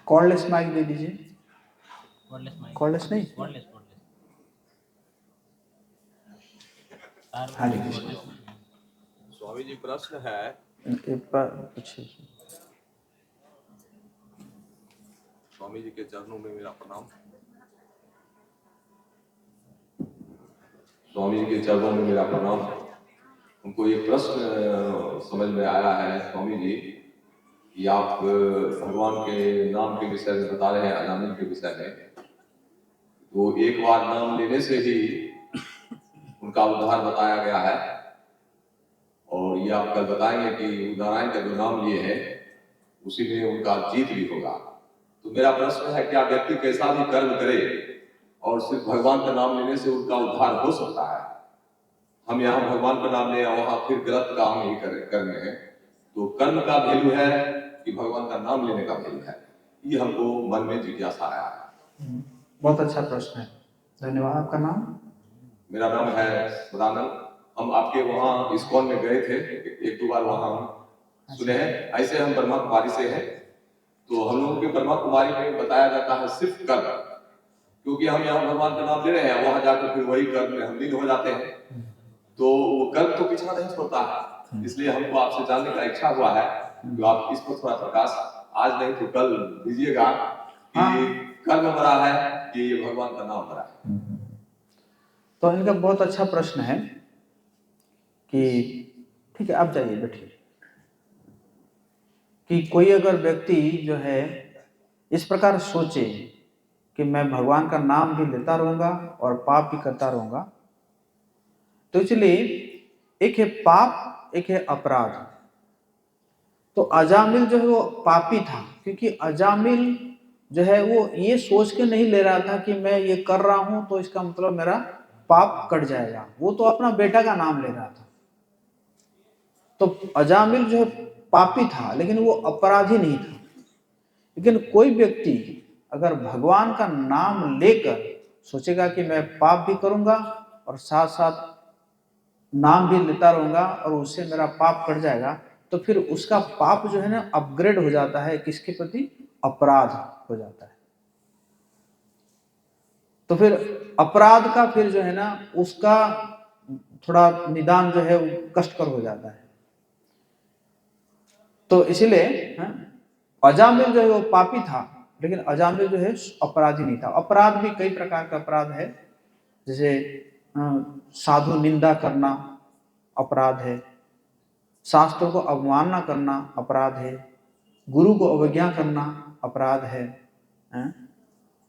कॉर्डलेस माइक दे दीजिए। कॉर्डलेस नहीं, हरे कृष्ण। स्वामी जी प्रश्न है, स्वामी जी के चरणों में मेरा प्रणाम। स्वामी जी के चरणों में मेरा प्रणाम। उनको एक प्रश्न समझ में आया है स्वामी जी कि आप भगवान के नाम के विषय में बता रहे हैं, अनामी के विषय में। तो एक बार नाम लेने से ही उनका उद्धार बताया गया है, और ये आप कल बताएंगे कि नारायण का जो नाम लिए है उसी में उनका जीत भी होगा। तो मेरा प्रश्न है, क्या व्यक्ति कैसा भी कर्म करे और सिर्फ भगवान का नाम लेने से उनका उद्धार हो सकता है? हम यहाँ भगवान का नाम ले और वहां फिर गलत काम नहीं करने हैं, तो कर्म का वैल्यू है कि भगवान का नाम लेने का वैल्यू है? ये हमको मन में जिज्ञासा आया है। बहुत अच्छा प्रश्न है, धन्यवाद। आपका नाम? मेरा नाम है सदानंद। हम आपके वहाँ इस्कॉन में गए थे, एक दो बार वहाँ सुने हैं। ऐसे हम ब्रह्मा कुमारी से हैं, तो हम लोगों के ब्रह्मा कुमारी में बताया जाता है सिर्फ कर्म, क्योंकि हम यहाँ भगवान का नाम ले रहे हैं, वहां जाकर फिर वही कर्म में हम लीन हो जाते हैं, तो वो कर्म तो पीछा नहीं छोड़ता है। इसलिए हमको आपसे जानने का इच्छा हुआ है कि आप इस पर थोड़ा प्रकाश आज नहीं तो कल दीजिएगा कि कर्म बड़ा है कि भगवान का नाम बड़ा है। तो इनका बहुत अच्छा प्रश्न है कि ठीक है, आप जाइए बैठिए। कि कोई अगर व्यक्ति जो है इस प्रकार सोचे कि मैं भगवान का नाम भी लेता रहूंगा और पाप भी करता रहूंगा, तो इसलिए एक है पाप, एक है अपराध। तो अजामिल जो है वो पापी था, क्योंकि अजामिल जो है वो ये सोच के नहीं ले रहा था कि मैं ये कर रहा हूं तो इसका मतलब मेरा पाप कट जाएगा। वो तो अपना बेटा का नाम ले रहा था। तो अजामिल जो है पापी था, लेकिन वो अपराधी नहीं था। लेकिन कोई व्यक्ति अगर भगवान का नाम लेकर सोचेगा कि मैं पाप भी करूंगा और साथ साथ नाम भी लेता रहूंगा और उससे मेरा पाप कट जाएगा, तो फिर उसका पाप जो है ना अपग्रेड हो जाता है, किसके प्रति? अपराध हो जाता है। तो फिर अपराध का फिर जो है ना उसका थोड़ा निदान जो है वो कष्टकर हो जाता है। तो इसीलिए अजामिल जो है वो पापी था, लेकिन अजामिल जो है अपराधी नहीं था। अपराध भी कई प्रकार का अपराध है, जैसे साधु निंदा करना अपराध है, शास्त्रों को अवमानना करना अपराध है, गुरु को अवज्ञा करना अपराध है,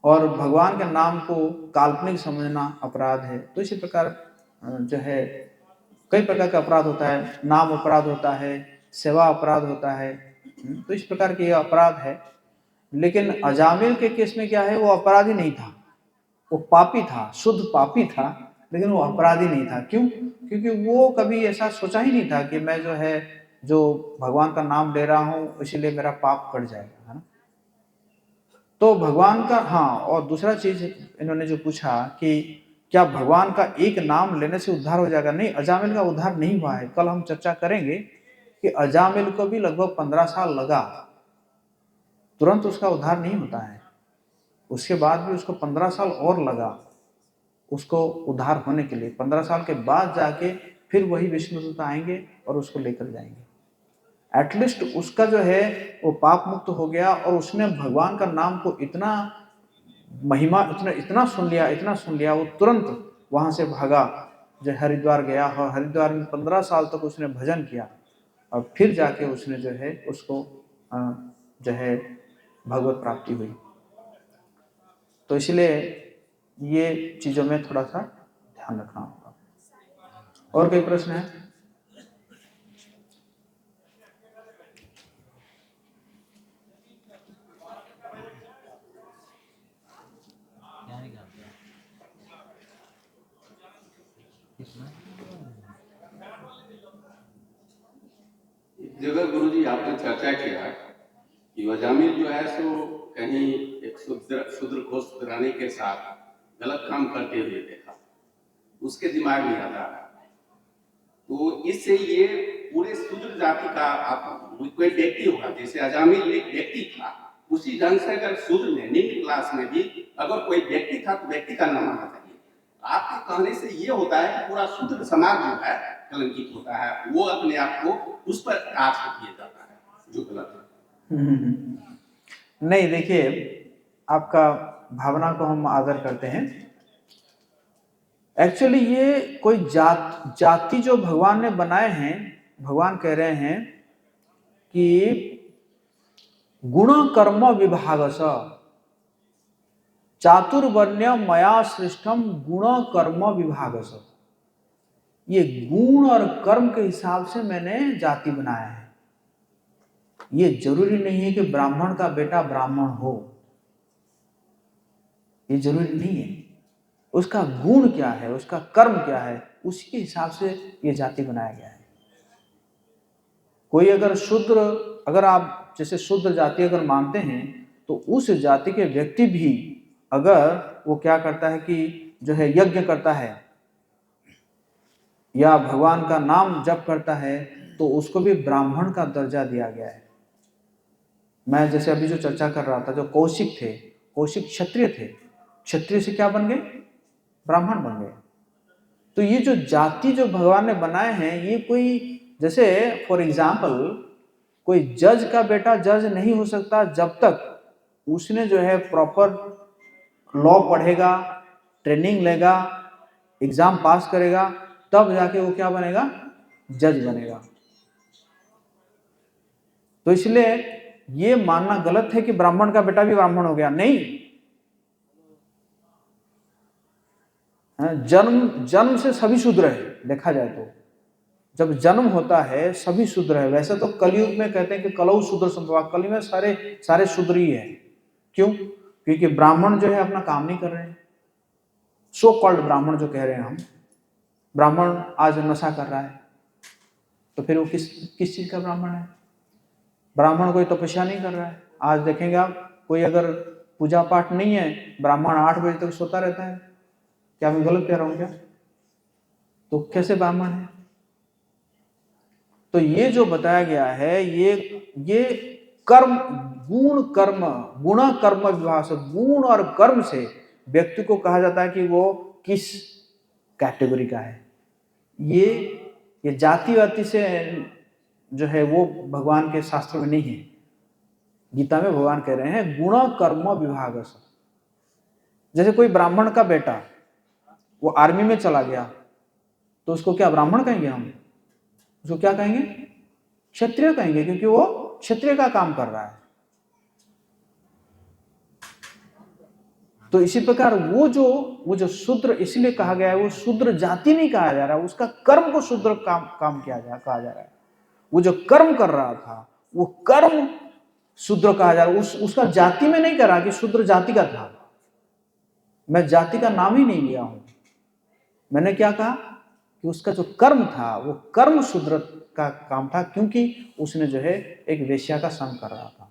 और भगवान के नाम को काल्पनिक समझना अपराध है। तो इसी प्रकार जो है कई प्रकार का अपराध होता है। नाम अपराध होता है, सेवा अपराध होता है। तो इस प्रकार के अपराध है। लेकिन अजामिल के केस में क्या है, वो अपराधी नहीं था, वो पापी था, शुद्ध पापी था, लेकिन वो अपराधी नहीं था। क्यों? क्योंकि वो कभी ऐसा सोचा ही नहीं था कि मैं जो है जो भगवान का नाम ले रहा हूं इसलिए मेरा पाप कट जाएगा, है ना। तो भगवान का, हाँ, और दूसरा चीज इन्होंने जो पूछा कि क्या भगवान का एक नाम लेने से उद्धार हो जाएगा? नहीं, अजामिल का उद्धार नहीं हुआ है। कल हम चर्चा करेंगे कि अजामिल को भी लगभग 15 साल लगा, तुरंत उसका उद्धार नहीं होता है। उसके बाद भी उसको 15 साल और लगा उसको उद्धार होने के लिए। 15 साल के बाद जाके फिर वही विष्णुदूत आएंगे और उसको लेकर जाएंगे। एटलीस्ट उसका जो है वो पाप मुक्त हो गया और उसने भगवान का नाम को इतना महिमा, इतना सुन लिया, वो तुरंत वहां से भागा, जो हरिद्वार गया और हरिद्वार में 15 साल तक उसने भजन किया और फिर जाके उसने जो है उसको जो है भगवत प्राप्ति हुई। तो इसलिए ये चीजों में थोड़ा सा ध्यान रखना होगा। और कोई प्रश्न है? जगह गुरुजी आपने चर्चा किया कि अजामिल जो है सो कहीं एक शूद्र को सुधराने के साथ गलत काम करते हुए देखा, उसके दिमाग में आता है। तो इससे ये पूरे शूद्र जाति का आप कोई व्यक्ति होगा, जैसे अजामिल एक व्यक्ति था, उसी ढंग से अगर शूद्र में निम्न क्लास में भी अगर कोई व्यक्ति था तो व्यक्ति का नाम आना चाहिए। आपके कहने से ये होता है कि पूरा शूद्र समाज जो है कलंकित होता है, वो अपने आप को उस पर काट किया जाता है, जो गलत है। नहीं, देखिए, आपका भावना को हम आदर करते हैं। एक्चुअली ये कोई जाति जो भगवान ने बनाए हैं, भगवान कह रहे हैं कि गुण कर्म विभागस चातुर्वर्ण्य मया सृष्टम गुण कर्म विभागस। ये गुण और कर्म के हिसाब से मैंने जाति बनाया है। ये जरूरी नहीं है कि ब्राह्मण का बेटा ब्राह्मण हो, ये जरूरी नहीं है। उसका गुण क्या है, उसका कर्म क्या है, उसके हिसाब से ये जाति बनाया गया है। कोई अगर शूद्र, अगर आप जैसे शूद्र जाति अगर मानते हैं, तो उस जाति के व्यक्ति भी अगर वो क्या करता है कि जो है यज्ञ करता है या भगवान का नाम जप करता है, तो उसको भी ब्राह्मण का दर्जा दिया गया है। मैं जैसे अभी जो चर्चा कर रहा था, जो कौशिक थे, कौशिक क्षत्रिय थे, क्षत्रिय से क्या बन गए? ब्राह्मण बन गए। तो ये जो जाति जो भगवान ने बनाए हैं, ये कोई, जैसे फॉर एग्जाम्पल कोई जज का बेटा जज नहीं हो सकता जब तक उसने जो है प्रॉपर लॉ पढ़ेगा, ट्रेनिंग लेगा, एग्जाम पास करेगा, तब जाके वो क्या बनेगा? जज बनेगा। तो इसलिए ये मानना गलत है कि ब्राह्मण का बेटा भी ब्राह्मण हो गया, नहीं। जन्म से सभी शूद्र है, देखा जाए तो जब जन्म होता है सभी शूद्र है। वैसे तो कलयुग में कहते हैं कि कलौ शूद्र संभवा, कलयुग में सारे शूद्र ही है। क्यों? क्योंकि ब्राह्मण जो है अपना काम नहीं कर रहे हैं। सो कॉल्ड ब्राह्मण जो कह रहे हैं हम, ब्राह्मण आज नशा कर रहा है, तो फिर वो किस चीज का ब्राह्मण है? ब्राह्मण कोई तपस्या नहीं कर रहा है। आज देखेंगे आप, कोई अगर पूजा पाठ नहीं है, ब्राह्मण 8 बजे तक सोता रहता है, क्या मैं गलत कह रहा हूं क्या? तो कैसे ब्राह्मण है? तो ये जो बताया गया है, ये कर्म, गुण कर्म विभाग से, गुण और कर्म से व्यक्ति को कहा जाता है कि वो किस कैटेगरी का है। ये जाति वाति से जो है वो भगवान के शास्त्र में नहीं है। गीता में भगवान कह रहे हैं गुण कर्म विभाग से। जैसे कोई ब्राह्मण का बेटा वो आर्मी में चला गया, तो उसको क्या ब्राह्मण कहेंगे हम? उसको क्या कहेंगे? क्षत्रिय कहेंगे, क्योंकि वो क्षत्रिय का काम कर रहा है। तो इसी प्रकार वो जो शूद्र इसलिए कहा गया है, वो शूद्र जाति नहीं कहा जा रहा, उसका कर्म को शूद्र काम कहा जा रहा है। वो जो कर्म कर रहा था वो कर्म शूद्र कहा जा रहा है। उसका जाति में नहीं कहा कि शूद्र जाति का था। मैं जाति का नाम ही नहीं लिया हूं। मैंने क्या कहा कि उसका जो कर्म था वो कर्म शूद्र का काम था, क्योंकि उसने जो है एक वेश्या का संग कर रहा था।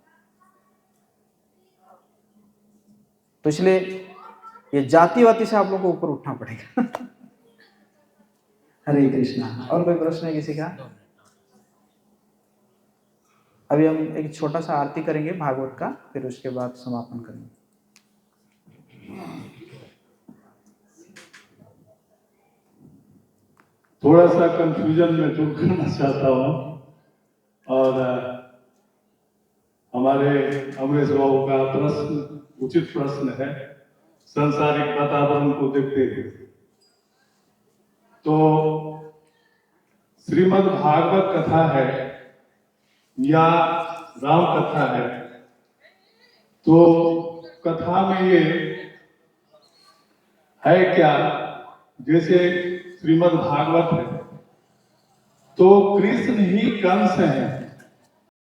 तो इसलिए ये जातिवाती से आप लोगों को ऊपर उठना पड़ेगा। हरे कृष्णा। और कोई प्रश्न है किसी का? अभी हम एक छोटा सा आरती करेंगे भागवत का, फिर उसके बाद समापन करेंगे। थोड़ा सा कंफ्यूजन में दूर करना चाहता हूं, और हमारे अमरेश बाबू का प्रश्न उचित प्रश्न है। सांसारिक वातावरण को देखते हुए तो श्रीमद् भागवत कथा है या राम कथा है, तो कथा में ये है क्या, जैसे श्रीमद् भागवत है तो कृष्ण ही कंस हैं